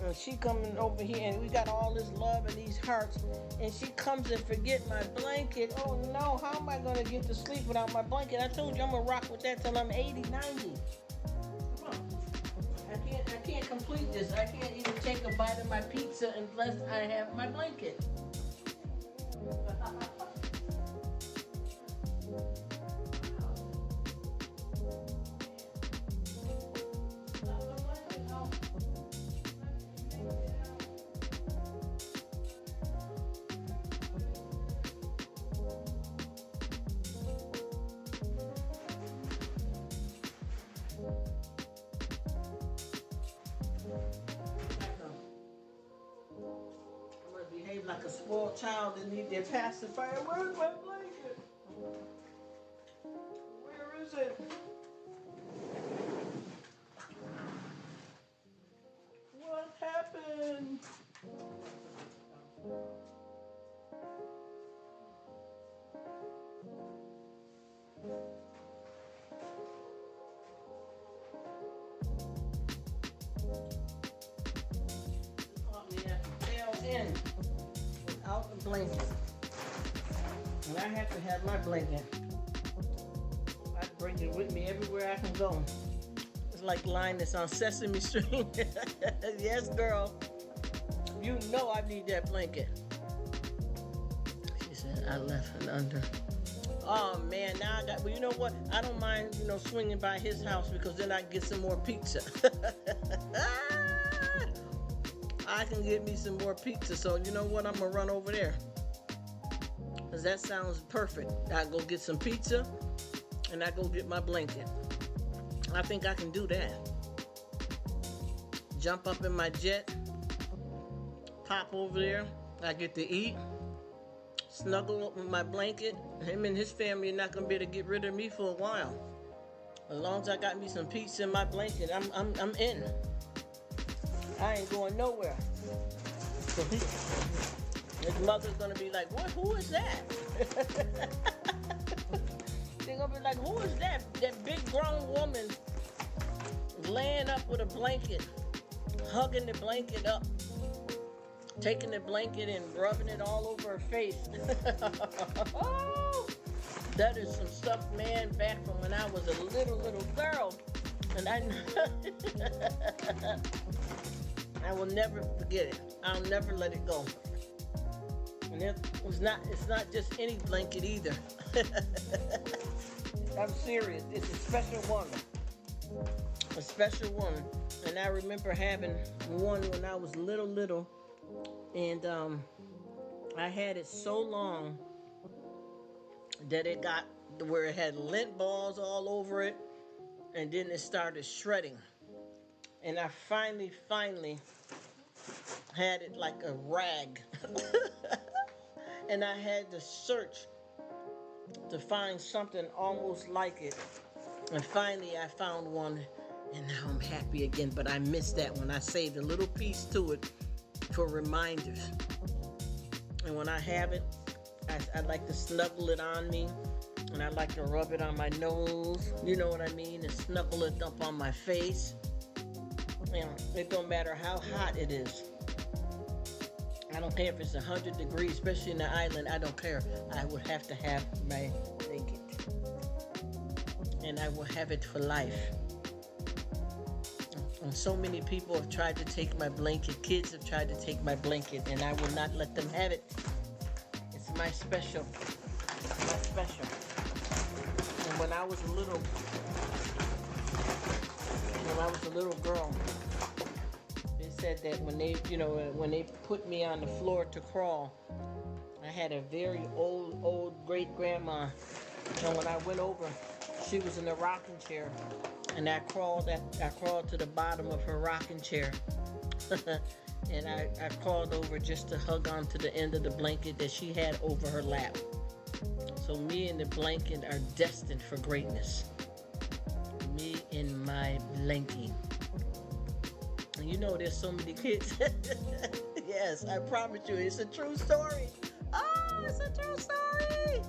S1: And she coming over here, and we got all this love and these hearts, and she comes and forget my blanket. Oh no, how am I gonna get to sleep without my blanket? I told you I'm gonna rock with that till I'm 80, 90. Come on. I can't complete this. I can't even take a bite of my pizza unless I have my blanket. Like a spoiled child that need their pacifier. Where's my blanket? Where is it? What happened? Caught me at the tail end. Out the blanket. And I have to have my blanket. I bring it with me everywhere I can go. It's like Linus on Sesame Street. Yes, girl. You know I need that blanket. She said I left it under. Oh man, now I got. Well, you know what? I don't mind, swinging by his house because then I get some more pizza. I can get me some more pizza, so you know what? I'm gonna run over there. Cause that sounds perfect. I go get some pizza and I go get my blanket. I think I can do that. Jump up in my jet, pop over there. I get to eat, snuggle up with my blanket. Him and his family are not gonna be able to get rid of me for a while. As long as I got me some pizza in my blanket, I'm in. I ain't going nowhere. So his mother's gonna be like, "What? Who is that?" They're gonna be like, "Who is that? That big grown woman laying up with a blanket, hugging the blanket up, taking the blanket and rubbing it all over her face." Oh, that is some stuff, man, back from when I was a little girl, and I will never forget it. I'll never let it go. And it's not just any blanket either. I'm serious. It's a special one. A special one. And I remember having one when I was little, and I had it so long that it got where it had lint balls all over it, and then it started shredding. And I finally had it like a rag. And I had to search to find something almost like it. And finally I found one, and now I'm happy again, but I missed that one. I saved a little piece to it for reminders. And when I have it, I like to snuggle it on me, and I like to rub it on my nose, you know what I mean, and snuggle it up on my face. And it don't matter how hot it is. I don't care if it's 100 degrees, especially in the island. I don't care. I would have to have my blanket. And I will have it for life. And so many people have tried to take my blanket. Kids have tried to take my blanket, and I will not let them have it. It's my special. My special. And when I was a little girl, said that when they put me on the floor to crawl, I had a very old great grandma, and when I went over, she was in a rocking chair, and I crawled to the bottom of her rocking chair, and I crawled over just to hug onto the end of the blanket that she had over her lap. So me and the blanket are destined for greatness. Me and my blankie. You know, there's so many kids. Yes, I promise you, it's a true story. Oh, it's a true story.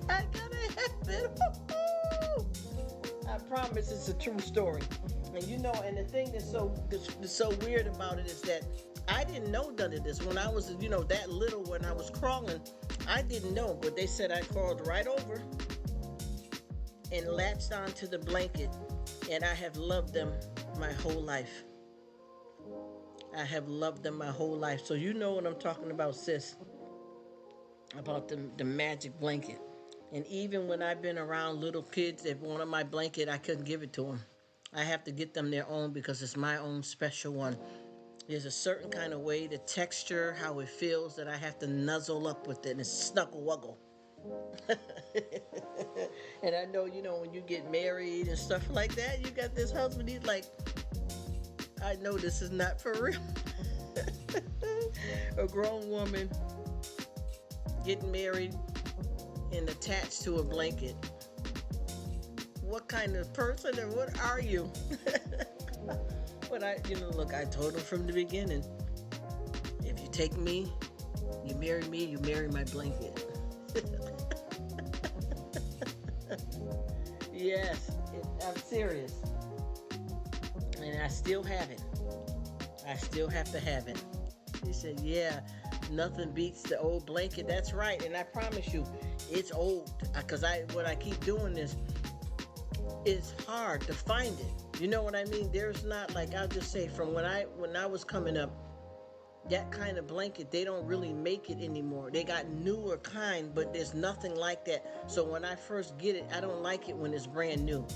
S1: I gotta have it. I promise it's a true story. And you know, and the thing that's so weird about it is that I didn't know none of this when I was, that little. When I was crawling, I didn't know, but they said I crawled right over and latched onto the blanket. And I have loved them my whole life. I have loved them my whole life. So you know what I'm talking about, sis. About the magic blanket. And even when I've been around little kids that wanted my blanket, I couldn't give it to them. I have to get them their own because it's my own special one. There's a certain kind of way, the texture, how it feels, that I have to nuzzle up with it and snuggle wuggle. And I know, when you get married and stuff like that, you got this husband, he's like, I know this is not for real. A grown woman getting married and attached to a blanket. What kind of person and what are you? But I told him from the beginning, if you take me, you marry my blanket. Yes, I'm serious. And I still have it. I still have to have it. He said, yeah, nothing beats the old blanket. That's right. And I promise you, it's old. Because what I keep doing is, it's hard to find it. You know what I mean? There's not, like, I'll just say, from when I was coming up, that kind of blanket, they don't really make it anymore. They got newer kind, but there's nothing like that. So when I first get it, I don't like it when it's brand new.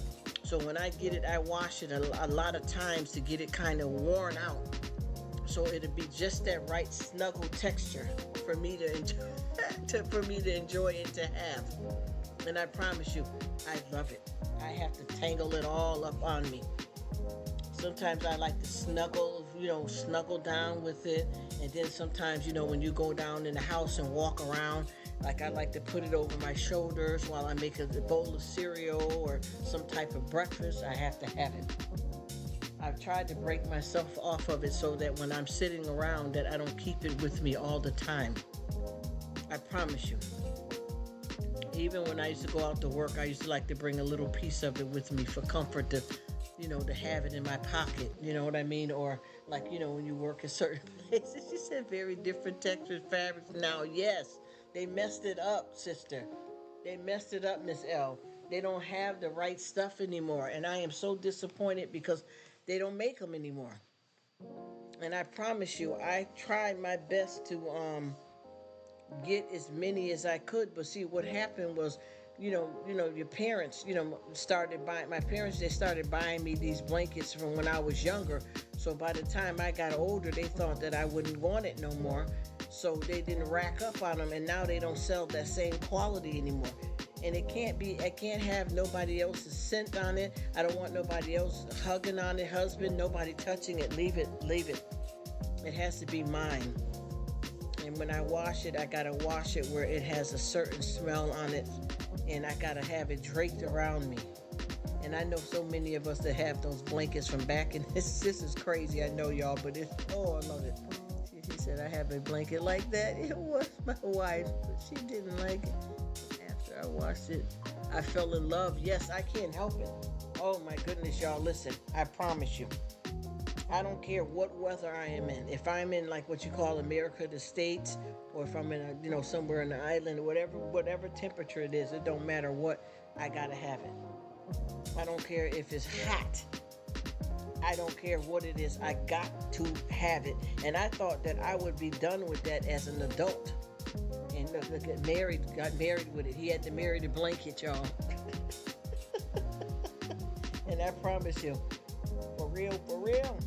S1: So when I get it, I wash it a lot of times to get it kind of worn out. So it'll be just that right snuggle texture for me to enjoy and to have. And I promise you, I love it. I have to tangle it all up on me. Sometimes I like to snuggle down with it. And then sometimes, when you go down in the house and walk around, like I like to put it over my shoulders while I make a bowl of cereal or some type of breakfast. I have to have it. I've tried to break myself off of it so that when I'm sitting around that I don't keep it with me all the time. I promise you. Even when I used to go out to work, I used to like to bring a little piece of it with me for comfort to have it in my pocket, you know what I mean? Or like, when you work in certain places, she said very different textures, fabrics. Now, yes, they messed it up, sister. They messed it up, Miss L. They don't have the right stuff anymore. And I am so disappointed because they don't make them anymore. And I promise you, I tried my best to get as many as I could. But see, what happened was, your parents, started buying. My parents, they started buying me these blankets from when I was younger. So by the time I got older, they thought that I wouldn't want it no more. So they didn't rack up on them, and now they don't sell that same quality anymore. And it can't be. I can't have nobody else's scent on it. I don't want nobody else hugging on it. Husband, nobody touching it. Leave it. Leave it. It has to be mine. And when I wash it, I gotta wash it where it has a certain smell on it, and I gotta have it draped around me. And I know so many of us that have those blankets from back in this. This is crazy, I know y'all, but it's, oh, I love it. She said I have a blanket like that. It was my wife, but she didn't like it. After I washed it, I fell in love. Yes, I can't help it. Oh my goodness, y'all, listen, I promise you. I don't care what weather I am in. If I'm in like what you call America, the States, or if I'm in somewhere in the island, or whatever temperature it is, it don't matter what, I gotta have it. I don't care if it's hot. I don't care what it is. I got to have it. And I thought that I would be done with that as an adult. And look, got married with it. He had to marry the blanket, y'all. And I promise you, for real.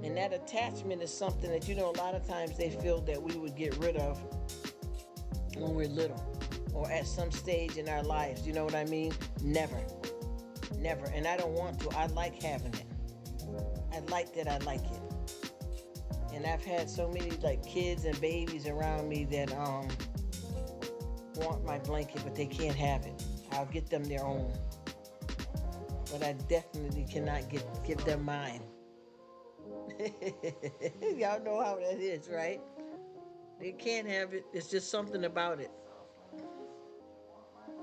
S1: And that attachment is something that, a lot of times they feel that we would get rid of when we're little or at some stage in our lives. You know what I mean? Never. And I don't want to. I like having it. I like that I like it. And I've had so many like kids and babies around me that want my blanket, but they can't have it. I'll get them their own. But I definitely cannot give them mine. Y'all know how that is, right? They can't have it. It's just something about it.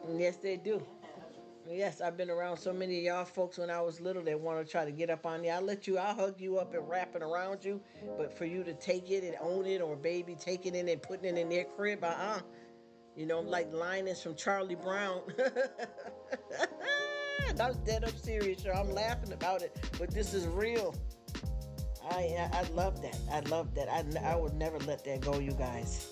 S1: And yes, they do. Yes, I've been around so many of y'all folks when I was little that want to try to get up on you. I'll hug you up and wrap it around you. But for you to take it and own it, or baby taking it and putting it in their crib, like Linus from Charlie Brown. I'm dead up serious, y'all. I'm laughing about it, but this is real. I love that. I love that. I would never let that go, you guys.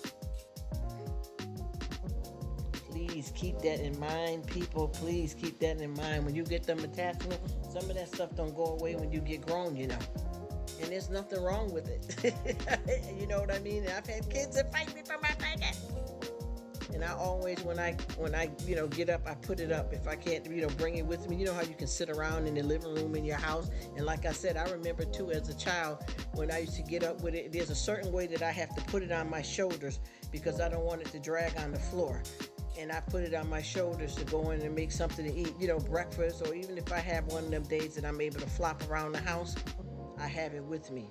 S1: Please keep that in mind, people. Please keep that in mind. When you get them attachments, some of that stuff don't go away when you get grown, And there's nothing wrong with it. You know what I mean? I've had kids that fight me for my blanket. And I always, when I get up, I put it up. If I can't, bring it with me. You know how you can sit around in the living room in your house. And like I said, I remember too, as a child, when I used to get up with it, there's a certain way that I have to put it on my shoulders because I don't want it to drag on the floor. And I put it on my shoulders to go in and make something to eat, breakfast, or even if I have one of them days that I'm able to flop around the house, I have it with me.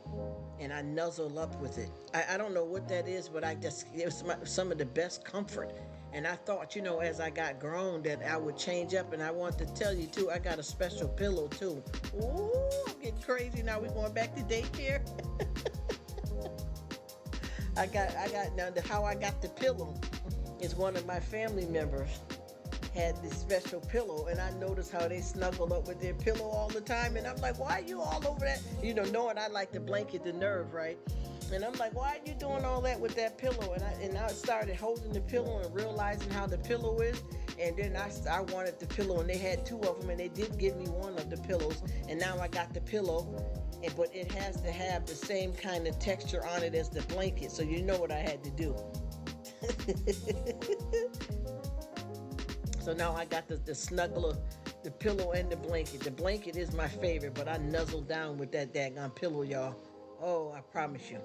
S1: And I nuzzle up with it. I don't know what that is, but it was some of the best comfort. And I thought, as I got grown, that I would change up. And I want to tell you, too, I got a special pillow, too. Ooh, I'm getting crazy now. We're going back to daycare. I got now how I got the pillow is one of my family members had this special pillow, and I noticed how they snuggle up with their pillow all the time, and I'm like, why are you all over that? Knowing I like the blanket, the nerve, right? And I'm like, why are you doing all that with that pillow? And I started holding the pillow and realizing how the pillow is, and then I wanted the pillow, and they had two of them, and they did give me one of the pillows, and now I got the pillow, but it has to have the same kind of texture on it as the blanket, so you know what I had to do. So now I got the snuggler, the pillow, and the blanket. The blanket is my favorite, but I nuzzle down with that daggone pillow, y'all. Oh, I promise you.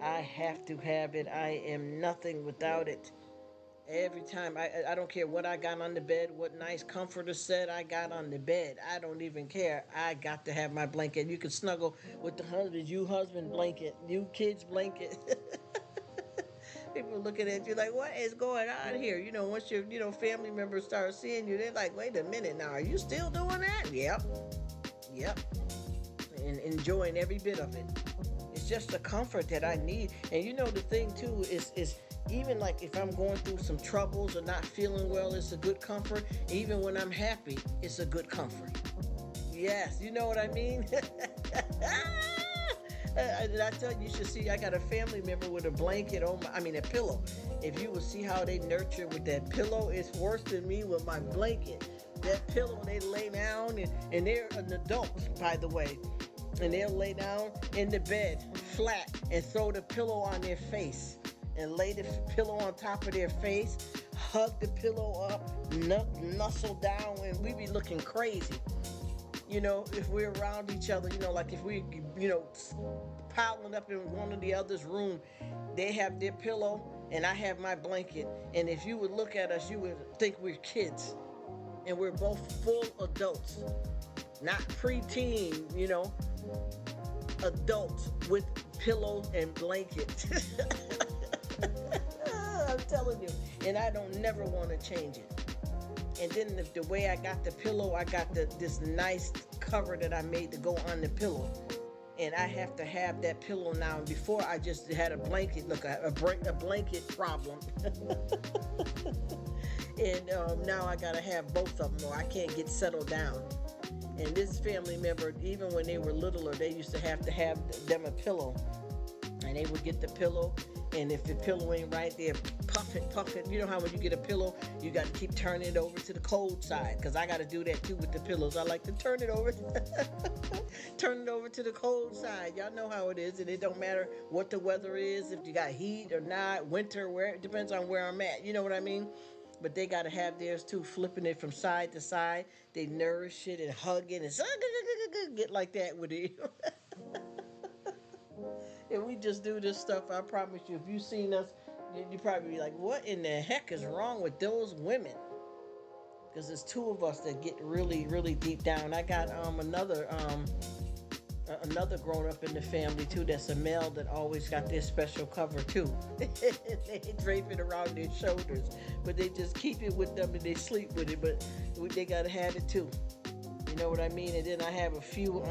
S1: I have to have it. I am nothing without it. Every time, I don't care what I got on the bed, what nice comforter set I got on the bed. I don't even care. I got to have my blanket. You can snuggle with you husband blanket, you kids blanket. People looking at you like, what is going on here? Once your, family members start seeing you, they're like, wait a minute now, are you still doing that? Yep. And enjoying every bit of it. It's just the comfort that I need. And the thing too is even like if I'm going through some troubles or not feeling well, it's a good comfort. Even when I'm happy, it's a good comfort. Yes, you know what I mean? Did I tell you, you should see, I got a family member with a blanket on my, I mean, a pillow. If you would see how they nurture with that pillow, it's worse than me with my blanket. That pillow, they lay down, and they're an adult, by the way. And they'll lay down in the bed flat and throw the pillow on their face and lay the pillow on top of their face, hug the pillow up, nuzzle down, and we be looking crazy. You know, if we're around each other, you know, like if we, you know, piling up in one of the other's room, they have their pillow and I have my blanket. And if you would look at us, you would think we're kids. And we're both full adults, not preteen, you know, adults with pillow and blanket. I'm telling you, and I don't never want to change it. And then the way I got the pillow, I got this nice cover that I made to go on the pillow. And I have to have that pillow now. And before I just had a blanket, look, a blanket problem. And now I gotta have both of them or I can't get settled down. And this family member, even when they were littler, they used to have them a pillow. And they would get the pillow, and if the pillow ain't right, they'll puff it. You know how when you get a pillow, you got to keep turning it over to the cold side, because I got to do that too with the pillows. I like to turn it over to the cold side. Y'all know how it is, and it don't matter what the weather is, if you got heat or not, winter, where it depends on where I'm at. You know what I mean? But they got to have theirs too, flipping it from side to side. They nourish it and hug it and get like that with it. And we just do this stuff. I promise you, if you seen us, you probably be like, what in the heck is wrong with those women? Because there's two of us that get really, really deep down. I got another grown up in the family too that's a male that always got their special cover too. They drape it around their shoulders, but they just keep it with them and they sleep with it, but they gotta have it too. You know what I mean? And then I have a few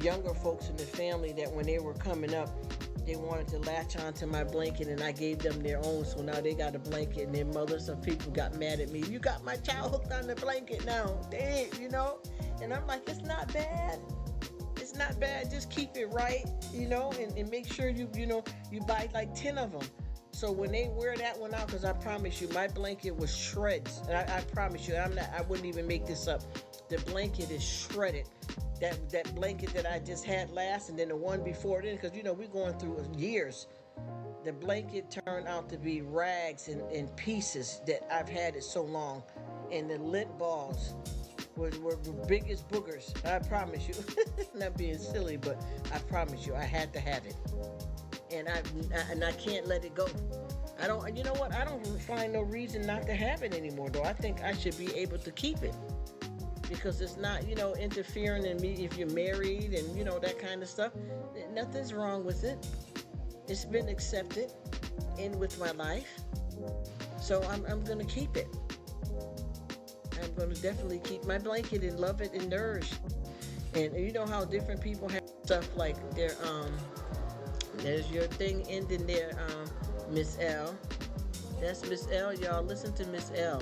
S1: younger folks in the family that when they were coming up, they wanted to latch onto my blanket, and I gave them their own, so now they got a blanket, and their mothers of people got mad at me. You got my child hooked on the blanket now. Dang, you know? And I'm like, it's not bad. It's not bad. Just keep it right, you know, and make sure you buy like 10 of them. So when they wear that one out, because I promise you, my blanket was shreds. And I promise you, I wouldn't even make this up. The blanket is shredded. That blanket that I just had last, and then the one before then, because we're going through years. The blanket turned out to be rags and pieces that I've had it so long, and the lint balls were the biggest boogers. I promise you, not being silly, but I promise you, I had to have it, and I can't let it go. I don't. You know what? I don't find no reason not to have it anymore, though. I think I should be able to keep it. Because it's not, interfering in me if you're married and, that kind of stuff. Nothing's wrong with it. It's been accepted in with my life. So I'm going to keep it. I'm going to definitely keep my blanket and love it and nourish. And you know how different people have stuff like their, there's your thing ending there, Miss L. That's Miss L, y'all. Listen to Miss L.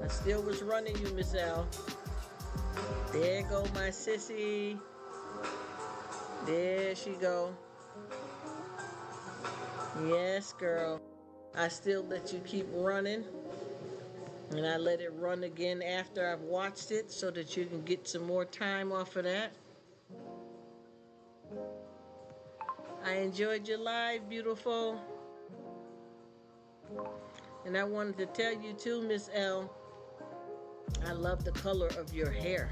S1: I still was running you, Miss L. There go my sissy. There she go. Yes, girl. I still let you keep running. And I let it run again after I've watched it so that you can get some more time off of that. I enjoyed your live, beautiful. And I wanted to tell you too, Miss L, I love the color of your hair.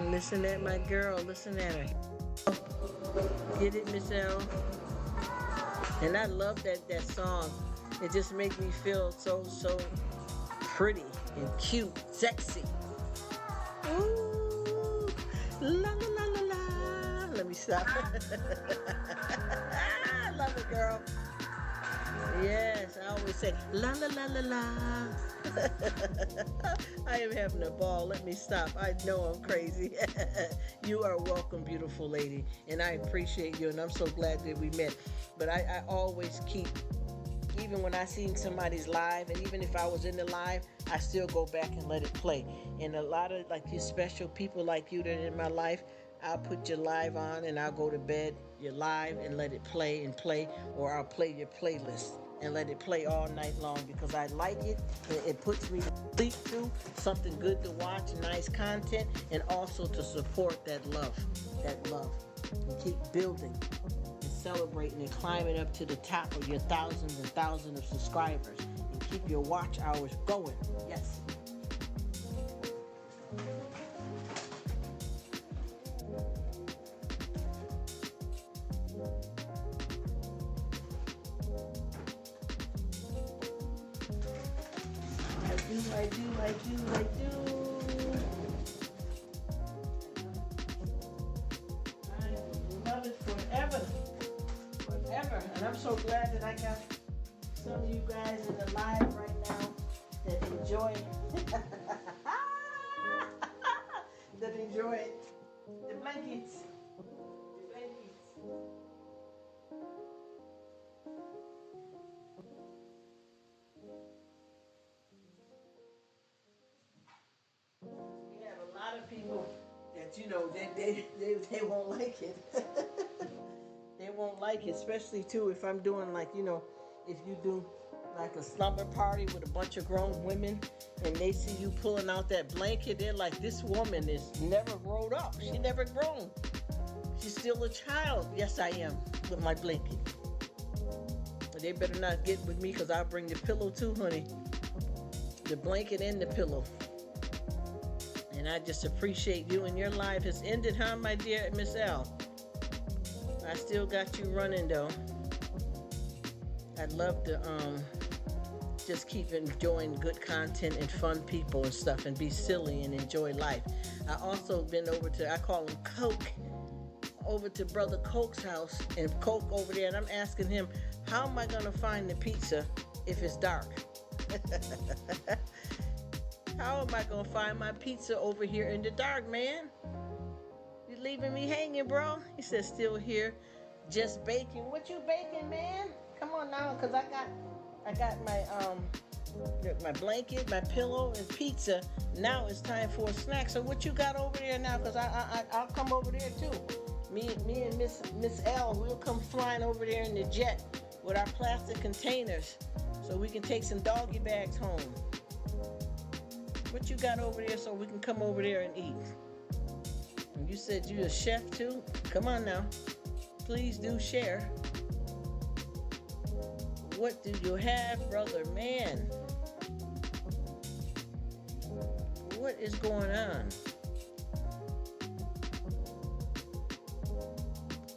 S1: Listen at my girl. Listen at her. Get it, Miss L? And I love that song. It just makes me feel so pretty and cute, sexy. Ooh, la la la la la. Let me stop. I love it, girl. Yes, I always say, la la la la la. I am having a ball. Let me stop. I know I'm crazy. You are welcome, beautiful lady. And I appreciate you, and I'm so glad that we met. But I always keep Even when I seen somebody's live, and even if I was in the live, I still go back and let it play. And a lot of like you special people like you that are in my life, I'll put your live on and I'll go to bed, your live, and let it play and play, or I'll play your playlist and let it play all night long because I like it. It puts me to sleep too, something good to watch, nice content, and also to support that love, and keep building and celebrating and climbing up to the top of your thousands and thousands of subscribers and keep your watch hours going. Yes. I do. I love it forever. And I'm so glad that I got some of you guys in the live right now that enjoy the blankets. We have a lot of people that they won't like it. They won't like it, especially too if I'm doing like if you do like a slumber party with a bunch of grown women and they see you pulling out that blanket, they're like, this woman is never grown up. She never grown. She's still a child. Yes, I am with my blanket. But they better not get with me because I'll bring the pillow too, honey. The blanket and the pillow. And I just appreciate you, and your life has ended, huh, my dear Miss L? I still got you running though. I'd love to just keep enjoying good content and fun people and stuff and be silly and enjoy life. I also been over to, I call him Coke, over to Brother Coke's house, and Coke over there, and I'm asking him, how am I gonna find the pizza if it's dark? How am I gonna find my pizza over here in the dark, man? You leaving me hanging, bro? He said, still here, just baking. What you baking, man? Come on now, cause I got my blanket, my pillow, and pizza. Now it's time for a snack. So what you got over there now? Cause I'll come over there too. Me and Miss L, we'll come flying over there in the jet with our plastic containers, so we can take some doggy bags home. What you got over there so we can come over there and eat? And you said you a chef too? Come on now. Please do share. What do you have, brother man? What is going on?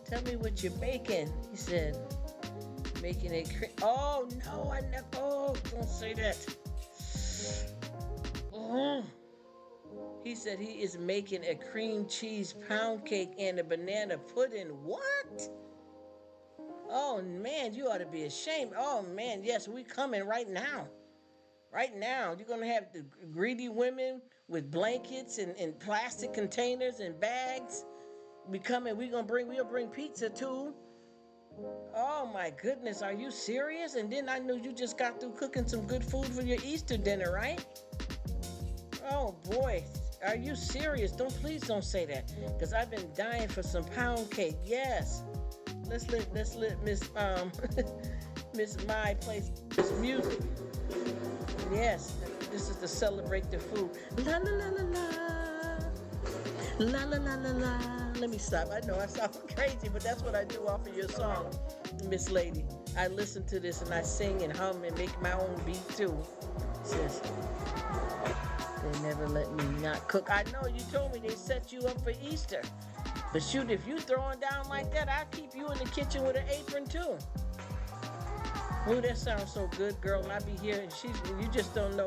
S1: Tell me what you're baking. He said, making a oh no, I never, oh, don't say that. He said he is making a cream cheese pound cake and a banana pudding. What? Oh man, you ought to be ashamed. Oh man, yes, we coming right now. Right now. You're gonna have the greedy women with blankets and plastic containers and bags. We'll bring pizza too. Oh my goodness, are you serious? And then I knew you just got through cooking some good food for your Easter dinner, right? Oh boy, are you serious? Please don't say that, because I've been dying for some pound cake. Yes. Let's let Miss Miss Mai play this music. Yes, this is to celebrate the food. La la la la la. La la la la la. Let me stop. I know I sound crazy, but that's what I do off of your song, Miss Lady. I listen to this and I sing and hum and make my own beat too. It says, they never let me not cook. I know you told me they set you up for Easter. But shoot, if you throwing down like that, I'll keep you in the kitchen with an apron too. Ooh, that sounds so good, girl. And I be here, and you just don't know,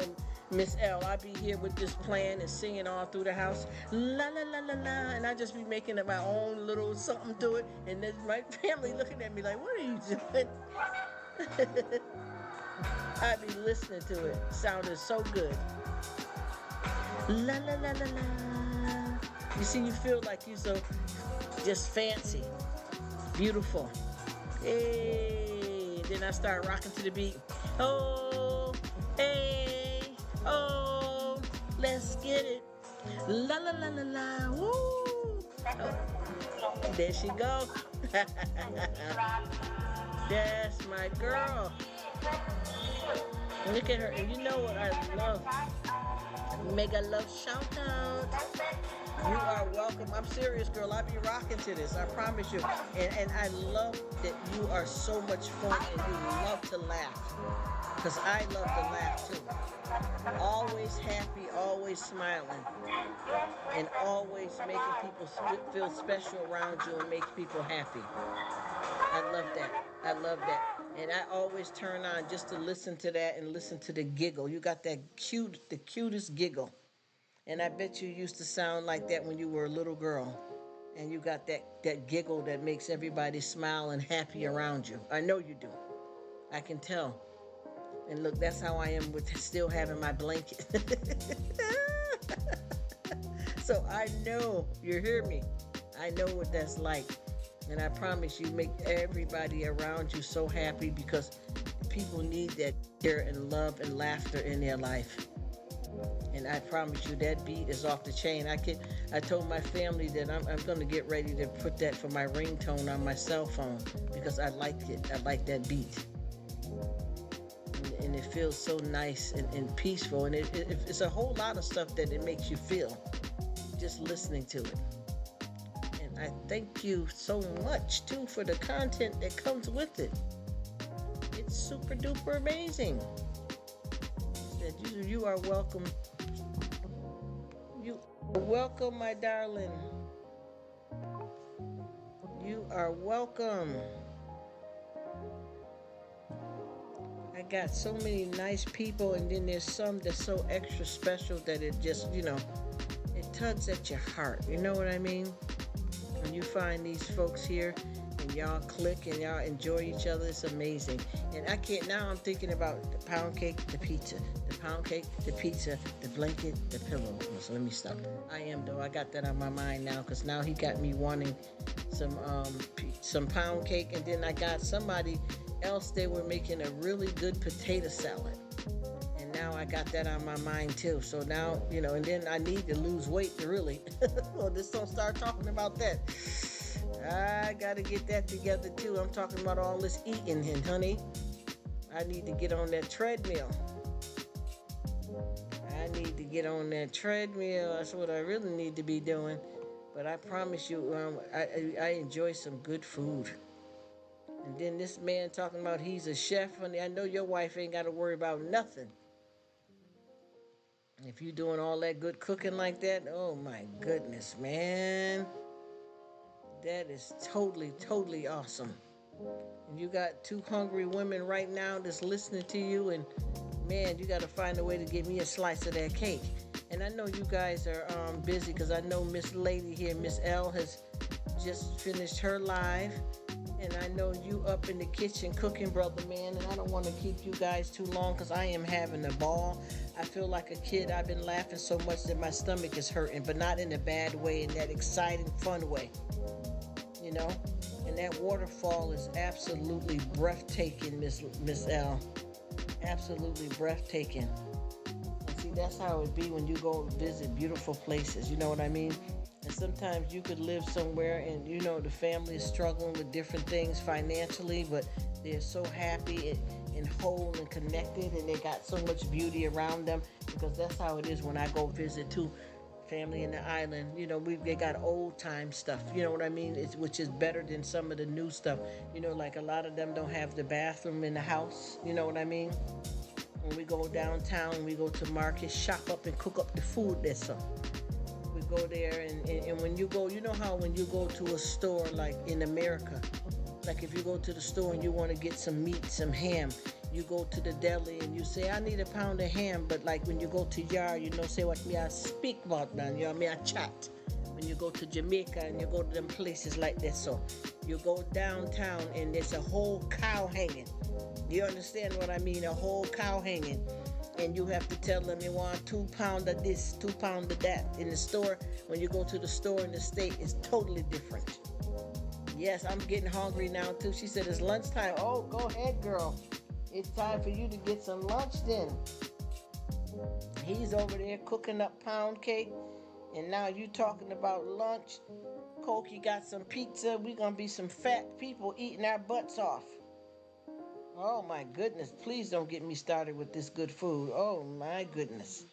S1: Miss L. I be here with this plan and singing all through the house. La la la la la. And I just be making my own little something to it. And then my family looking at me like, what are you doing? I be listening to it. Sounded so good. La la la la la. You see, you feel like you so just fancy, beautiful. Hey, then I start rocking to the beat. Oh, hey, oh, let's get it. La la la la la, woo. Oh, there she go. That's my girl. Look at her, and you know what I love? Mega love shout out. You are welcome. I'm serious, girl. I be rocking to this. I promise you. And I love that you are so much fun and you love to laugh. Because I love to laugh too. Always happy, always smiling. And always making people feel special around you and make people happy. I love that. I love that. And I always turn on just to listen to that and listen to the giggle. You got that the cutest giggle. And I bet you used to sound like that when you were a little girl. And you got that giggle that makes everybody smile and happy around you. I know you do. I can tell. And look, that's how I am with still having my blanket. So I know, you hear me? I know what that's like. And I promise you make everybody around you so happy because people need that care and love and laughter in their life. And I promise you that beat is off the chain. I told my family that I'm going to get ready to put that for my ringtone on my cell phone because I like it. I like that beat. And it feels so nice and peaceful. And it's a whole lot of stuff that it makes you feel just listening to it. And I thank you so much, too, for the content that comes with it. It's super duper amazing. You are welcome. You are welcome, my darling. You are welcome. I got so many nice people, and then there's some that's so extra special that it just, it tugs at your heart. You know what I mean? When you find these folks here and y'all click and y'all enjoy each other, it's amazing. And now I'm thinking about the pound cake, the pizza, the pound cake, the pizza, the blanket, the pillow. So let me stop. I am though. I got that on my mind now because now he got me wanting some pound cake, and then I got somebody else. They were making a really good potato salad, and now I got that on my mind too. So now and then I need to lose weight really. Well, just don't start talking about that. I gotta get that together too. I'm talking about all this eating, and honey, I need to get on that treadmill. That's what I really need to be doing. But I promise you, I enjoy some good food. And then this man talking about he's a chef, honey. I know your wife ain't got to worry about nothing. If you doing all that good cooking like that, oh my goodness, man. That is totally, totally awesome. And you got 2 hungry women right now that's listening to you, and man, you got to find a way to give me a slice of that cake. And I know you guys are busy because I know Miss Lady here, Miss L, has just finished her live. And I know you up in the kitchen cooking, brother man, and I don't want to keep you guys too long because I am having a ball. I feel like a kid. I've been laughing so much that my stomach is hurting, but not in a bad way, in that exciting, fun way. And that waterfall is absolutely breathtaking, Miss L. Absolutely breathtaking. And see, that's how it be when you go visit beautiful places. You know what I mean? And sometimes you could live somewhere and, the family is struggling with different things financially, but they're so happy and whole and connected, and they got so much beauty around them, because that's how it is when I go visit too. Family in the island, they got old time stuff, you know what I mean? Which is better than some of the new stuff. Like a lot of them don't have the bathroom in the house, you know what I mean? When we go downtown, we go to market, shop up and cook up the food that's so. We go there and when you go, how when you go to a store like in America, like if you go to the store and you want to get some meat, some ham, you go to the deli and you say, I need a pound of ham. But like when you go to yard, say what me I speak about, man. Me I chat. When you go to Jamaica and you go to them places like that, so you go downtown and there's a whole cow hanging. You understand what I mean? A whole cow hanging. And you have to tell them you want 2 pounds of this, 2 pounds of that. In the store, when you go to the store in the state, it's totally different. Yes, I'm getting hungry now too. She said it's lunchtime. Oh, go ahead, girl. It's time for you to get some lunch then. He's over there cooking up pound cake. And now you talking about lunch. Koki got some pizza. We gonna be some fat people eating our butts off. Oh my goodness. Please don't get me started with this good food. Oh my goodness.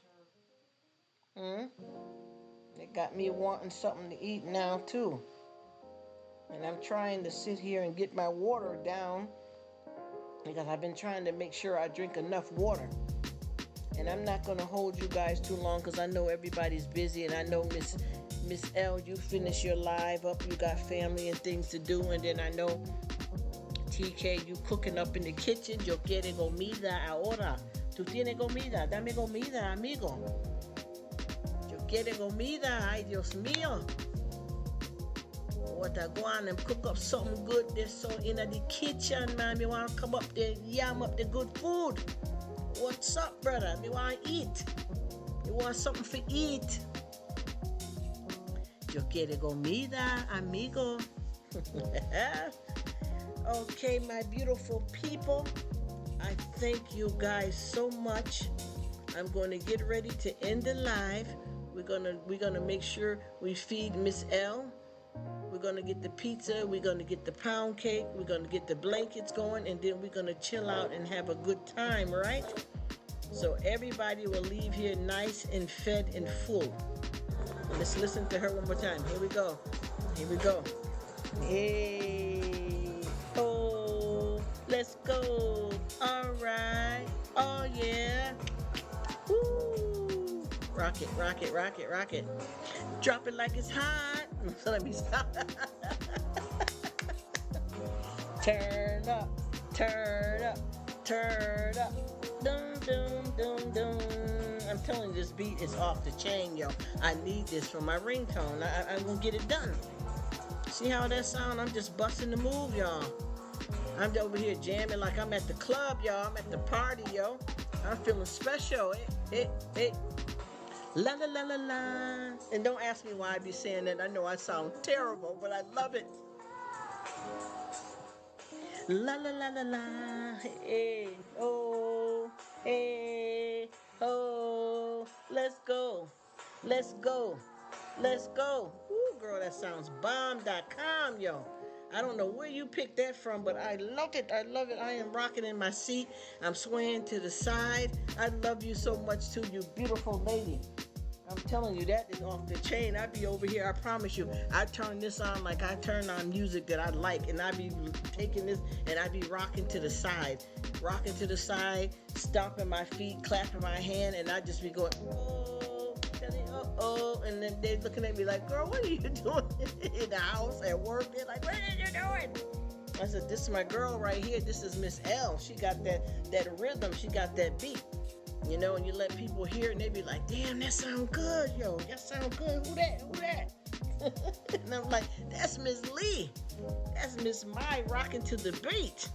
S1: Hmm? It got me wanting something to eat now too. And I'm trying to sit here and get my water down because I've been trying to make sure I drink enough water. And I'm not gonna hold you guys too long because I know everybody's busy, and I know Miss L, you finish your live up. You got family and things to do, and then I know TK, you cooking up in the kitchen. Yo quiere comida ahora. Tú tienes comida. Dame comida, amigo. Yo quiere comida. Ay, Dios mío. What I go on and cook up something good there so in the kitchen, man. Me want to come up there, yam up the good food. What's up, brother? Me want to eat. You want something for eat? Yo quiere comida, amigo. Okay, my beautiful people. I thank you guys so much. I'm going to get ready to end the live. We're gonna make sure we feed Miss L. We're gonna get the pizza. We're gonna get the pound cake. We're gonna get the blankets going, and then we're gonna chill out and have a good time, right? So everybody will leave here nice and fed and full. Let's listen to her one more time. Here we go. Here we go. Hey, oh, let's go. All right. Oh yeah. Woo. Rock it, rock it, rock it, rock it. Drop it like it's hot. Let me stop. Turn up, turn up, turn up. Dum, dum, dum, dum. I'm telling you, this beat is off the chain, yo. I need this for my ringtone. I'm gonna get it done. See how that sound? I'm just busting the move, y'all. I'm over here jamming like I'm at the club, y'all. I'm at the party, yo. I'm feeling special. Hey. La la la la la. And don't ask me why I be saying that. I know I sound terrible, but I love it. La la la la la. Hey, oh, hey, oh. Let's go. Let's go. Let's go. Ooh, girl, that sounds bomb.com, yo. I don't know where you picked that from, but I love it. I love it. I am rocking in my seat. I'm swaying to the side. I love you so much too, you beautiful lady. I'm telling you, that is off the chain. I be over here, I promise you. I turn this on like I turn on music that I like, and I be taking this and I be rocking to the side, stomping my feet, clapping my hand, and I just be going, oh, and then they're looking at me like, girl, what are you doing in the house, at work? They're like, what are you doing? I said, this is my girl right here. This is Miss L. She got that rhythm. She got that beat. You know, and you let people hear it, and they be like, damn, that sound good, yo. That sound good. Who that? And I'm like, that's Miss Lee. That's Miss Mai rocking to the beat.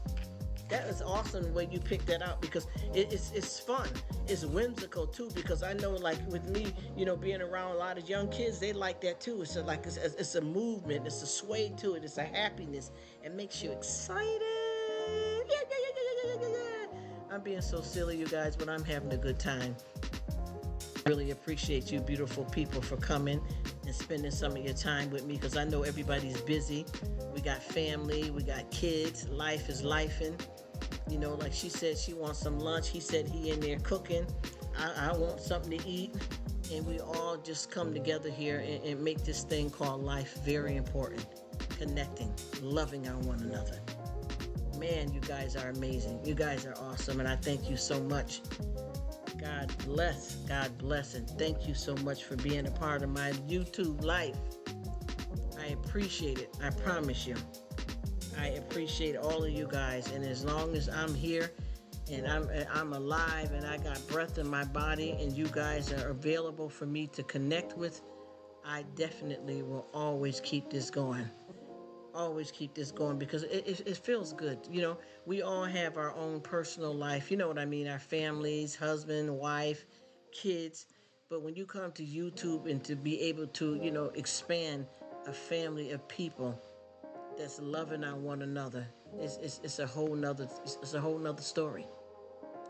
S1: That is awesome the way you picked that out, because it's fun. It's whimsical too, because I know, like with me, you know, being around a lot of young kids, they like that too. It's a movement. It's a sway to it. It's a happiness. It makes you excited. Yeah. I'm being so silly, you guys, but I'm having a good time. I really appreciate you beautiful people for coming and spending some of your time with me, because I know everybody's busy. We got family, we got kids, life is lifing. You know, like she said, she wants some lunch. He said he in there cooking. I want something to eat. And we all just come together here and make this thing called life very important. Connecting, loving on one another. Man, you guys are amazing. You guys are awesome, and I thank you so much. God bless, and thank you so much for being a part of my YouTube life. I appreciate it. I promise you. I appreciate all of you guys, and as long as I'm here and I'm alive and I got breath in my body and you guys are available for me to connect with, I definitely will always keep this going. Always keep this going, because it feels good. You know, we all have our own personal life. You know what I mean? Our families, husband, wife, kids. But when you come to YouTube and to be able to, you know, expand a family of people, that's loving on one another. It's a whole nother it's a whole nother story.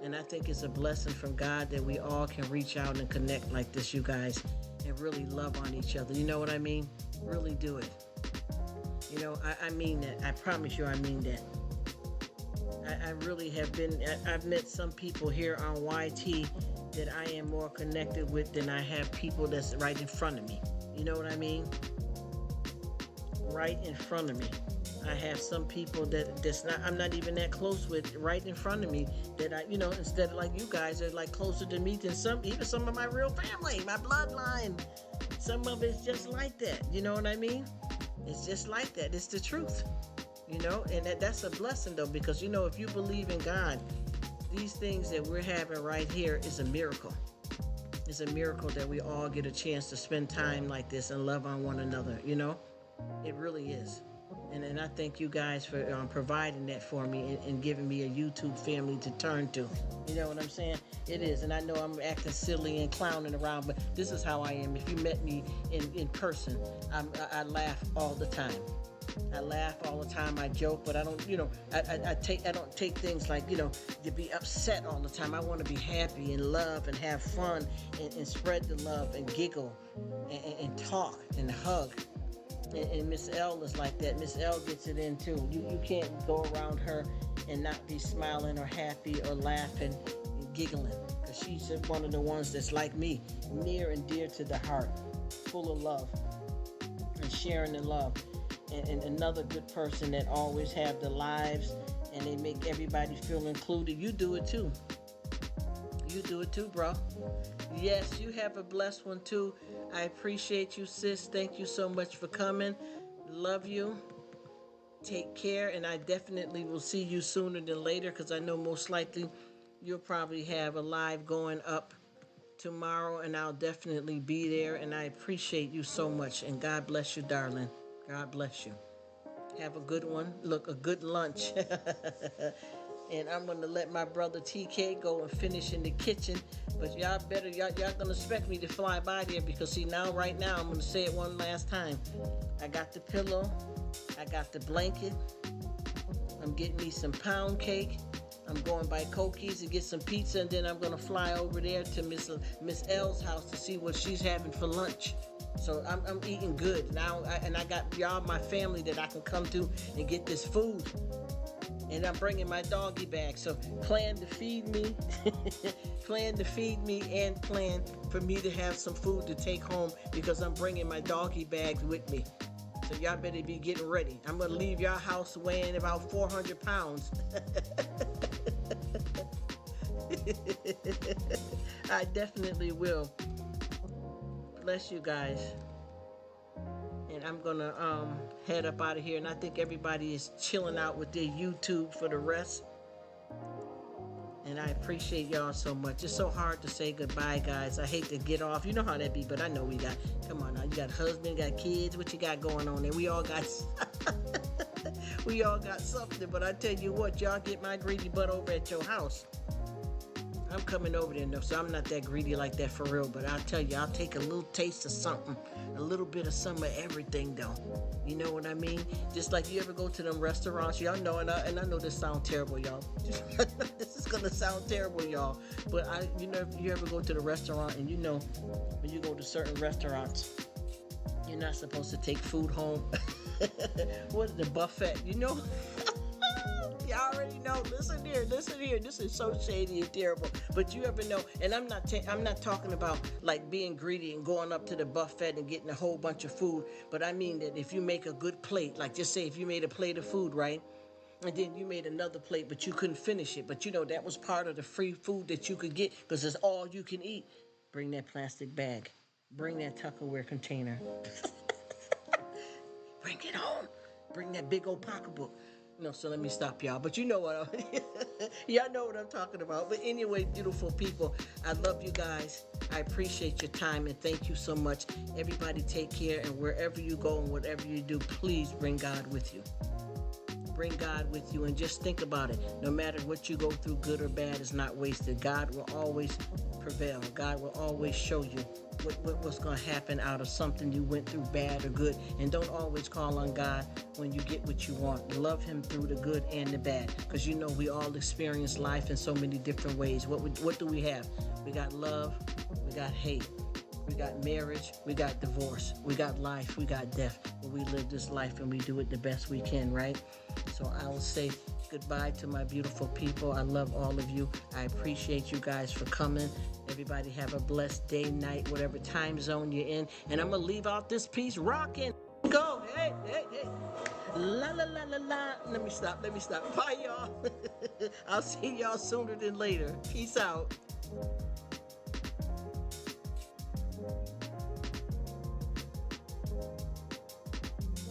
S1: And I think it's a blessing from God that we all can reach out and connect like this, you guys, and really love on each other. You know what I mean? Really do it. You know, I mean that. I promise you I mean that. I really have been, I've met some people here on YT that I am more connected with than I have people that's right in front of me. You know what I mean? Right in front of me. I have some people that's not, I'm not even that close with right in front of me that I, you know, instead of like you guys are like closer to me than even some of my real family, my bloodline. Some of it's just like that. You know what I mean? It's just like that. It's the truth. You know, and that's a blessing though, because you know, if you believe in God, these things that we're having right here is a miracle. It's a miracle that we all get a chance to spend time like this and love on one another. You know, it really is. And I thank you guys for providing that for me and giving me a YouTube family to turn to. You know what I'm saying? It is. And I know I'm acting silly and clowning around, but this is how I am. If you met me in person, I laugh all the time. I laugh all the time. I joke, but I don't, you know, I don't take things like, you know, to be upset all the time. I want to be happy and love and have fun and spread the love and giggle and talk and hug. And Miss L is like that. Miss L gets it in too. You can't go around her and not be smiling or happy or laughing and giggling, because she's one of the ones that's like me, near and dear to the heart, full of love and sharing the love. And another good person that always have the lives and they make everybody feel included. You do it too. You do it too, bro. Yes, you have a blessed one too. I appreciate you, sis. Thank you so much for coming. Love you. Take care, and I definitely will see you sooner than later, because I know most likely you'll probably have a live going up tomorrow, and I'll definitely be there, and I appreciate you so much, and God bless you, darling. God bless you. Have a good one. Look, a good lunch. And I'm going to let my brother TK go and finish in the kitchen. But y'all going to expect me to fly by there, because see, right now, I'm going to say it one last time. I got the pillow. I got the blanket. I'm getting me some pound cake. I'm going by Cokies to get some pizza, and then I'm going to fly over there to Miss L's house to see what she's having for lunch. So I'm eating good now, and I got y'all, my family, that I can come to and get this food. And I'm bringing my doggy bag. So plan to feed me, plan for me to have some food to take home, because I'm bringing my doggy bags with me. So y'all better be getting ready. I'm gonna leave your house weighing about 400 pounds. I definitely will. Bless you guys. And I'm gonna head up out of here, and I think everybody is chilling out with their YouTube for the rest. And I appreciate y'all so much. It's so hard to say goodbye, guys. I hate to get off. You know how that be, but I know we got, come on now, you got husband, got kids, what you got going on there? We all got we all got something, but I tell you what, y'all get my greedy butt over at your house. I'm coming over there, so I'm not that greedy like that for real, but I'll tell you, I'll take a little taste of something, a little bit of some of everything though. You know what I mean? Just like you ever go to them restaurants, y'all know, and I know this sounds terrible, y'all. This is gonna sound terrible, y'all. But you know, if you ever go to the restaurant, and you know, when you go to certain restaurants, you're not supposed to take food home. What is the buffet? You know? Y'all already know. Listen here. This is so shady and terrible. But you ever know? And I'm not talking about like being greedy and going up to the buffet and getting a whole bunch of food. But I mean that if you make a good plate, like just say if you made a plate of food, right? And then you made another plate, but you couldn't finish it. But you know that was part of the free food that you could get, because it's all you can eat. Bring that plastic bag. Bring that Tupperware container. Bring it home. Bring that big old pocketbook. No, so let me stop y'all. But you know what y'all know what I'm talking about. But anyway, beautiful people, I love you guys. I appreciate your time, and thank you so much. Everybody take care, and wherever you go and whatever you do, please bring God with you. Bring God with you, and just think about it. No matter what you go through, good or bad, is not wasted. God will always prevail. God will always show you what's going to happen out of something you went through, bad or good. And don't always call on God when you get what you want. Love him through the good and the bad, because you know we all experience life in so many different ways. What do we have? We got love, we got hate, we got marriage, we got divorce, we got life, we got death. But we live this life and we do it the best we can, right? So I will say goodbye to my beautiful people. I love all of you. I appreciate you guys for coming. Everybody have a blessed day, night, whatever time zone you're in. And I'm going to leave out this piece rocking. Go. Hey, hey, hey. La, la, la, la, la. Let me stop. Bye, y'all. I'll see y'all sooner than later. Peace out.